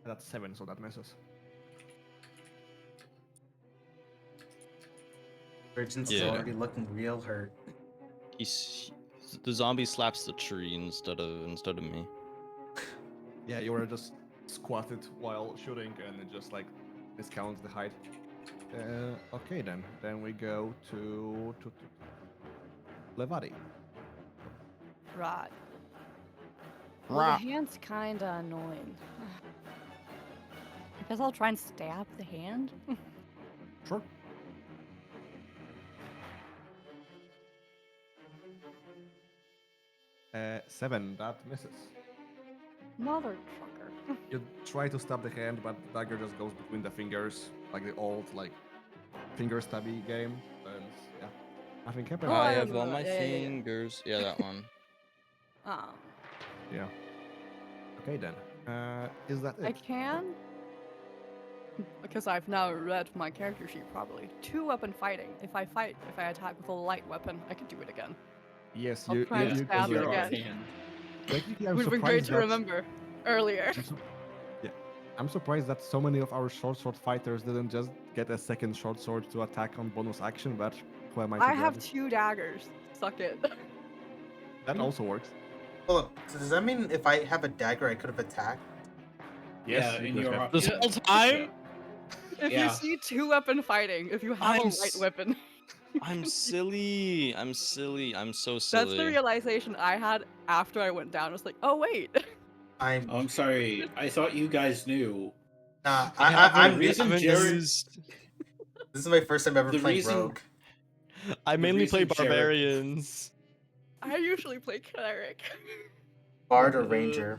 That's 7, so that misses. Virgin's Yeah. already looking real hurt. The zombie slaps the tree instead of me. Yeah, you were just squatted while shooting, and it just like discounts the height. Okay then. Then we go to Levadi. Right. Well, the hand's kinda annoying. I guess I'll try and stab the hand. Sure. Uh, 7, that misses. Mother trucker. You try to stab the hand, but the dagger just goes between the fingers, like the old like finger stabby game. And yeah, nothing happened. Oh, I I have remember on my that. Yeah, yeah, yeah. fingers. Yeah, that one. Um, Yeah. Okay then. Is that I it? can, because I've now read my character sheet properly. 2-weapon fighting. If I attack with a light weapon, I can do it again. Yes, I'll you. try and you stab You're it again. offhand. Technically, I'm Would have been great surprised to that- remember earlier. Yeah, I'm surprised that so many of our short sword fighters didn't just get a second short sword to attack on bonus action. But who am I to I have judge? 2 daggers. Suck it. That also works. Hold up. So does that mean if I have a dagger, I could have attacked? Yeah, you in could your have. This yeah. whole time, If Yeah. you see 2-weapon fighting, if you have I'm a light weapon, I'm silly. I'm silly. I'm so that's silly. the realization I had after I went down. I was like, oh wait. I'm. I'm sorry. I thought you guys knew. Nah, Yeah, the I'm. reason I'm Jared- used. This is my first time ever The playing reason- rogue. I mainly play reason Jared- barbarians. I usually play cleric. Bard or ranger?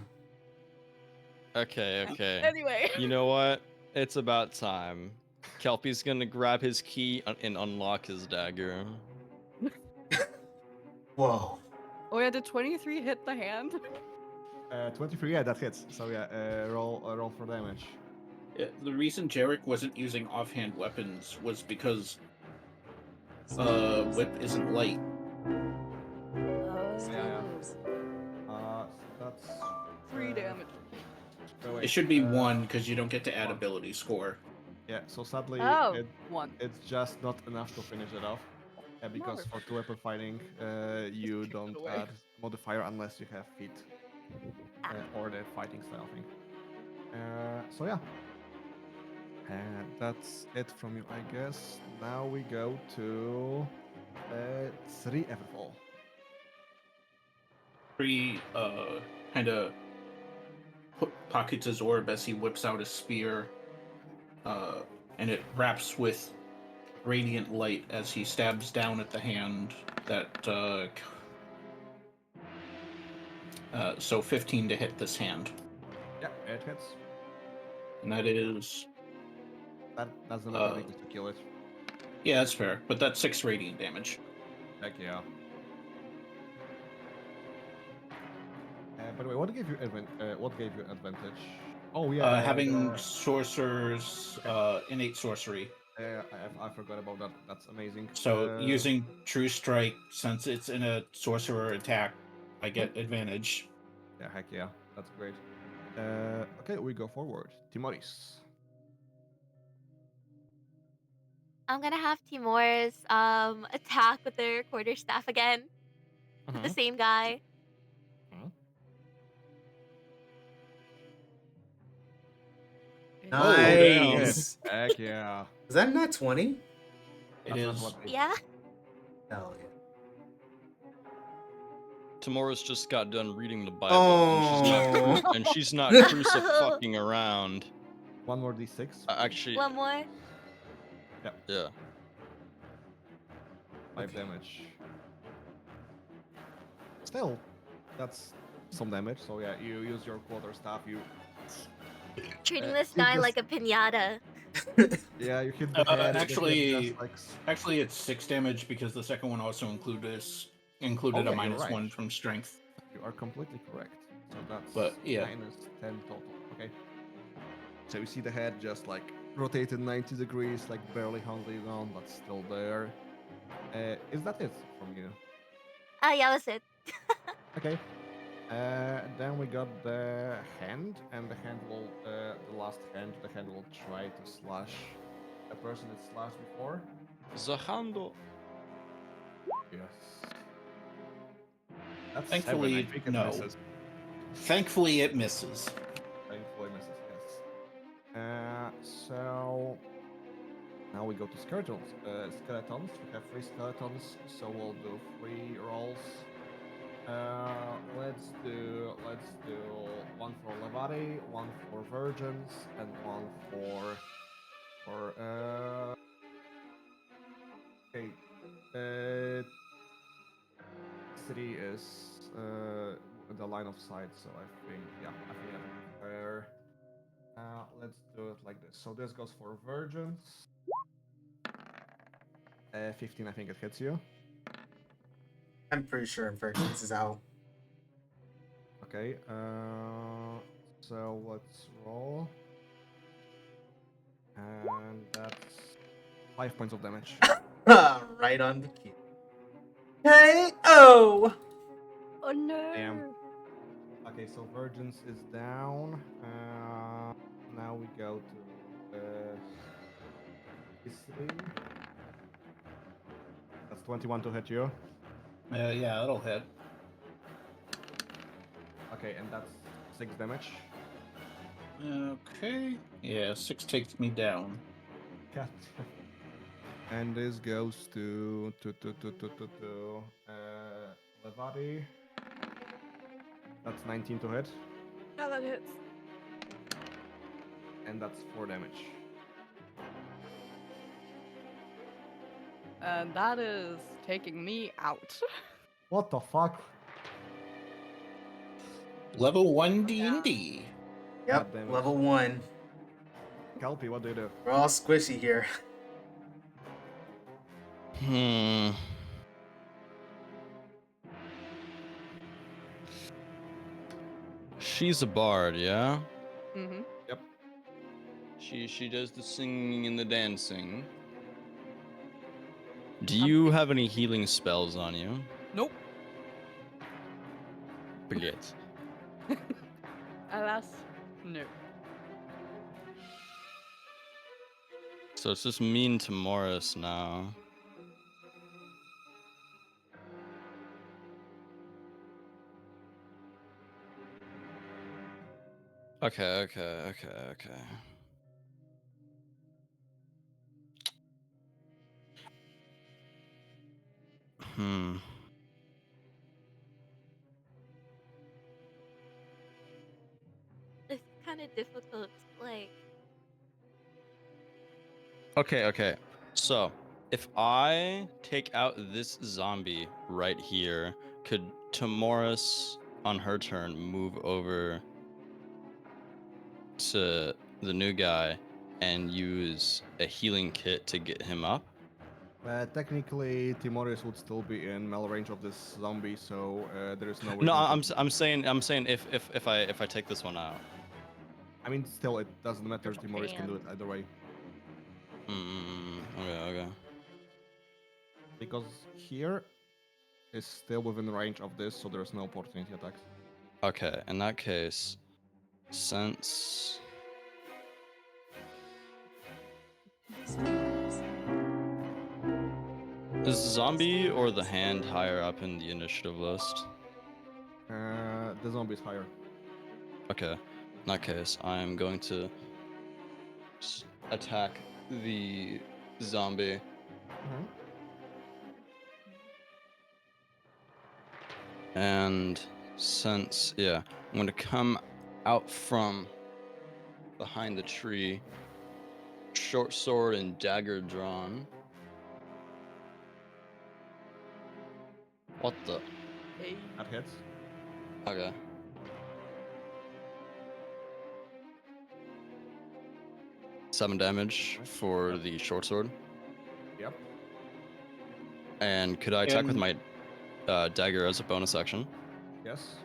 Okay. Anyway. You know what? It's about time. Kelpie's gonna grab his key and unlock his dagger. Whoa. Oh yeah, did 23 hit the hand? 23, yeah, that hits. So yeah, roll for damage. The reason Jarek wasn't using offhand weapons was because whip isn't light. Yeah. That's 3 damage. oh, wait, It should be 1 because you don't get to add ability score. Yeah, so sadly, Oh, 1. it's just not enough to finish it off. Because for two-weapon fighting, you kicked it don't away. add modifier unless you have feet or the fighting style thing. So yeah, and that's it from you, I guess. Now we go to 3 Everfall. 3 kind of pockets his orb as he whips out a spear, and it wraps with radiant light as he stabs down at the hand. So 15 to hit this hand, Yeah, it hits. and that is That's the weapon weakness to kill it. yeah, that's fair. But that's 6 radiant damage. Heck yeah. By the way, what gave you advantage? Oh yeah, Having sorcerer's innate sorcery. I forgot about that. That's amazing. So using True Strike, since it's in a sorcerer attack, I get advantage. Yeah, heck yeah, that's great. Okay, we go forward. Timoris. I'm gonna have Timor's attack with their quarterstaff again. With the same guy. Nice. Heck yeah. Is that not 20? It is. Yeah. Hell yeah. Tamora's just got done reading the Bible, Oh. and she's not crucifying around. One more d6. Actually, One more. yeah. 5 damage. Still, that's some damage. So yeah, you use your quarterstaff. You Treating this guy like a pinata. yeah, you hit the head. Actually, it's 6 damage because the second one also included a -1 from strength. You are completely correct. So that's -10 total. Okay. So you see the head just like rotated 90 degrees, like barely holding on, but still there. Is that it from you? Yeah, that's it. Okay. Then we got the hand, and the hand will, the last hand, the hand will try to slash a person it slashed before. The handle. Yes. That's Thankfully, 7. I think it no. misses. Thankfully, it misses. Thankfully misses, yes. So now we go to skeletons. We have 3 skeletons, so we'll do 3 rolls. Let's do 1 for Levati, 1 for Virgins, and 1 for okay. 3 is the line of sight, so I think that's fair. Let's do it like this. So this goes for Virgins. 15, I think it hits you. I'm pretty sure Virgins is out. Okay, so let's roll. And that's 5 points of damage. Right on the key. K.O. Oh no! Damn. Okay, so Virgins is down. Now we go to history. That's 21 to hit you. Yeah, that'll hit. Okay, and that's 6 damage. Okay. Yeah, 6 takes me down. Cat. And this goes to Levati. That's 19 to hit. Yeah, that hits. And that's 4 damage. And that is taking me out. What the fuck? Level 1 D&D. Yep, God damn it. level 1. Kelpie, what do you do? We're all squishy here. Hmm. She's a bard, yeah? Mm-hmm. Yep. She does the singing and the dancing. Do I'm you thinking- have any healing spells on you? Nope. Forget. Alas, no. So it's just mean to Morris now. Okay. Hmm. It's kind of difficult to play. Okay. So, if I take out this zombie right here, could Tamoris, on her turn, move over to the new guy and use a healing kit to get him up? Technically, Timoris would still be in melee range of this zombie, so there is no way. No, for him I'm to- I'm saying if I take this one out. I mean, still, it doesn't matter. Just Timoris can do it ban. either way Okay. because here is still within range of this, so there's no opportunity attacks. Okay, in that case, since is zombie or the hand higher up in the initiative list? The zombie is higher. Okay, in that case, I'm going to attack the zombie. And since, yeah, I'm going to come out from behind the tree, short sword and dagger drawn. What the? Hey. That hits. Okay. Seven damage for the short sword. Yep. And could I attack with And- my dagger as a bonus action? Yes.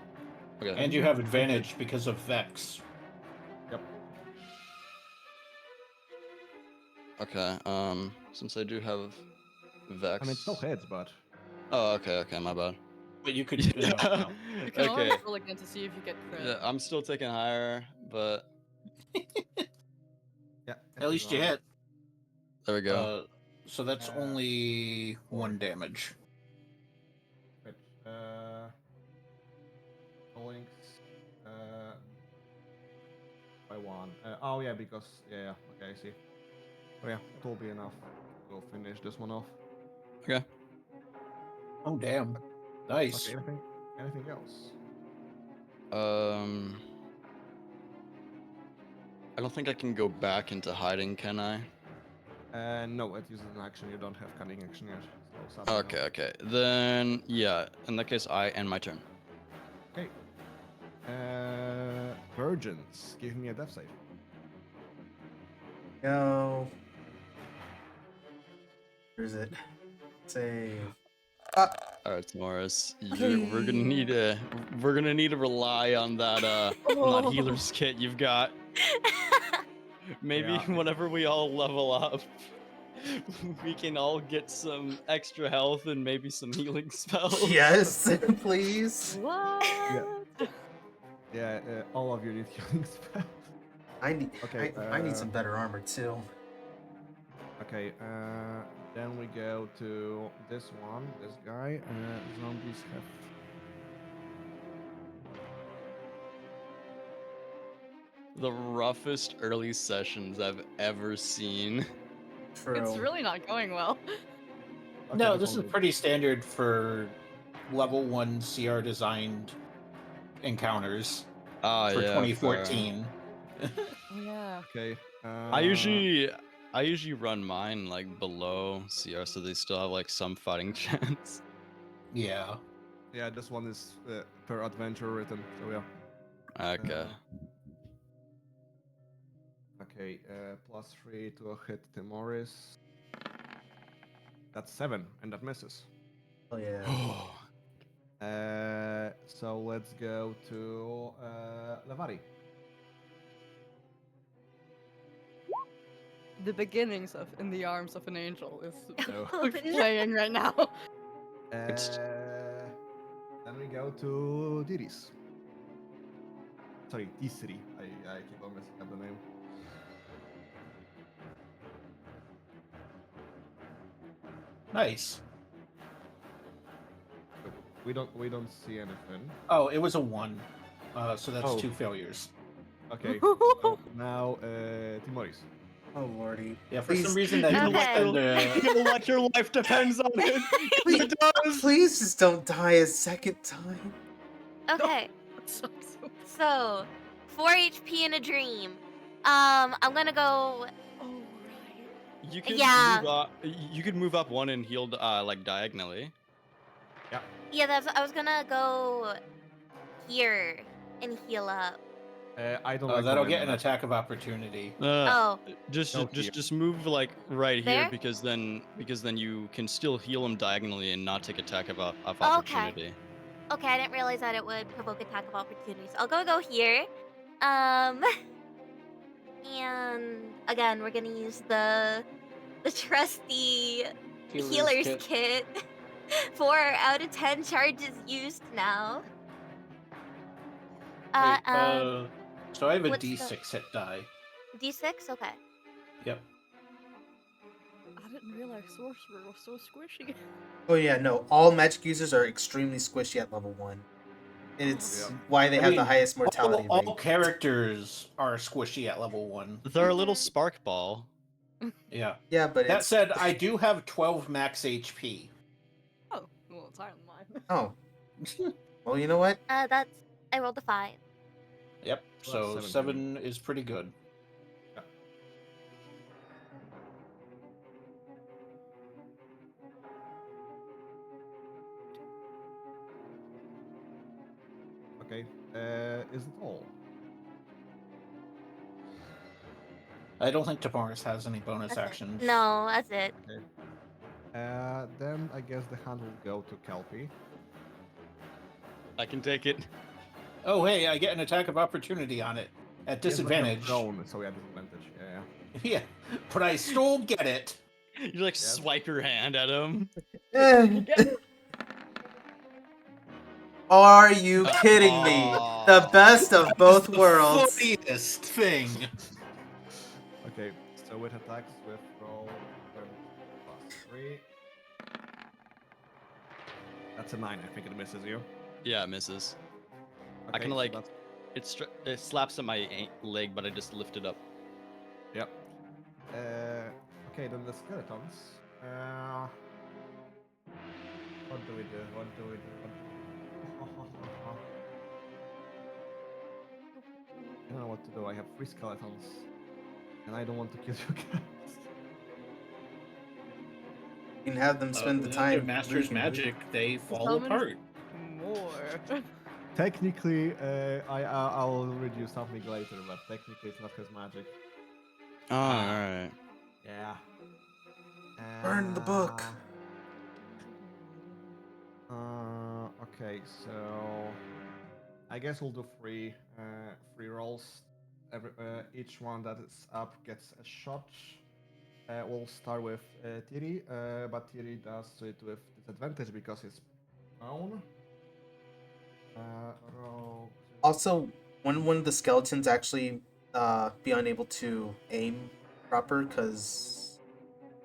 Okay. And you have advantage because of Vex. Yep. Okay. Since I do have Vex. I mean, it still hits, but Oh, okay. My bad. But you could. Yeah. You can Okay. always roll again to see if you get crit. Yeah, I'm still taking higher, but yeah. At least you hit. there we go. So that's Uh, only 1 damage. Wait, links, by one. Oh yeah, because yeah. Okay, I see. Oh yeah, it will be enough. We'll finish this one off. Okay. Oh damn! Nice. Okay, anything else? I don't think I can go back into hiding, can I? No, it uses an action. You don't have cunning action yet. So sadly no. Okay. Then yeah, in that case, I end my turn. Okay. Virgins, give me a death save. Go. Where's it? Save. All right, Morris, we're gonna need to rely on that healer's kit you've got. Maybe Yeah. whenever we all level up, we can all get some extra health and maybe some healing spells. Yes, please. What? Yeah, all of you need healing spells. I need. Okay, I need some better armor too. Okay, then we go to this one, this guy. Zombies have. The roughest early sessions I've ever seen. True. It's really not going well. Okay, No, this is one- pretty standard for level 1 CR designed encounters Ah, for yeah. 2014. Oh yeah. Okay. I usually run mine like below CR, so they still have like some fighting chance. Yeah. Yeah, this one is per adventure written, so yeah. Okay. Okay, +3 to a hit Timoris. That's 7, and that misses. Oh yeah. So let's go to Levari. The beginnings of In the Arms of an Angel is No. Oh, no. playing right now. It's- Then we go to Diris. Sorry, Tisri. I keep on messing up the name. Nice. We don't see anything. Oh, it was a 1. So that's Oh. 2 failures. Okay. So now Timoris. Oh lordy. Yeah, for some Please- reason that Okay. didn't spend You know what? Your life depends on it. It does. Please just don't die a second time. Okay, That sucks so- so 4 HP in a dream. I'm gonna go. Oh, right. You could Yeah. move up. You could move up 1 and heal like diagonally. Yeah, I was gonna go here and heal up. I don't. Oh, that'll recommend get an that. attack of opportunity. Oh, Just Go here. just move like right here There? because then you can still heal him diagonally and not take attack of Okay. opportunity. okay. I didn't realize that it would provoke attack of opportunity. So I'll go here. And again, we're gonna use the trusty healer's kit. 4 out of 10 charges used now. Wait, so I have a what's the- D6 hit die. D6? Okay. Yep. I didn't realize Sorcerer was so squishy. Oh yeah, no. All magic users are extremely squishy at level 1. And it's Yeah. why they I have the mean, highest mortality all rate. characters are squishy at level 1. They're a little spark ball. Yeah. Yeah, but That it's said, I do have 12 max HP. Oh, well, it's higher than mine. oh. Well, you know what? I rolled a 5. Yep. So 17. 7 is pretty good. Okay. Is it all? I don't think Tamaris has any bonus That's it. actions. No, that's it. Okay. Then I guess the hand will go to Kelpie. I can take it. Oh, hey, I get an attack of opportunity on it at He has, like, a disadvantage. prone, so we have disadvantage. Yeah. Yeah, but I still get it. You like swipe your hand at him. Are you kidding me? The best of both The worlds. funniest thing. Okay. So with attacks with roll +3. That's a 9. I think it misses you. Yeah, it misses. I Okay, kind of so like that's- it slaps at my leg, but I just lift it up. Yep. Okay, then the skeletons. What do we do? What do we do? I don't know what to do. I have 3 skeletons, and I don't want to kill you guys. You can have them spend the time. Master's reading. magic, they fall Summons- apart. More. Technically, I'll read you something later, but technically it's not his magic. Oh, alright. Yeah. Burn the book. Okay, so I guess we'll do three rolls. Each one that is up gets a shot. We'll start with Tiri, but Tiri does it with disadvantage because it's prone. Roll. Also, when one of the skeletons actually be unable to aim proper because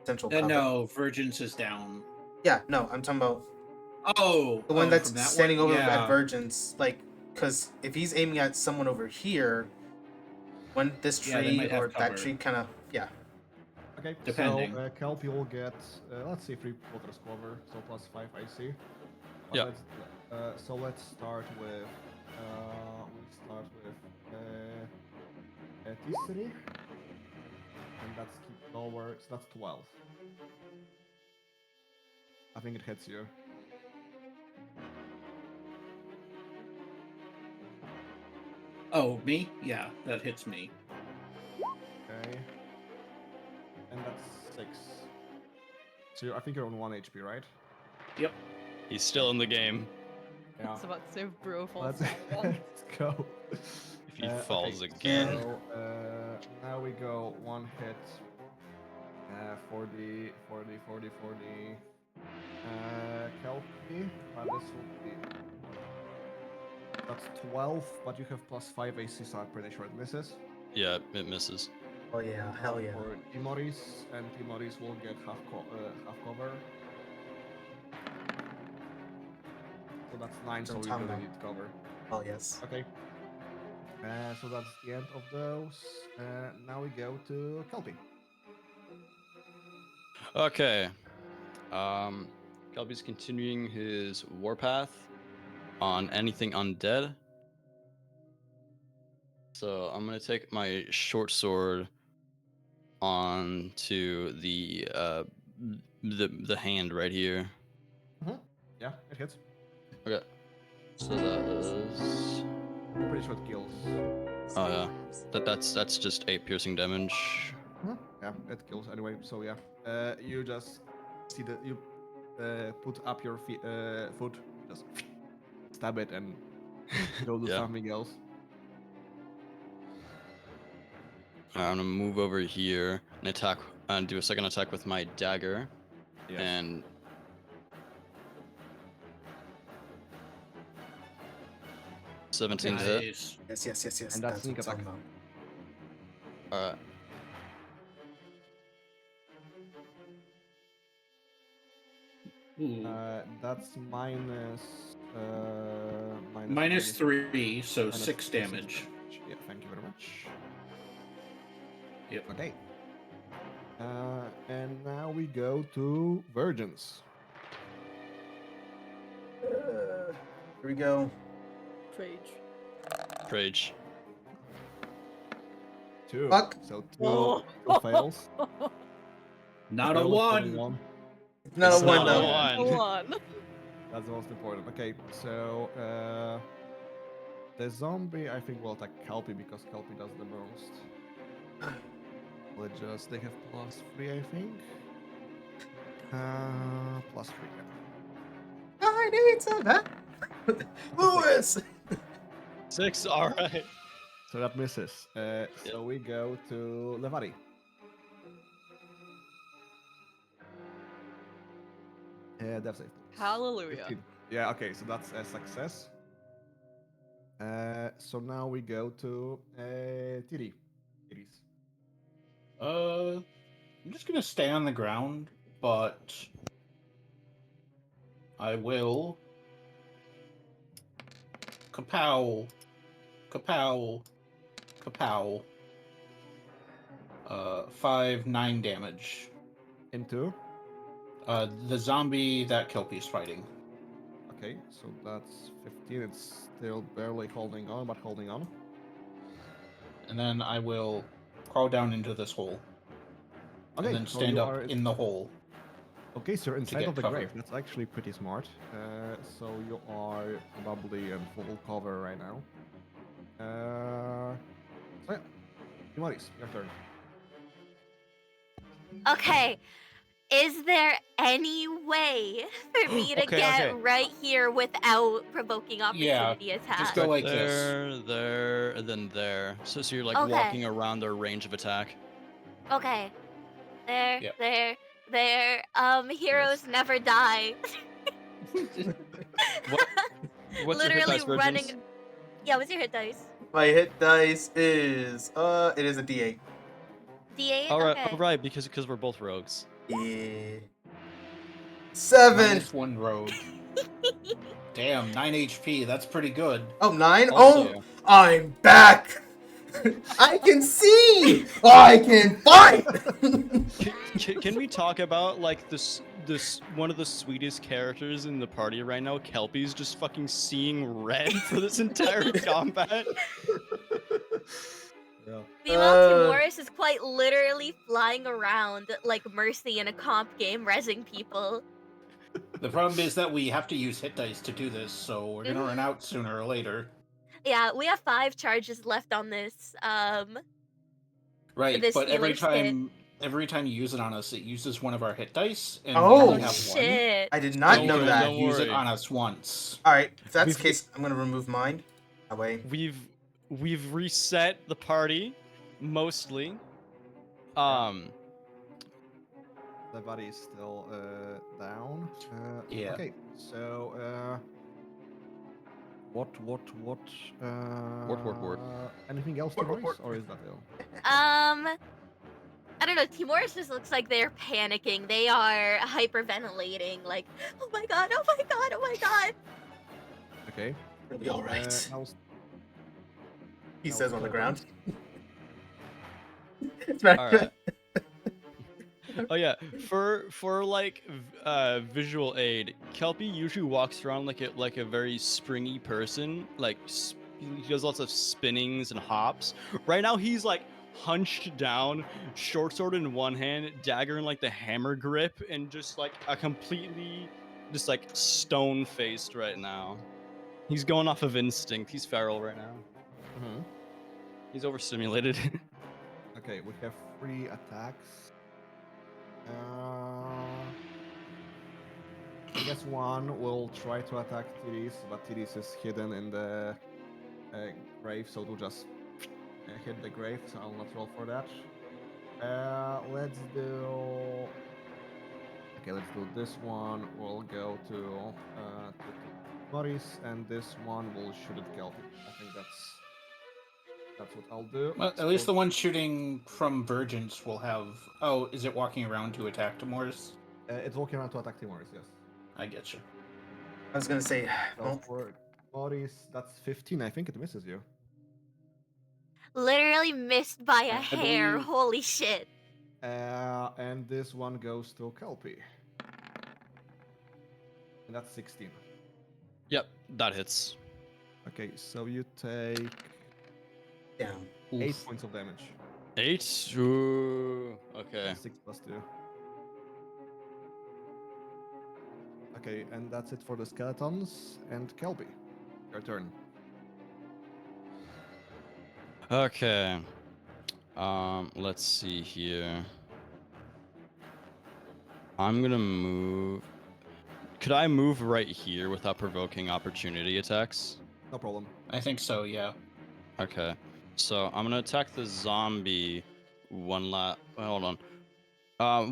central cover. No, Virgins is down. Yeah, no, I'm talking about Oh, the one that's from that standing one? over Yeah. at Virgins. Like, because if he's aiming at someone over here, when this Yeah, they tree might have or that cover. tree kind of Okay, Depending. so Kelpie will get, let's see, 3 quarters cover, so +5 I see. But Yeah. So let's start with, Tisri, and that's keep lower, so that's 12. I think it hits you. Oh, me? Yeah, that hits me. Okay. And that's 6. So I think you're on 1 HP, right? Yep. He's still in the game. Yeah. It's about to say if Bro falls Let's, down one. let's go. If he Okay, falls again. So now we go 1 hit for the Kelpie. But this will be that's 12, but you have plus 5 AC, so I'm pretty sure it misses. Yeah, it misses. Oh yeah, hell yeah. For Timoris, and Timoris will get half cover. So that's 9, so Some we time really now. need cover. Oh yes. Okay. So that's the end of those. Now we go to Kelpie. Okay. Kelby's continuing his warpath on anything undead. So I'm gonna take my short sword on to the hand right here. Yeah, it hits. Okay. So that is. I'm pretty sure it kills. Oh yeah. That's just 8 piercing damage. Yeah, it kills anyway. So yeah, you just see that you put up your foot, just stab it, and go do Yeah. something else. I'm gonna move over here and attack and do a second attack with my dagger. Yes. And 17 to hit. Nice. Yes. And that's sneak what I'm attack. talking about. Alright. Ooh. That's minus Minus 3, so minus 6 3, damage. Yeah, thank you very much. Yep. Okay. And now we go to virgins. Here we go. Rage. Rage. 2. Fuck. So 2 Oh. two fails. Not a Fail with 1. Not It's a one not a though. one. One. That's the most important. Okay, so the zombie I think will attack Kelpie because Kelpie does the most. They have plus 3 I think. Plus 3. Yeah. I need some help. Lewis. 6, alright. So that misses. So we go to Levari. Death save. please. Hallelujah. 15. Yeah, okay, so that's a success. So now we go to Tiri. Tiris. I'm just gonna stay on the ground, but I will kapow, kapow, kapow. 5, 9 damage. Into. The zombie that Kelpie's fighting. Okay, so that's 15. It's still barely holding on, but holding on. And then I will crawl down into this hole. Okay, And then so stand you up are in the hole. Okay, so you're inside get of the cover. grave. That's actually pretty smart. So you are probably in full cover right now. So yeah, Maurice, your turn. Okay. Is there any way for me to Okay, get okay. right here without provoking Yeah, opportunity attack? just go like this. There, and then there. So you're like Okay. walking around their range of attack. Okay. There, Yep. there. Heroes never die. What's your hit Literally dice, running. Virgins? Yeah, what's your hit dice? My hit dice is it is a D8. D8. All right, Okay. all right, because we're both rogues. Yeah. 7. -1 rogue. Damn, 9 HP. That's pretty good. Oh, 9? Also- Oh, I'm back. I can see. I can fight. Can we talk about like this one of the sweetest characters in the party right now? Kelpie's just fucking seeing red for this entire combat. Yeah. Meanwhile, Timoris is quite literally flying around like Mercy in a comp game, rezzing people. The problem is that we have to use hit dice to do this, so we're gonna run out sooner or later. Yeah, we have 5 charges left on this Right, this but every healer's kit. time you use it on us, it uses one of our hit dice, and Oh. we Oh only have one. shit. I did So not Don't you know can worry, that. only don't use it worry. on us once. All right, if that's the We've- case, I'm gonna remove mine. That way. We've reset the party mostly. The body is still down. Yeah. Okay, so what? What? Anything else, What, Timoris, what? or is that ill? I don't know. Timoris just looks like they're panicking. They are hyperventilating. Like, oh my god, oh my god, oh my god. Okay. It'll be all right. Now, He now says on the skeletons. ground. It's very All good. right. Oh yeah, for like visual aid, Kelpie usually walks around like a very springy person. Like he does lots of spinnings and hops. Right now he's like hunched down, short sword in one hand, dagger in like the hammer grip, and just like a completely just like stone faced right now. He's going off of instinct. He's feral right now. Mhm. He's overstimulated. Okay, we have 3 attacks. I guess one will try to attack Tiris, but Tiris is hidden in the grave, so it'll just hit the grave, so I'll not roll for that. Let's do... Okay, let's do this one. We'll go to Boris, and this one will shoot at Kelpie. I think that's what I'll do. Well, at least the one shooting from Virgins will have. Oh, is it walking around to attack Timoris? It's walking around to attack Timoris, yes. I get you. I was gonna say, So well, for Boris, that's 15. I think it misses you. Literally missed by a I hair. believe- Holy shit. And this one goes to Kelpie. And that's 16. Yep, that hits. Okay, so you take down. 8 Oof. points of damage. 8? Ooh, okay. 6 plus 2. Okay, and that's it for the skeletons. And Kelpie, your turn. Okay. Let's see here. I'm gonna move. Could I move right here without provoking opportunity attacks? No problem. I think so. Yeah. Okay. So I'm gonna attack the zombie one hold on.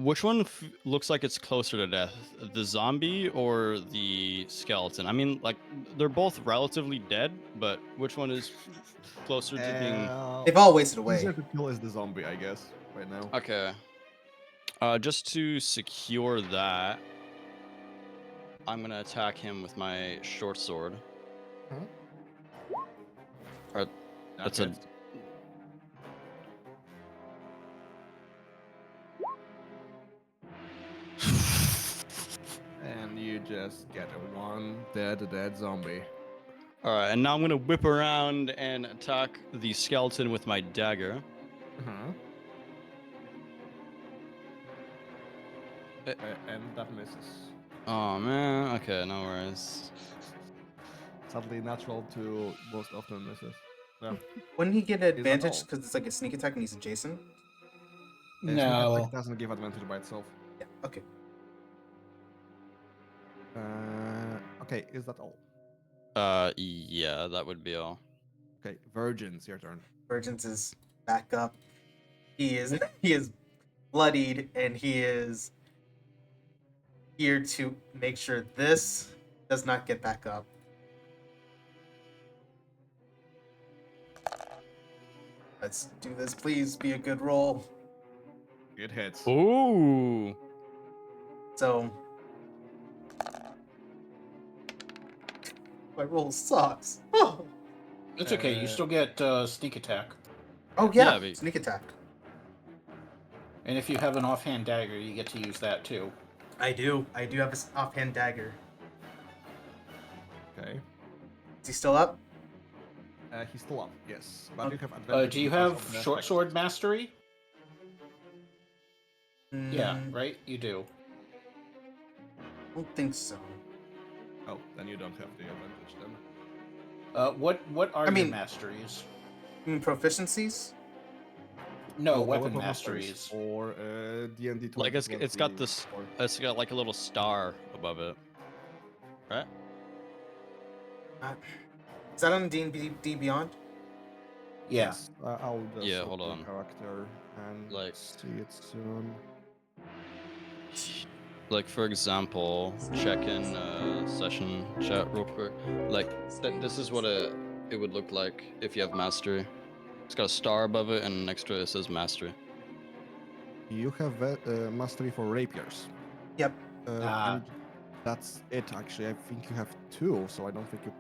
Which one looks like it's closer to death? The zombie or the skeleton? I mean, like, they're both relatively dead, but which one is closer to being... They've all wasted away. Easier to kill is the zombie, I guess, right now. Okay. Just to secure that, I'm gonna attack him with my short sword. That's a... And you just get a one dead zombie. Alright, and now I'm gonna whip around and attack the skeleton with my dagger. And that misses. Oh man, okay, no worries. Sadly, natural to most often misses. Yeah. Wouldn't he get that advantage all? because it's like a sneak attack and he's adjacent? Sneak attack No. doesn't give advantage by itself. Yeah. Okay. Okay, is that all? Yeah, that would be all. Okay, Virgins, your turn. Virgins is back up. He is he is bloodied and he is here to make sure this does not get back up. Let's do this. Please be a good roll. It hits. Ooh! So my roll sucks. Oh, It's okay. You Uh, still get sneak attack, oh yeah, Yeah, but- sneak attack. and if you have an offhand dagger, you get to use that too. I do. I do have an offhand dagger. Okay. Is he still up? He's still up, yes. But you have advantage. Do you because have of the short effect. sword mastery? Yeah, Mm, right. You do. I don't think so. Oh, then you don't have the advantage then. What are I your mean- masteries? Proficiencies? No, The weapon masteries masteries. for D&D 20. Like it's got this. It's got like a little star above it, right? Is that on D&D Beyond? Yeah. Yes, I'll just Yeah, open hold on. character and Like- see it soon. Like for example, check in session chat real quick. Like this is what it would look like if you have mastery. It's got a star above it, and next to it, it says mastery. You have mastery for rapiers. Yep. And that's it, actually. I think you have 2, so I don't think you.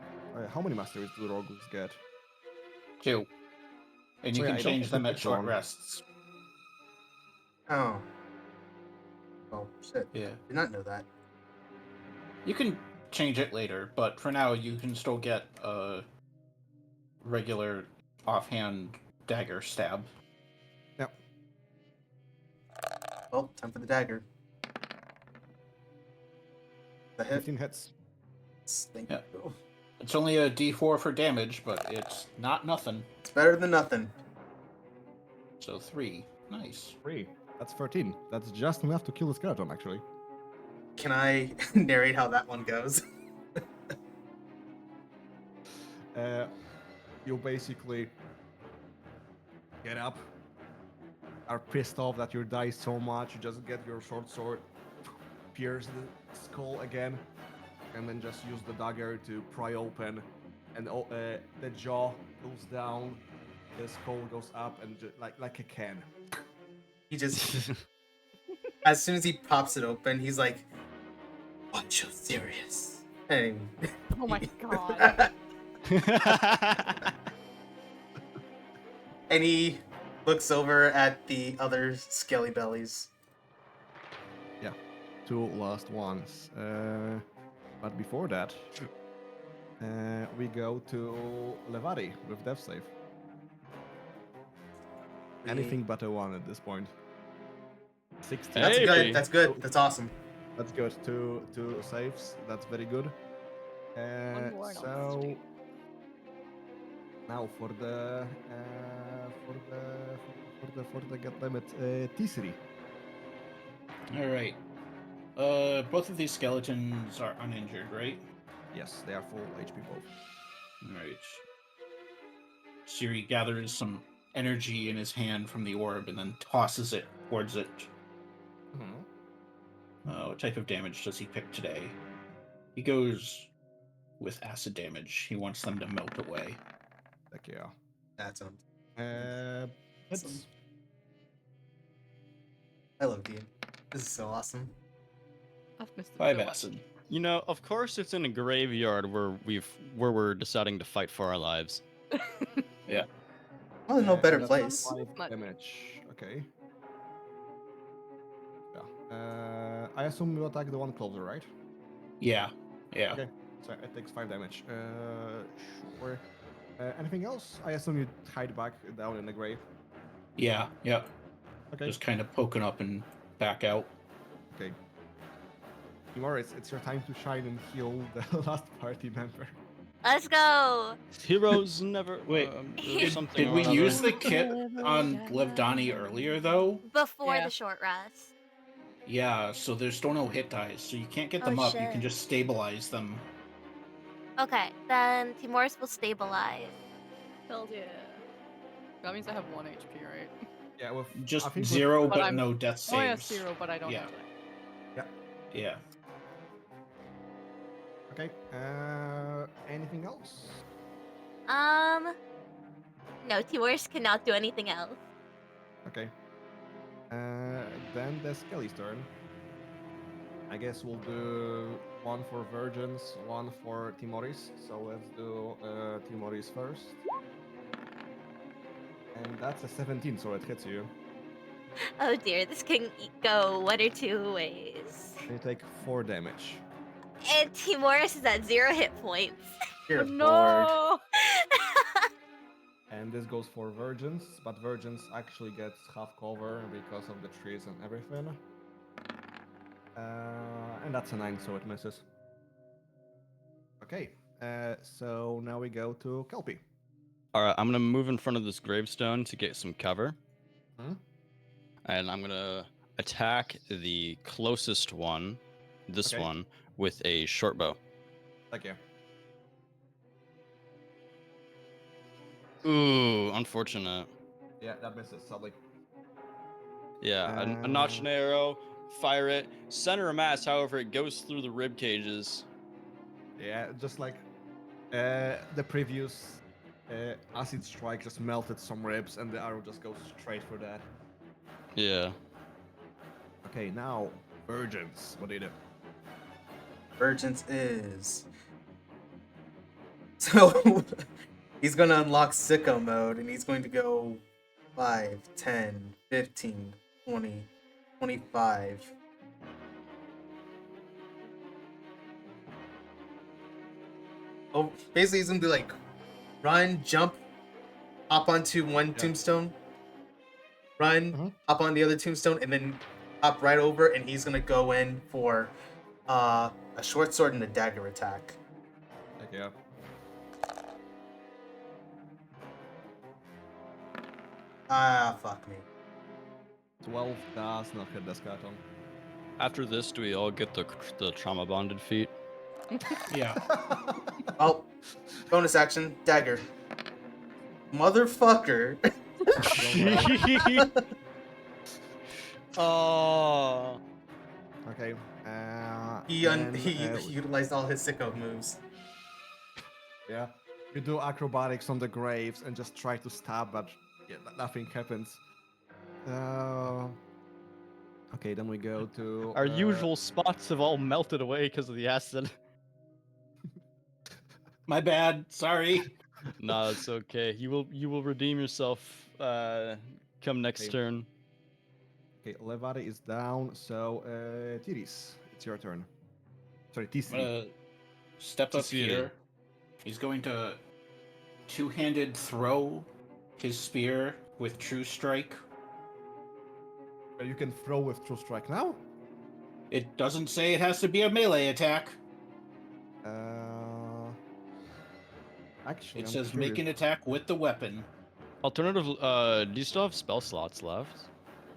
How many masteries do rogues get? 2. And you So, yeah, can I don't change think them you at picked short one. rests. Oh. Oh, shit. Yeah. Did not know that. You can change it later, but for now you can still get a regular offhand dagger stab. Yep. Well, time for the dagger. The hit. 15 hits. Thank Yeah. you. It's only a d4 for damage, but it's not nothing. It's better than nothing. So 3. Nice. 3. That's 13. That's just enough to kill the skeleton, actually. Can I narrate how that one goes? You basically get up, are pissed off that you die so much, you just get your short sword, pierce the skull again, and then just use the dagger to pry open, and the jaw goes down, the skull goes up, and like a can. He just, as soon as he pops it open, he's like, "Watch you serious." And Oh my god. and he looks over at the other skelly bellies. 2 last ones. But before that, we go to Levari with death save. Anything but a 1 at this point. 16. That's Hey. good. That's good. That's awesome. That's good. Two saves. That's very good. One more and I'll So stream. now for the goddammit T3. Alright. Both of these skeletons are uninjured, right? Yes, they are full HP both. Alright. Siri gathers some energy in his hand from the orb and then tosses it towards it. What type of damage does he pick today? He goes with acid damage. He wants them to melt away. Heck yeah. That sounds. Hits. Awesome. I love D. This is so awesome. I've missed it 5 so much. acid. You know, of course, it's in a graveyard where we're deciding to fight for our lives. Well, no better That's place. 5 Much. damage. Okay. Yeah. I assume you attack the one closer, right? Yeah. Yeah. Okay. So it takes 5 damage. Sure. Anything else? I assume you hide back down in the grave. Yeah. Yeah. Okay. Just kind of poking up and back out. Okay. Timor, it's your time to shine and heal the last party member. Let's go. Heroes never. Wait, there's something Did or we other. use the kit on Livdani earlier, though? Before Yeah. the short rest. Yeah, so there's still no hit dice, so you can't get Oh, them up. You shit. can just stabilize them. Okay, then Timoris will stabilize. Hell yeah. That means I have 1 HP, right? Yeah, with Just I think with- 0, But but I'm- no death Oh, I have saves. 0, but I don't Yeah. have that. Yeah. Okay. Anything else? No, Timoris cannot do anything else. Okay. Then the Skelly's turn. I guess we'll do 1 for Virgins, 1 for Timoris. So let's do Timoris first. And that's a 17, so it hits you. Oh dear, this can go one or two ways. And you take 4 damage. And Timoris is at 0 hit points. Dear Oh, Lord. no! And this goes for Virgins, but Virgins actually get half cover because of the trees and everything. And that's a 9, so it misses. Okay, So now we go to Kelpie. All right, I'm gonna move in front of this gravestone to get some cover, Hmm? and I'm gonna attack the closest one, this Okay. one, with a short bow. Thank you. Ooh, unfortunate. Yeah, that misses, sadly. Yeah, a notch and arrow, fire it, center of mass. However, it goes through the rib cages. Yeah, just like the previous acid strike just melted some ribs, and the arrow just goes straight for that. Yeah. Okay, now virgins. What do you do? Virgins is. So he's going to unlock sicko mode and he's going to go 5, 10, 15, 20, 25. Oh, basically he's going to do like run, jump, hop onto one tombstone, run, Mhm. hop on the other tombstone, and then hop right over, and he's going to go in for a short sword and a dagger attack. Thank you. Ah, fuck me. 12 does not hit the skeleton. After this, do we all get the trauma bonded feat? Yeah. Oh, bonus action, dagger. Motherfucker. Oh. Okay. He then, utilized all his sicko moves. yeah. You do acrobatics on the graves and just try to stab, but yeah, nothing happens. Okay, then we go to Our usual spots have all melted away because of the acid. My bad. Sorry. Nah, it's okay. You will redeem yourself come next Okay. turn. Okay, Levari is down, so Tiris, it's your turn. Sorry, I'm TC. gonna step up Tasiri. here. He's going to two-handed throw his spear with True Strike. You can throw with True Strike now? It doesn't say it has to be a melee attack. Actually, It I'm says curious. make an attack with the weapon. Alternative, do you still have spell slots left?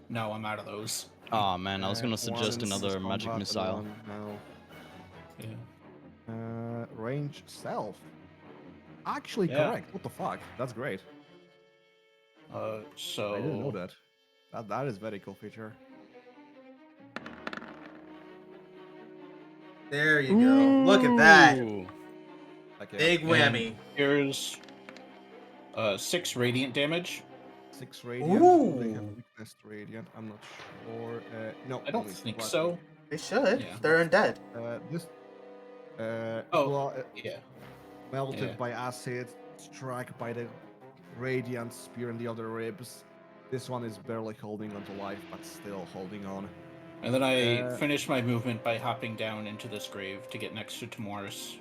No, I'm out of those. Oh man, I was gonna One suggest is another magic combat, missile. one now. Yeah. Range self. Actually, Yeah. correct. What the fuck? That's great. So I didn't know that. That is very cool feature. There you go. Look at that. Ooh. Like, yeah, Big And whammy. here's 6 radiant damage. 6 radiant. Do they have Ooh. weakness to radiant? I'm not sure. No, I don't only think slashing. so. They should. Yeah. They're undead. This. Oh, yeah. Melted Yeah. by acid, struck by the radiant spear in the other ribs. This one is barely holding onto life, but still holding on. And then I finish my movement by hopping down into this grave to get next to Timoris.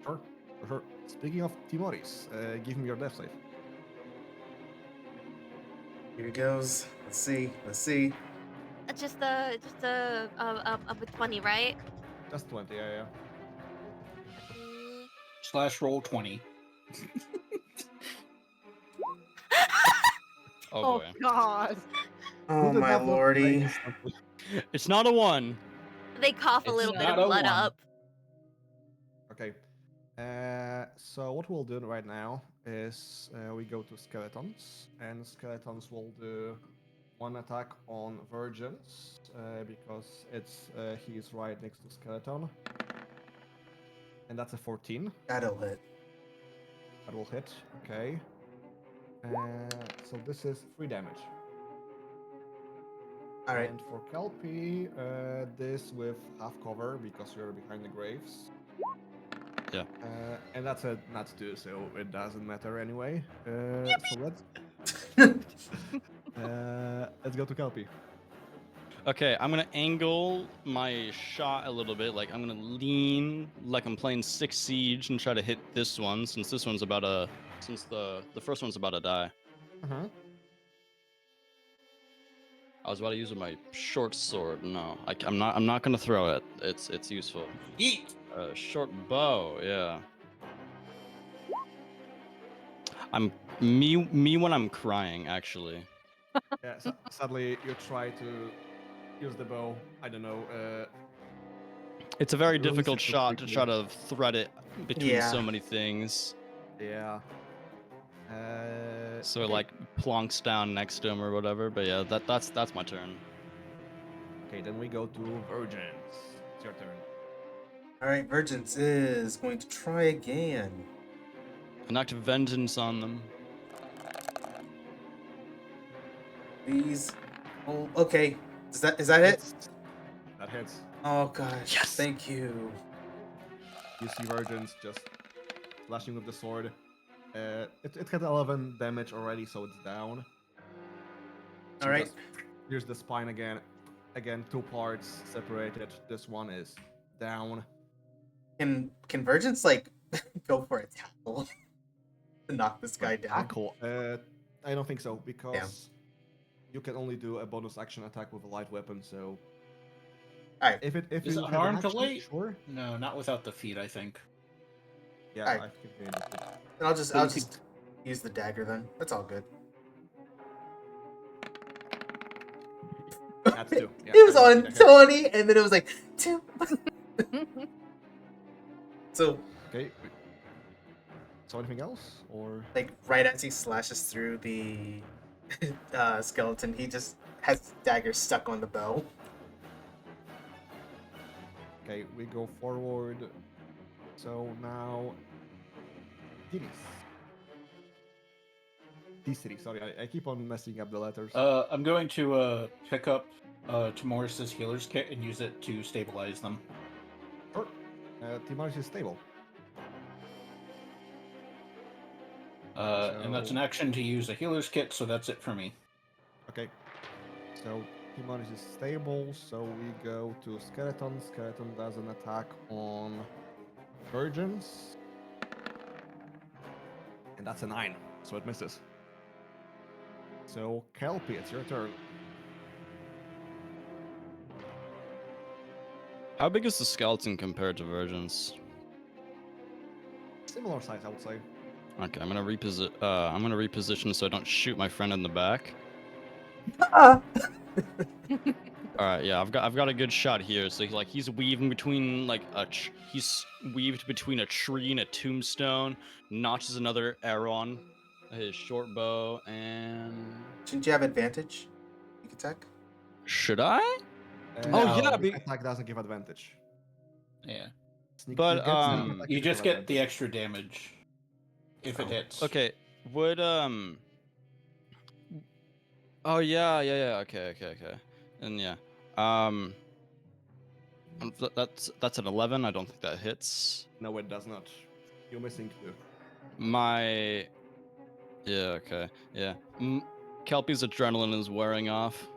Sure, sure. Speaking of Timoris, give me your death save. Here he goes. Let's see. Let's see. Just a 20, right? Just 20, yeah. Mm, /roll 20. Oh Oh boy. God. Oh Who did my that look lordy. like? It's not a 1. They cough a It's little bit of not a blood one. up. Okay. So what we'll do right now is we go to skeletons, and skeletons will do one attack on virgins because it's he's right next to skeleton, and that's a 14. That'll hit. That will hit. Okay. So this is 3 damage. All right. And for Kelpie, this with half cover because you're behind the graves. Yeah. And that's a nat 2, so it doesn't matter anyway. So let's go to Kelpie. Okay, I'm gonna angle my shot a little bit. Like I'm gonna lean like I'm playing 6 Siege and try to hit this one since this one's about a since the first one's about to die. Uh-huh. I was about to use my short sword. No, I'm not gonna throw it. It's useful. Yeet! Short bow, yeah. I'm me when I'm crying, actually. Yeah, sadly, you try to use the bow. I don't know. It's a very Release difficult it too shot to try quickly. to thread it between Yeah. so many things. Yeah. So it Okay. like plonks down next to him or whatever. But yeah, that's my turn. Okay, then we go to Virgins. It's your turn. All right, Virgins is going to try again. Enact vengeance on them. Please. Oh, okay. Is that it? That hits. Oh gosh. Yes! Thank you. You see Virgins just slashing with the sword. It had 11 damage already, so it's down. All right. Just here's the spine again. Again, 2 parts separated. This one is down. Can Virgins like go for a tackle to knock this guy down? Tackle. I don't think so because Yeah. you can only do a bonus action attack with a light weapon. So Alright. if Is you it had an harm to action, light? sure. No, not without the feet, I think. Yeah, Alright. I think they just did. Then I'll So you just use the dagger then. That's all good. That's 2. Yeah, It was I on don't think that 20, and then it was like 2. So, hit. Okay. So anything else, or like, right as he slashes through the skeleton, he just has his dagger stuck on the bow. okay, we go forward. So now, Tiris. T-City, sorry, I keep on messing up the letters. I'm going to pick up Timoris's healer's kit and use it to stabilize them. Sure. Timaris is stable. And that's an So- action to use a healer's kit, so that's it for me. Okay. So Timaris is stable, so we go to Skeleton. Skeleton does an attack on Virgins. And that's a 9, so it misses. So Kelpie, it's your turn. How big is the skeleton compared to Virgins? Similar size, I would say. Okay, I'm gonna reposition so I don't shoot my friend in the back. Ah! All right, yeah, I've got a good shot here. So he's weaving between like he's weaved between a tree and a tombstone. Notches another arrow on his short bow, and Shouldn't you have advantage? You can attack? should I? No. Oh yeah, Sneak attack doesn't give advantage. Yeah. But, you get sneak um, attack You if just have get the advantage. extra damage if it hits. okay. Would Oh yeah. Okay. And yeah. That's an 11. I don't think that hits. No, it does not. You're missing 2. My Yeah, okay. Yeah. Kelpie's adrenaline is wearing off.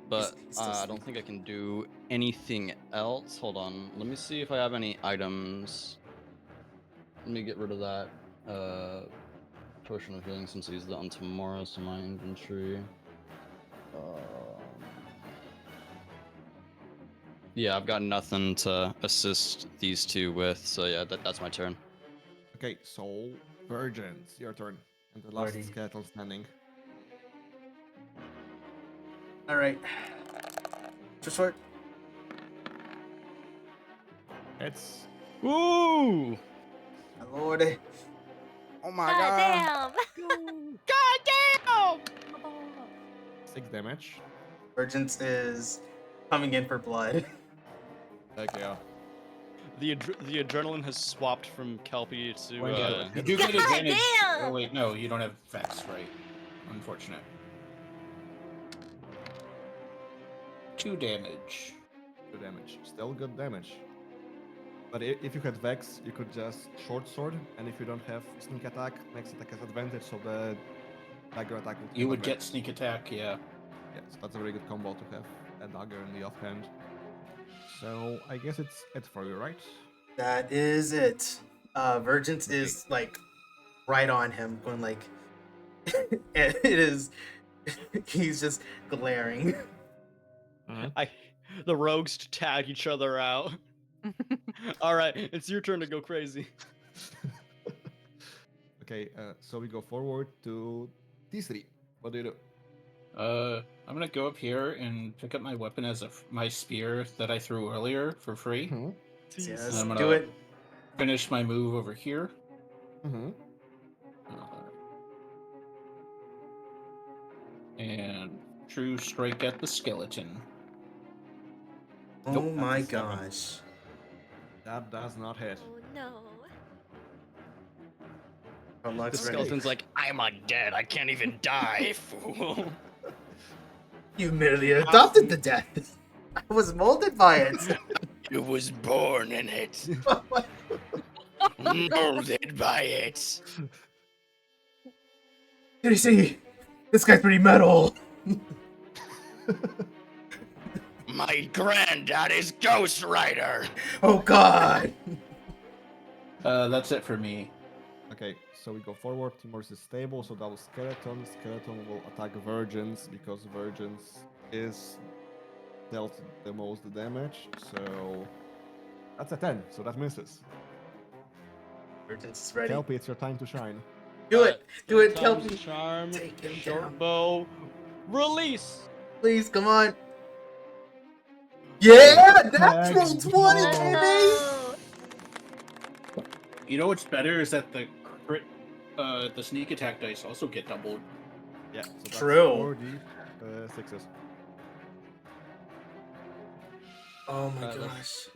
But He's still I don't think I can do anything else. Hold on. Let me see if I have any items. Let me get rid of that potion of healing since I used that on tomorrow, so my inventory. Yeah, I've got nothing to assist these two with, so yeah, that's my turn. Okay, so Virgins, your turn. And the last Alrighty. skeleton standing. Alright. Just short. It's Ooh! My lord. Oh my God damn! 6 damage. Virgins is coming in for blood. Heck yeah. The adrenaline has swapped from Kelpie to When Yeah, it you hits. do get God advantage. damn! Oh wait, no, you don't have Vex, right? Unfortunate. 2 damage. 2 damage. Still good damage. But if you had Vex, you could just short sword, and if you don't have sneak attack, next attack has advantage, so the dagger attack would You have would get advantage. sneak attack, yeah. Yes, that's a very good combo to have a dagger in the offhand. So I guess it's it for you, right? That is it. Virgins Okay. is like right on him, going like it is he's just glaring. The rogues tag each other out. All right, it's your turn to go crazy. Okay, so we go forward to T3. What do you do? I'm gonna go up here and pick up my weapon as my spear that I threw earlier for free. Mm-hmm. Yes, I'm do gonna it. finish my move over here. Mm-hmm. And true strike at the skeleton. Oh Nope, that's my a 7. gosh. That does not hit. Oh no. The Unlock's ready. skeleton's like, I'm undead. I can't even die, fool. You merely adopted the death. I was molded by it. You was born in it. Molded by it. Did you see? This guy's pretty metal. My granddad is Ghost Rider. Oh god. That's it for me. Okay, so we go forward. Timor's is stable, so that was Skeleton. Skeleton will attack Virgins because Virgins is dealt the most damage. So that's a 10, so that misses. Urgence is ready. Kelpie, it's your time to shine. Do it. Do it, Time's Kelpie. Charm, Take him short down. bow, release. Please, come on. Yeah, natural Let's 20, go. baby. No. You know what's better is that the crit, the sneak attack dice also get doubled. Yeah, so that's True. 4d6s. Oh my Alright, gosh. that's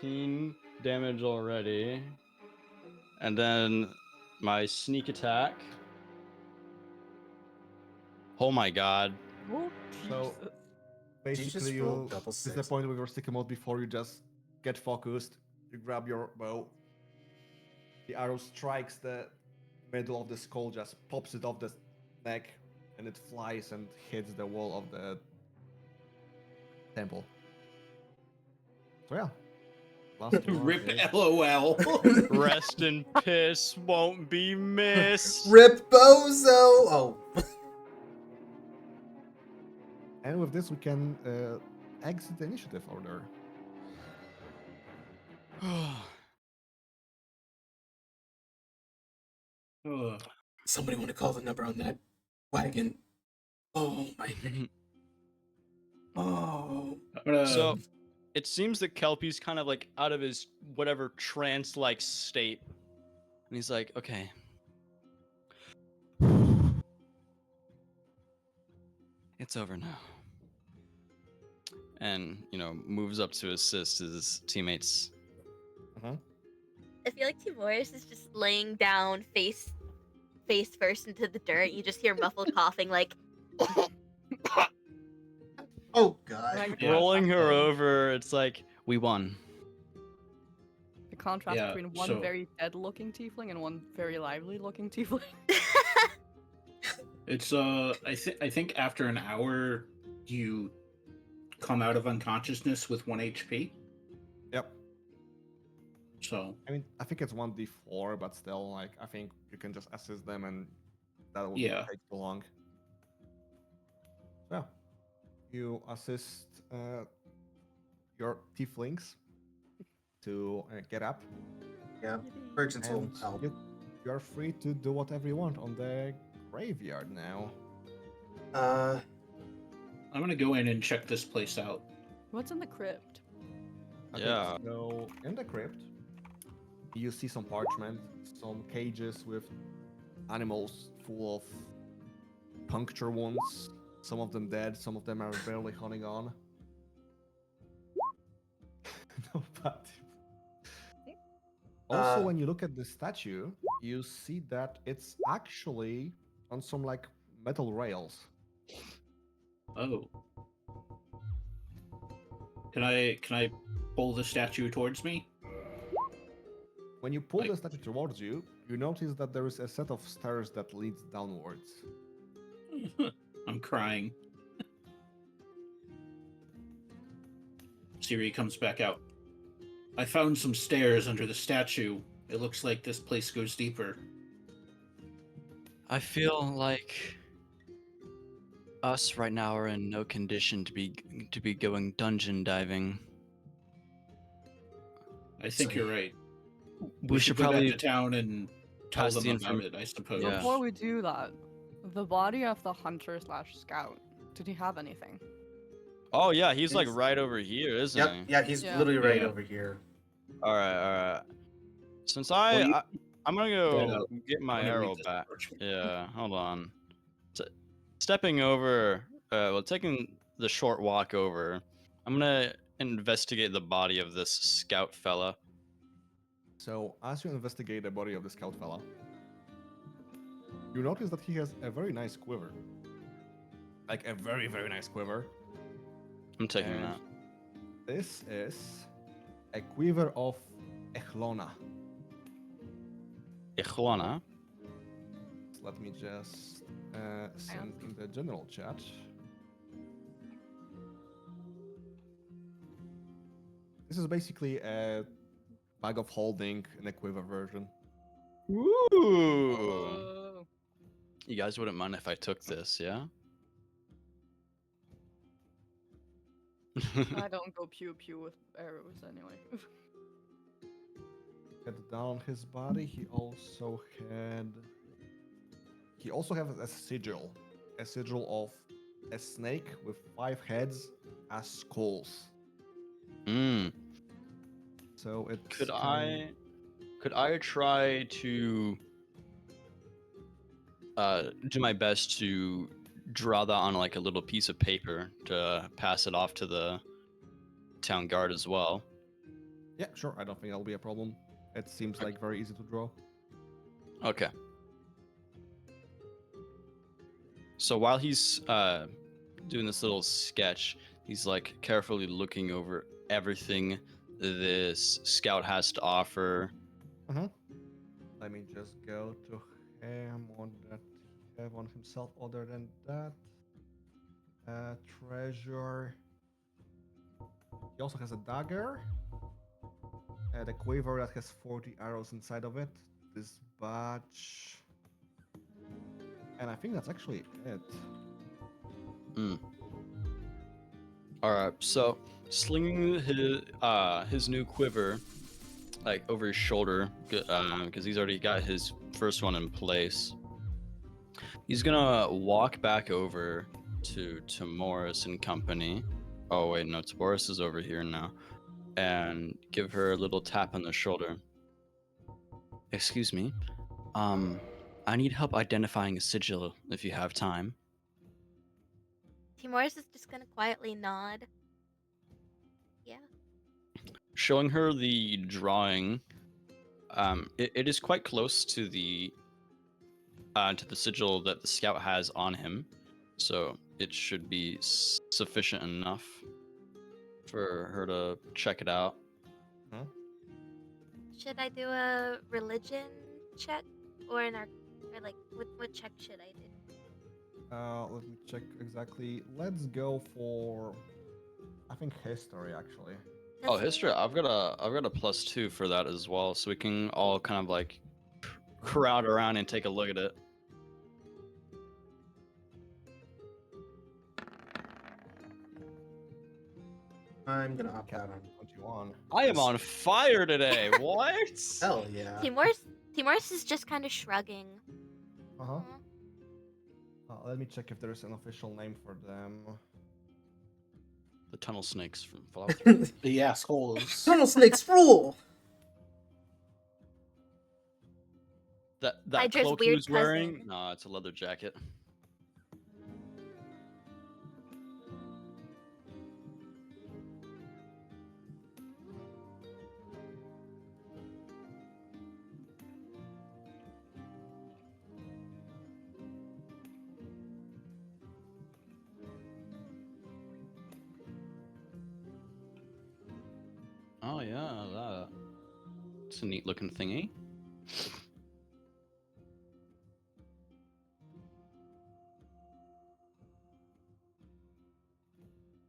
13 damage already. And then my sneak attack. Oh my god. Oh, So- Jesus. Basically, just you rolled double this is the six. point with your sticky mode before you just get focused. You grab your bow. The arrow strikes the middle of the skull, just pops it off the neck, and it flies and hits the wall of the temple. So yeah. Last one Rip is- LOL. Rest in piss won't be missed. Rip Bozo. Oh. And with this, we can exit the initiative order. Ugh. Somebody want to call the number on that wagon. Oh my. Oh. I'm gonna. So it seems that Kelpie's kind of like out of his whatever trance like state. And he's like, okay. It's over now. And, moves up to assist his teammates. I feel like Timoris is just laying down face first into the dirt. You just hear muffled coughing like Oh god. Like, Yeah. Rolling her over, it's like, we won. the contrast Yeah, between one so- very dead-looking tiefling and one very lively-looking tiefling. It's I think after an hour you come out of unconsciousness with 1 HP. Yep. So I mean, I think it's 1d4, but still, like, I think you can just assist them and that would Yeah. take too long. So, you assist your tieflings to get up, Yeah. Urgence will and help. you are free to do whatever you want on the graveyard now. I'm gonna go in and check this place out. What's in the crypt? Okay, Yeah. So, in the crypt, you see some parchment, some cages with animals full of puncture wounds. Some of them dead, some of them are barely holding on. No, but also, when you look at the statue, you see that it's actually on some like metal rails. Oh. Can I pull the statue towards me? When you pull the Like- statue towards you, you notice that there is a set of stairs that leads downwards. I'm crying. Siri comes back out. I found some stairs under the statue. It looks like this place goes deeper. I feel like us right now are in no condition to be going dungeon diving. I think So- you're right. We should go probably back to town and tell pass them the about inform- it, I suppose. Yeah. Before we do that, the body of the hunter slash scout, did he have anything? Oh yeah, he's like He's- right over here, isn't Yep, he? yeah, he's Yeah. literally right Yeah. over here. All right. Since Well, you I'm gonna get go out. get my Wanna leave arrow this back. approach. Yeah, hold on. Stepping over, taking the short walk over, I'm gonna investigate the body of this scout fella. So, as you investigate the body of the scout fella, you notice that he has a very nice quiver. Like a very, very nice quiver. I'm taking And that. this is a quiver of Echlona. Ichwana. Let me just send in the general chat. This is basically a bag of holding in a quiver version. Ooh. Oh. You guys wouldn't mind if I took this, yeah? I don't go pew pew with arrows anyway. Head down his body. He also has a sigil of a snake with 5 heads as skulls. Hmm. So it's Could I try to do my best to draw that on like a little piece of paper to pass it off to the town guard as well? Yeah, sure. I don't think that'll be a problem. It seems like very easy to draw. Okay. So while he's doing this little sketch, he's like carefully looking over everything this scout has to offer. Let me just go to him on that he have on himself. Other than that, treasure. He also has a dagger. The quiver that has 40 arrows inside of it. This badge. And I think that's actually it. All right. So slinging his new quiver like over his shoulder because he's already got his first one in place. He's gonna walk back over to Morris and company. Oh wait, no, Boris is over here now, and give her a little tap on the shoulder. Excuse me, I need help identifying a sigil if you have time. Timoris is just gonna quietly nod. Yeah. Showing her the drawing. It is quite close to the sigil that the scout has on him, so it should be sufficient enough for her to check it out. Should I do a religion check or like what check should I do? Let me check exactly. Let's go for, I think, history actually. Oh, history! I've got a +2 for that as well, so we can all kind of like crowd around and take a look at it. I'm gonna opt out on. 21. I am on fire today. What? Hell yeah. Timoris is just kind of shrugging. Uh-huh. Let me check if there's an official name for them. The tunnel snakes from Fallout 3. The assholes. Tunnel snakes rule. That Hydra's cloak he weird was wearing? cousin. No, it's a leather jacket. Oh yeah, that. It's a neat looking thingy.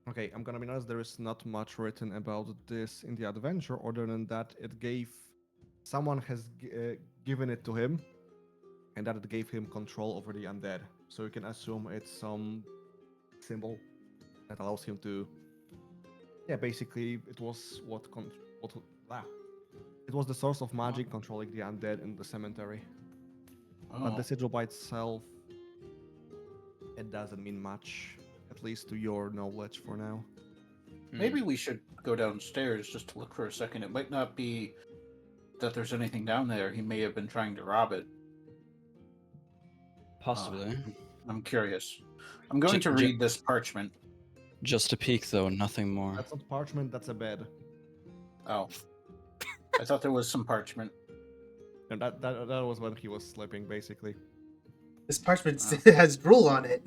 Okay, I'm gonna be honest, there is not much written about this in the adventure, other than that someone has given it to him, and that it gave him control over the undead. So you can assume it's some symbol that allows him to. Yeah, basically, it was it was the source of magic controlling the undead in the cemetery. But Oh, the sigil by itself, it doesn't mean much, at least to your knowledge for now. maybe we should go downstairs just to look for a second. It might not be that there's anything down there. He may have been trying to rob it. Possibly. I'm curious. I'm going to read this parchment. Just a peek, though, nothing more. That's not parchment, that's a bed. Oh. I thought there was some parchment. And that was when he was sleeping, basically. This parchment has drool on it.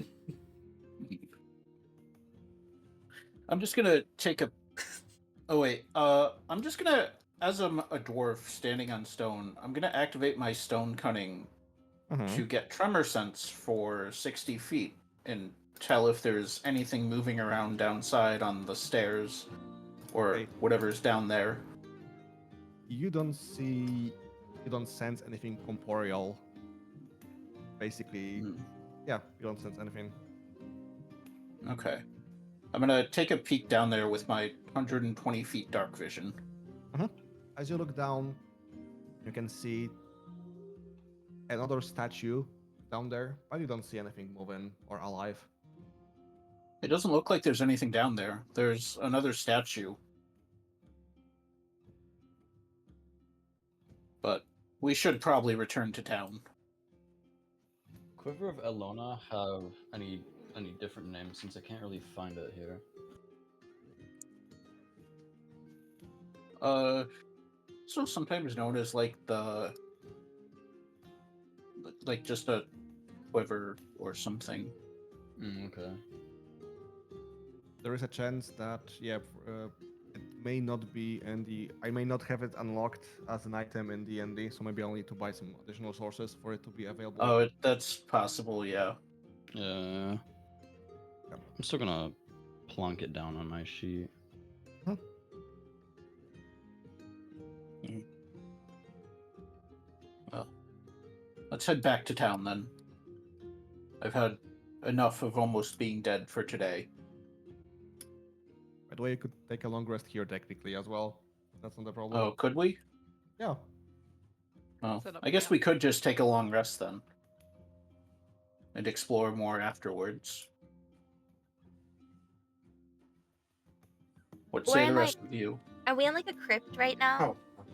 I'm just gonna take a. Oh wait. I'm just gonna, as I'm a dwarf standing on stone, I'm gonna activate my stone cunning to get tremor sense for 60 feet and tell if there's anything moving around downside on the stairs or Okay. whatever's down there. You don't sense anything corporeal. Basically, yeah, you don't sense anything. Okay. I'm gonna take a peek down there with my 120 feet dark vision. As you look down, you can see another statue down there, but you don't see anything moving or alive. It doesn't look like there's anything down there. There's another statue. But we should probably return to town. Quiver of Elona have any different names, since I can't really find it here? So sometimes known as like just a quiver or something. Okay. There is a chance that it may not be I may not have it unlocked as an item in D&D, so maybe I'll need to buy some additional sources for it to be available. Oh, that's possible, yeah. Yeah. I'm still gonna plonk it down on my sheet. Well, let's head back to town then. I've had enough of almost being dead for today. By the way, you could take a long rest here technically as well. That's not a problem. Oh, could we? Yeah. Well, Set up I guess camp. we could just take a long rest then. And explore more afterwards. What We're say the in, rest of you? Are we in like a crypt right now? Oh,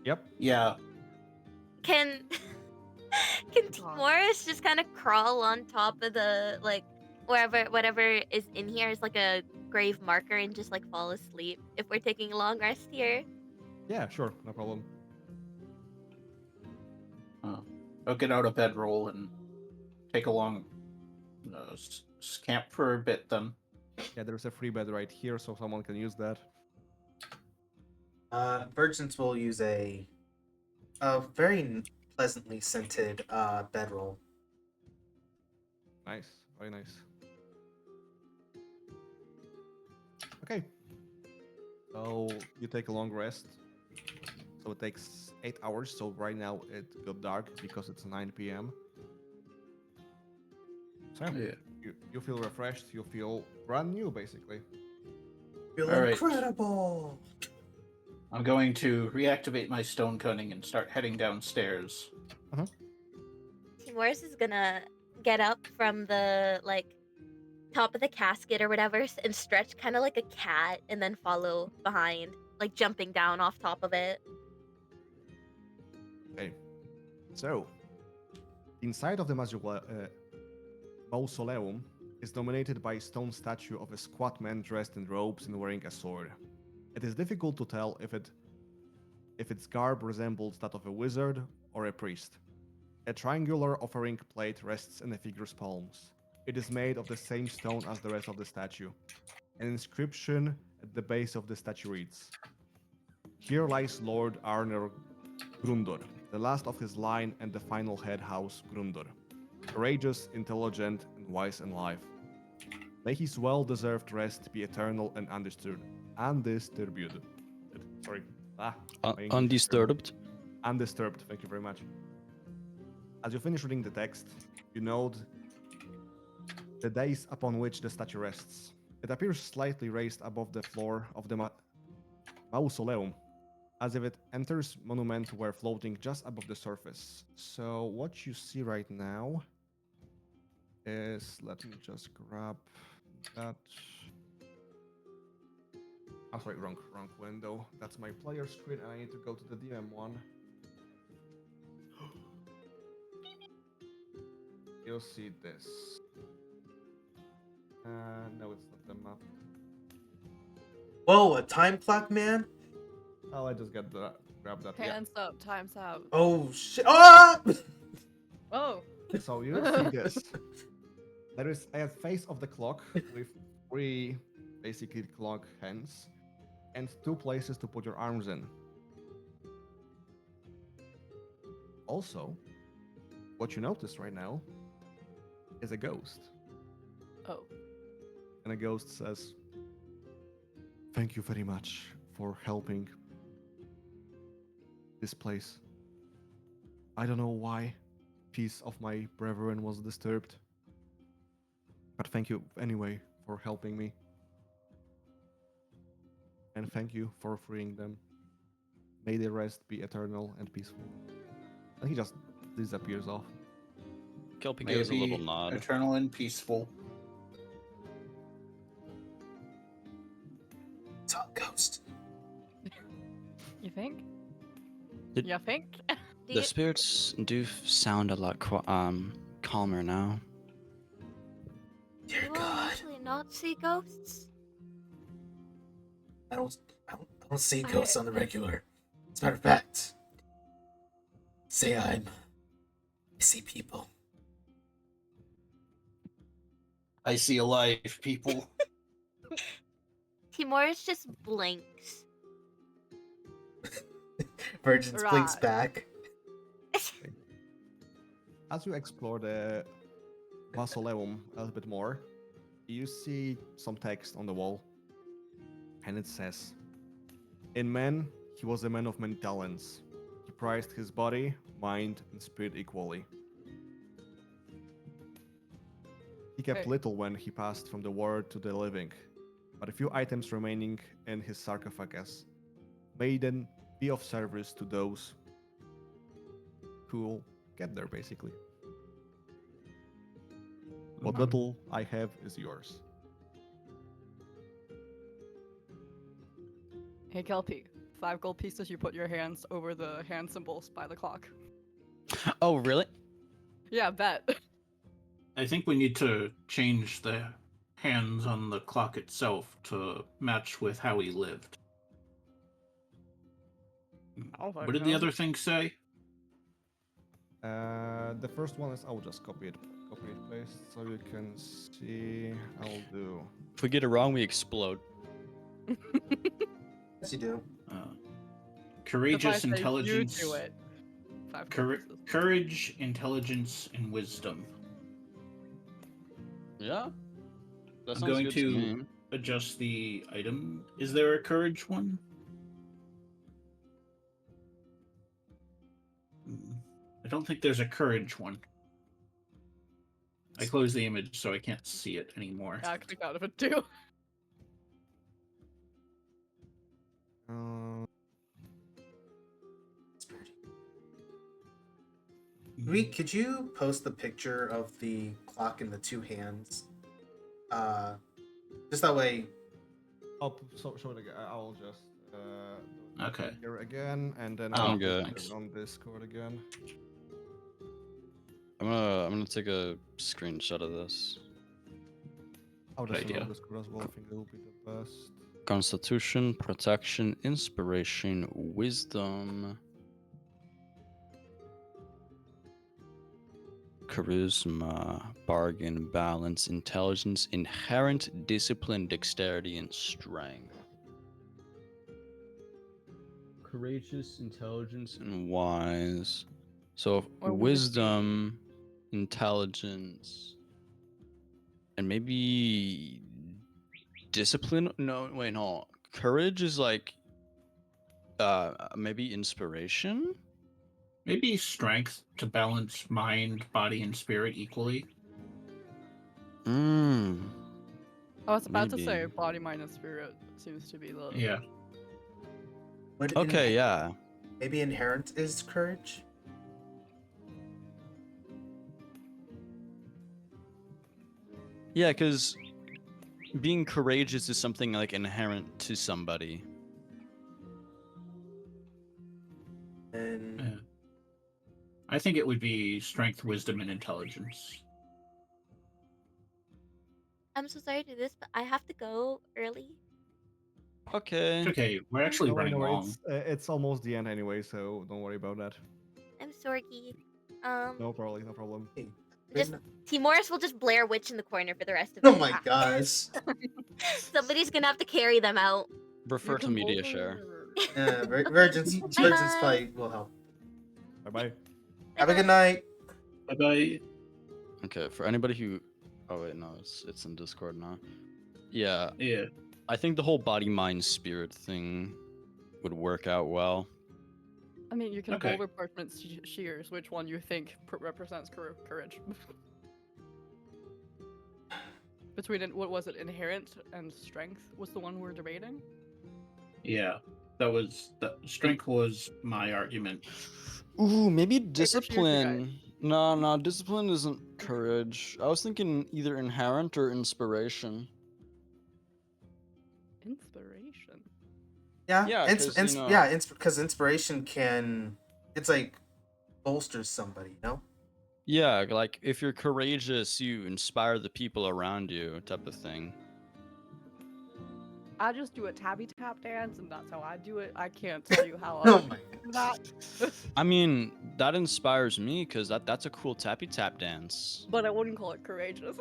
Yep. Yeah. Can Timoris just kind of crawl on top of the like whatever is in here is like a grave marker and just like fall asleep if we're taking a long rest here? Yeah, sure, no problem. I'll get out a bedroll and take a long camp for a bit then. Yeah, there's a free bed right here, so someone can use that. Virgins will use a very pleasantly scented bedroll. Nice, very nice. Okay. So you take a long rest. So it takes 8 hours. So right now it got dark because it's 9 p.m. So Yeah. you feel refreshed. You feel brand new, basically. Feel All right. incredible. I'm going to reactivate my stone cunning and start heading downstairs. Timoris is gonna get up from the like top of the casket or whatever and stretch kind of like a cat and then follow behind, like jumping down off top of it. Okay. So inside of the mausoleum is dominated by a stone statue of a squat man dressed in robes and wearing a sword. It is difficult to tell if its garb resembles that of a wizard or a priest. A triangular offering plate rests in the figure's palms. It is made of the same stone as the rest of the statue. An inscription at the base of the statue reads, "Here lies Lord Arner Grundor, the last of his line and the final head house Grundor. Courageous, intelligent, and wise in life. May his well-deserved rest be eternal and undisturbed. Sorry. My English is terrible. Undisturbed. Undisturbed, thank you very much. As you finish reading the text, you note the dais upon which the statue rests. It appears slightly raised above the floor of the mausoleum, as if it enters monument where floating just above the surface. So what you see right now is, let me just grab that. Oh, sorry, wrong window. That's my player screen, and I need to go to the DM one. You'll see this. No, it's not the map. Whoa, a time clock, man? Oh, I just got that. Grab that. Hands up, time's out. Oh shit! Ah! Oh, Yeah. So you'll see this. There is a face of the clock with 3 basically clock hands and 2 places to put your arms in. Also, what you notice right now is a ghost. oh. And a ghost says, "Thank you very much for helping this place. I don't know why peace of my brethren was disturbed, but thank you anyway for helping me. And thank you for freeing them. May their rest be eternal and peaceful." And he just disappears off. Kelpie May gives it a little be nod. eternal and peaceful. It's all ghost. You think? Did- You think? Do The you, spirits do sound a lot calmer now. Dear you all God, usually not see ghosts? I don't see I- ghosts on the regular. As a matter of fact, say I see people. I see alive people. Timoris just blinks. Virgins blinks Right. back. As you explore the mausoleum a little bit more, you see some text on the wall. And it says, "In man, he was a man of many talents. He prized his body, mind, and spirit equally. He kept Hey. little when he passed from the world to the living, but a few items remaining in his sarcophagus may then be of service to those who will get there, basically. What little I have is yours." Hey, Kelpie. 5 gold pieces, you put your hands over the hand symbols by the clock. Oh, really? Yeah, bet. I think we need to change the hands on the clock itself to match with how he lived. What did the other thing say? The first one is, I will just copy it paste so you can see. I'll do. If we get it wrong, we explode. Yes, you do. Courageous If I say intelligence. You do it. 5 gold pieces. Courage, intelligence, and wisdom. Yeah? That I'm sounds going good to me. adjust the item. Is there a courage one? I don't think there's a courage one. I closed the image so I can't see it anymore. Yeah, I clicked out of it too. Reek, could you post the picture of the clock in the 2 hands? Just that way. I'll show it again. I'll just do it Okay. here again, and then Oh, I'll good. put it on Discord again. I'm gonna take a screenshot of this. I'll just send it on idea. Discord as well. I think it will be the best. Constitution, protection, inspiration, wisdom, charisma, bargain, balance, intelligence, inherent discipline, dexterity, and strength. Courageous, intelligence, and wise. So Or wisdom, intelligence, and maybe discipline. No, wait, no. Courage is like maybe inspiration. Maybe strength to balance mind, body, and spirit equally. Mm. I was about to say Maybe. body, mind, and spirit seems to be the. Yeah. Would Okay, yeah. maybe inherent is courage? Yeah, because being courageous is something like inherent to somebody. And Yeah. I think it would be strength, wisdom, and intelligence. I'm so sorry to do this, but I have to go early. Okay. It's okay, we're actually No, running no, long. it's almost the end anyway, so don't worry about that. I'm sorry. No problem, no problem. hey, Just wait, Timoris will just Blair Witch in the corner for the rest of no. it. Oh my gosh. Somebody's gonna have to carry them out. Refer to media share. Virgin's Bye bye. probably will help. Bye bye. Have a good night. Bye bye. Okay, for anybody who... Oh wait, no, it's in Discord now. Yeah, Yeah. I think the whole body, mind, spirit thing would work out well. I mean, you can Okay. roll repartment shears, which one you think represents courage. Between what was it, inherent and strength was the one we're debating. Yeah. Strength was my argument. Ooh, maybe your guy. discipline. No, discipline isn't courage. I was thinking either inherent or inspiration. Inspiration. Yeah. Yeah, 'cause, you know- yeah, because inspiration it's like bolsters somebody, you know? Yeah, like if you're courageous, you inspire the people around you, type of thing. I just do a tabby tap dance, and that's how I do it. I can't tell you how Oh other my people do that. I mean, that inspires me because that's a cool tappy tap dance. But I wouldn't call it courageous.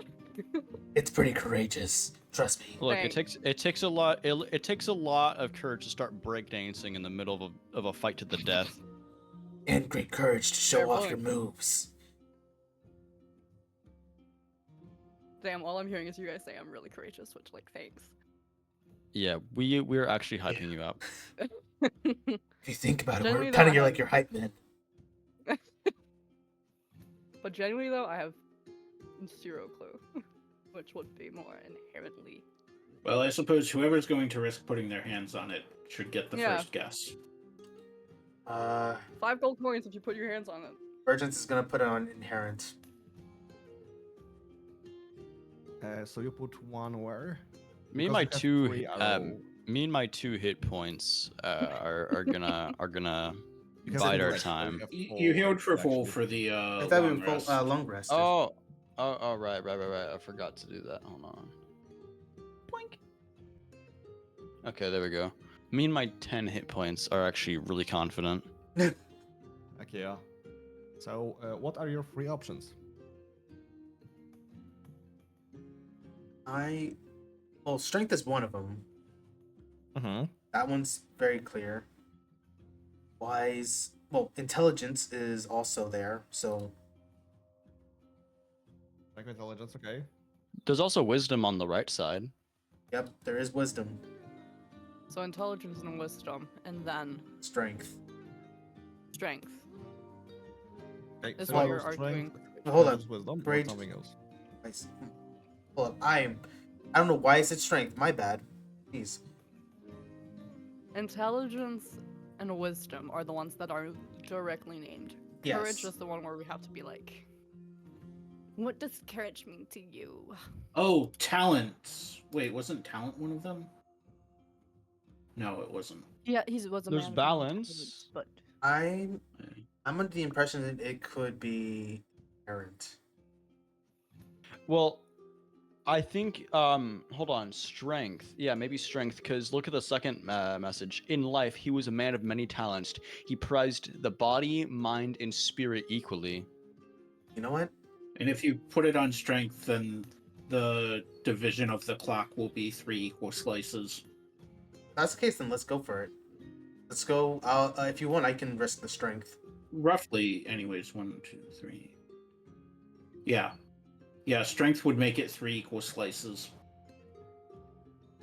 It's pretty courageous. Trust me. Look, Thanks. it takes a lot of courage to start breakdancing in the middle of a fight to the death. And great courage to show Fair off point. your moves. Damn, all I'm hearing is you guys say I'm really courageous, which, like, thanks. Yeah, we're actually hyping you up. If you think about it, Generally, we're though, kind of I have- like your hype man. But genuinely, though, I have zero clue, which would be more inherently. Well, I suppose whoever's going to risk putting their hands on it should get the Yeah. first guess. 5 gold coins if you put your hands on it. Virgins is gonna put it on inherent. So you put one where? Me and Because my you have two, three arrow. me and my 2 hit points are gonna You have bide full our rest, so time. have You full healed rest, for full actually. for the I thought we long were full, rest. long rest. Oh, right. I forgot to do that. Hold on. Blink. Okay, there we go. Me and my 10 hit points are actually really confident. Okay, yeah. So, what are your three options? Well, strength is one of them. Mm-hmm. That one's very clear. Wise, well, intelligence is also there. So Like intelligence, okay. There's also wisdom on the right side. yep, there is wisdom, So intelligence and wisdom, and then strength. strength. Okay, Is so what your you're strength, arguing. Hold on. versus wisdom, or Great. something else. Nice. Hold up, I don't know why is it strength. My bad. Jeez. Intelligence and wisdom are the ones that are directly named. Yes. Courage is the one where we have to be like, what does courage mean to you? Oh, talents. Wait, wasn't talent one of them? No, it wasn't. Yeah, he was a There's man of balance. intelligence, but I'm under the impression that it could be inherent. Well, I think hold on, strength. Yeah, maybe strength, because look at the second message. In life, he was a man of many talents. He prized the body, mind, and spirit equally. You know what? And if you put it on strength, then the division of the clock will be 3 equal slices. If that's the case, then let's go for it. Let's go. If you want, I can risk the strength. Roughly, anyways. 1, 2, 3. Yeah. Yeah, strength would make it 3 equal slices.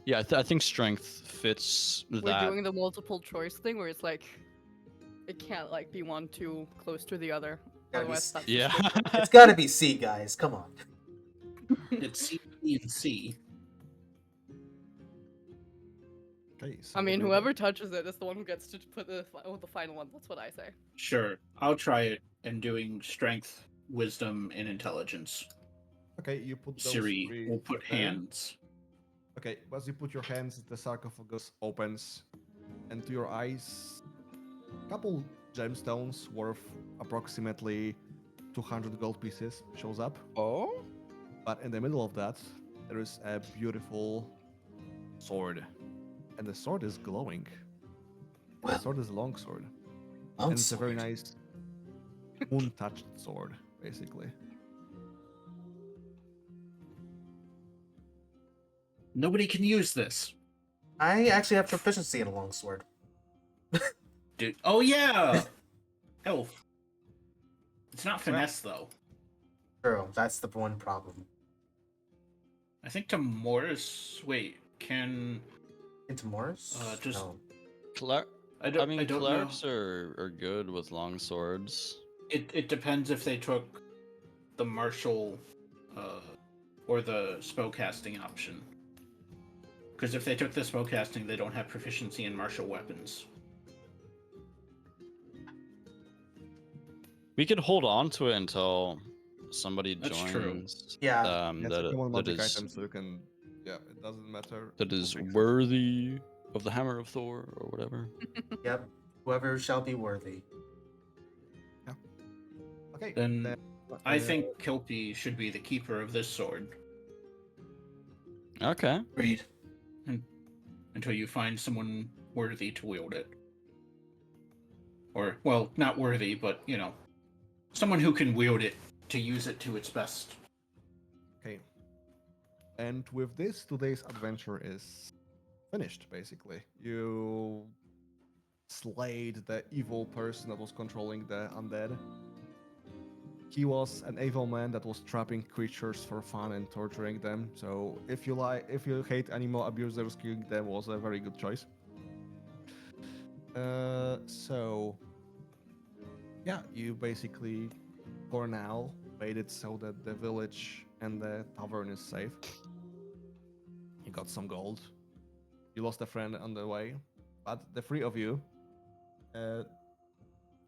Yeah, I think strength fits we're that. doing the multiple choice thing where it's like, it can't like be one too close to the other. Gotta be Otherwise, that's Yeah. It's gotta be C, guys. Come on. It's C, B, and C. Okay, so I what mean, do you do? whoever touches it is the one who gets to put the final one. That's what I say. Sure, I'll try it and doing strength, wisdom, and intelligence. Okay, you put those Siri three will put there. hands. Okay, as you put your hands, the sarcophagus opens, and to your eyes, a couple gemstones worth approximately 200 gold pieces shows up. Oh? But in the middle of that, there is a beautiful sword, and the sword is glowing. The Well, sword is a long sword, and it's a very longsword. nice moon-touched sword, basically. Nobody can use this. I actually have proficiency in a longsword. Dude. Oh yeah! Elf. It's not So, yeah. finesse though. True, that's the one problem. I think to Morris. Wait, can Into Morris? just No. I don't. I mean, I don't know. clerics are good with long swords. It depends if they took the martial, or the spellcasting option. Because if they took the spellcasting, they don't have proficiency in martial weapons. We could hold on to it until somebody That's true. joins. Yeah. It's a common That magic is item, so you can. Yeah, it doesn't matter. that is who picks it. worthy of the hammer of Thor or whatever. Yep. Whoever shall be worthy. Okay. Then I uh, think Kilpie should be the keeper of this sword. Okay. Read. Until you find someone worthy to wield it. Or, well, not worthy, but, someone who can wield it to use it to its best. Okay. And with this, today's adventure is finished, basically. You slayed the evil person that was controlling the undead. He was an evil man that was trapping creatures for fun and torturing them. So if you hate animal abusers, killing them was a very good choice. So yeah, you basically, for now, made it so that the village and the tavern is safe. You got some gold. You lost a friend on the way, but the three of you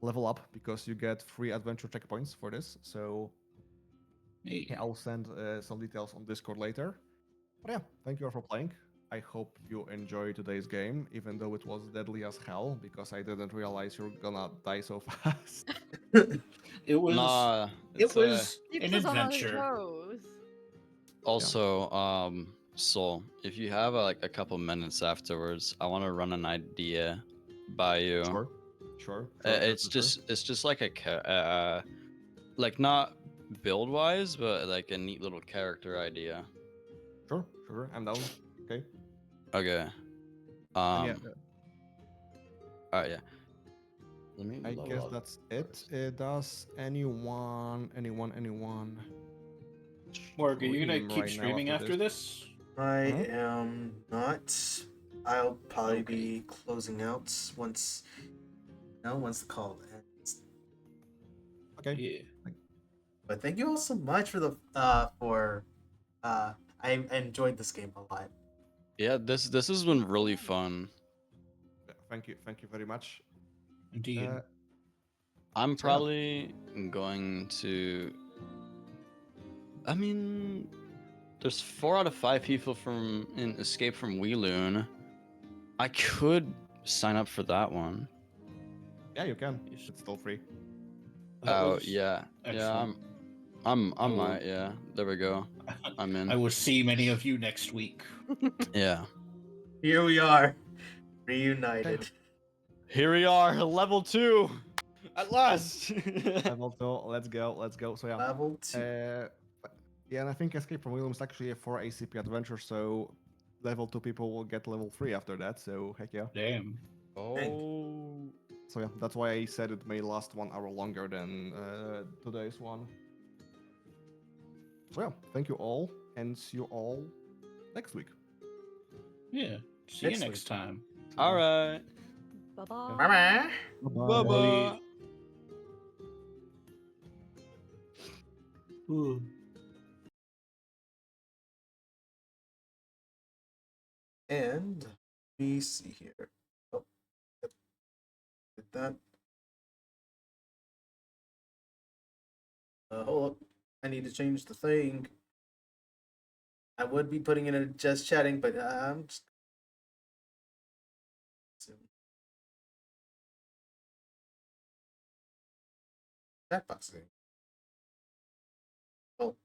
level up because you get 3 adventure checkpoints for this. So Hey. yeah, I'll send some details on Discord later. But yeah, thank you all for playing. I hope you enjoyed today's game, even though it was deadly as hell, because I didn't realize you're gonna die so fast. It was Nah, it it's was Keeps an us on our adventure. toes. also Soul, if you have like a couple minutes afterwards, I want to run an idea by you. Sure. It's just like like not build wise, but like a neat little character idea. Sure. I'm down. Okay. Okay. And yeah, Alright, yeah. Let me I level guess up that's it. first. Does anyone Morg, are you gonna stream keep right now streaming after this? this? I Uh-huh. am not. I'll probably Okay. be closing out once the call ends. Okay. Yeah. But thank you all so much for I enjoyed this game a lot. Yeah, this has been really fun. Yeah, thank you very much. Indeed. I'm So, yeah. probably going to. I mean, there's 4 out of 5 people in Escape from Weeloon. I could sign up for that one. Yeah, you can. It's still free. That Oh was yeah, excellent. I will- might. Yeah, there we go. I'm in. I will see many of you next week. Yeah. Here we are, reunited. Here we are, level 2, at last. Level 2, let's go. So yeah. Level 2. Yeah, and I think Escape from Williams is actually a 4 ACP adventure, so level 2 people will get level 3 after that, so heck yeah. Damn. Oh. So yeah, that's why I said it may last 1 hour longer than today's one. So yeah, thank you all, and see you all next week. Yeah. See you Next next time. All right. Bye bye. Bye-bye. Bye bye. Ooh. And me see here. Oh, yep, did that. Hold up. I need to change the thing. I would be putting it in just chatting, but I'm just. Chat boxing. Oh,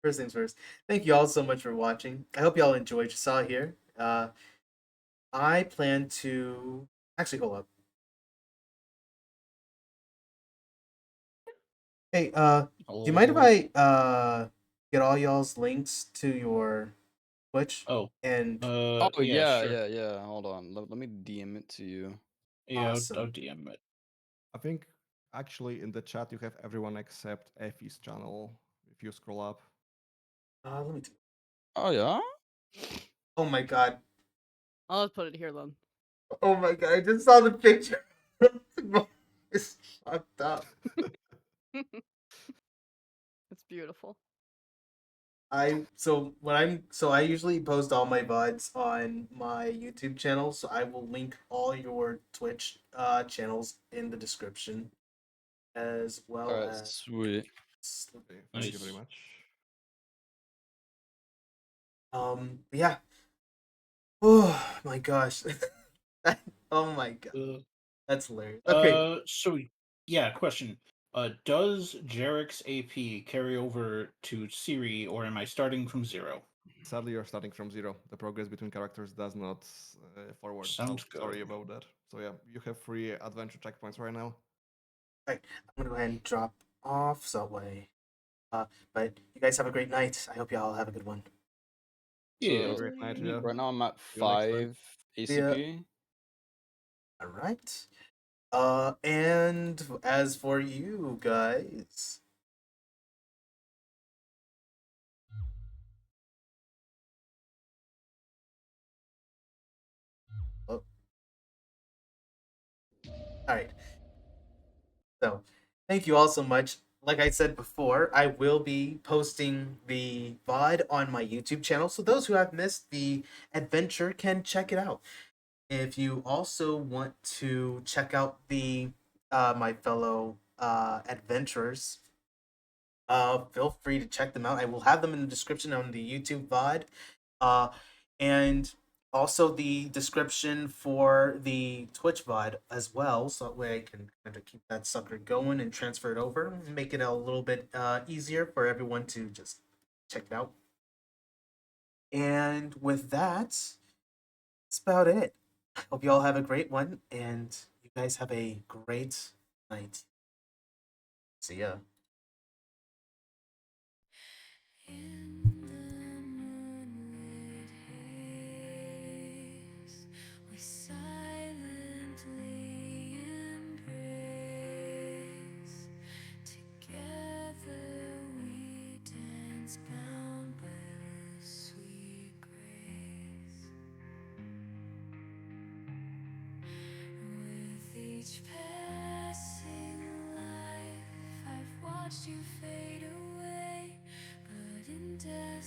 first things first. Thank you all so much for watching. I hope you all enjoyed what you saw here. I plan to actually hold up. Hey, do you mind if I get all y'all's links to your Twitch? Oh, And Oh yeah, yeah, sure. yeah, yeah. Hold on. Let me DM it to you. Yeah, Awesome. I'll DM it. I think actually in the chat you have everyone except Effie's channel. If you scroll up, let me. Oh yeah. Oh my god. I'll just put it here then. Oh my god. I just saw the picture. It's fucked up. It's beautiful. I usually post all my VODs on my YouTube channel, so I will link all your Twitch channels in the description as All well right, as sweet. okay, thank you very Nice. much. Yeah. Oh my gosh. Oh my god. Uh, That's hilarious. Okay. so yeah, question. Does Jarek's AP carry over to Siri, or am I starting from 0? Sadly, you're starting from 0. The progress between characters does not forward. Sounds So sorry good. about that. So yeah, you have 3 adventure checkpoints right now. Alright. I'm gonna go ahead and drop off so that way. But you guys have a great night. I hope you all have a good one. Have Yeah. a great night. Yeah. Right now I'm at See you next time. 5 See ya. ACP. Alright. And as for you guys. Oh. Alright. So, thank you all so much. Like I said before, I will be posting the VOD on my YouTube channel, so those who have missed the adventure can check it out. If you also want to check out the my fellow adventurers, feel free to check them out. I will have them in the description on the YouTube VOD, uh, and also the description for the Twitch VOD as well. So that way I can kind of keep that sucker going and transfer it over, and make it a little bit easier for everyone to just check it out. And with that, that's about it. Hope you all have a great one, and you guys have a great night. See ya. In the moonlit haze, we silently embrace. Together we dance, bound by the sweet grace. With each passing life, I've watched you fade away, but in death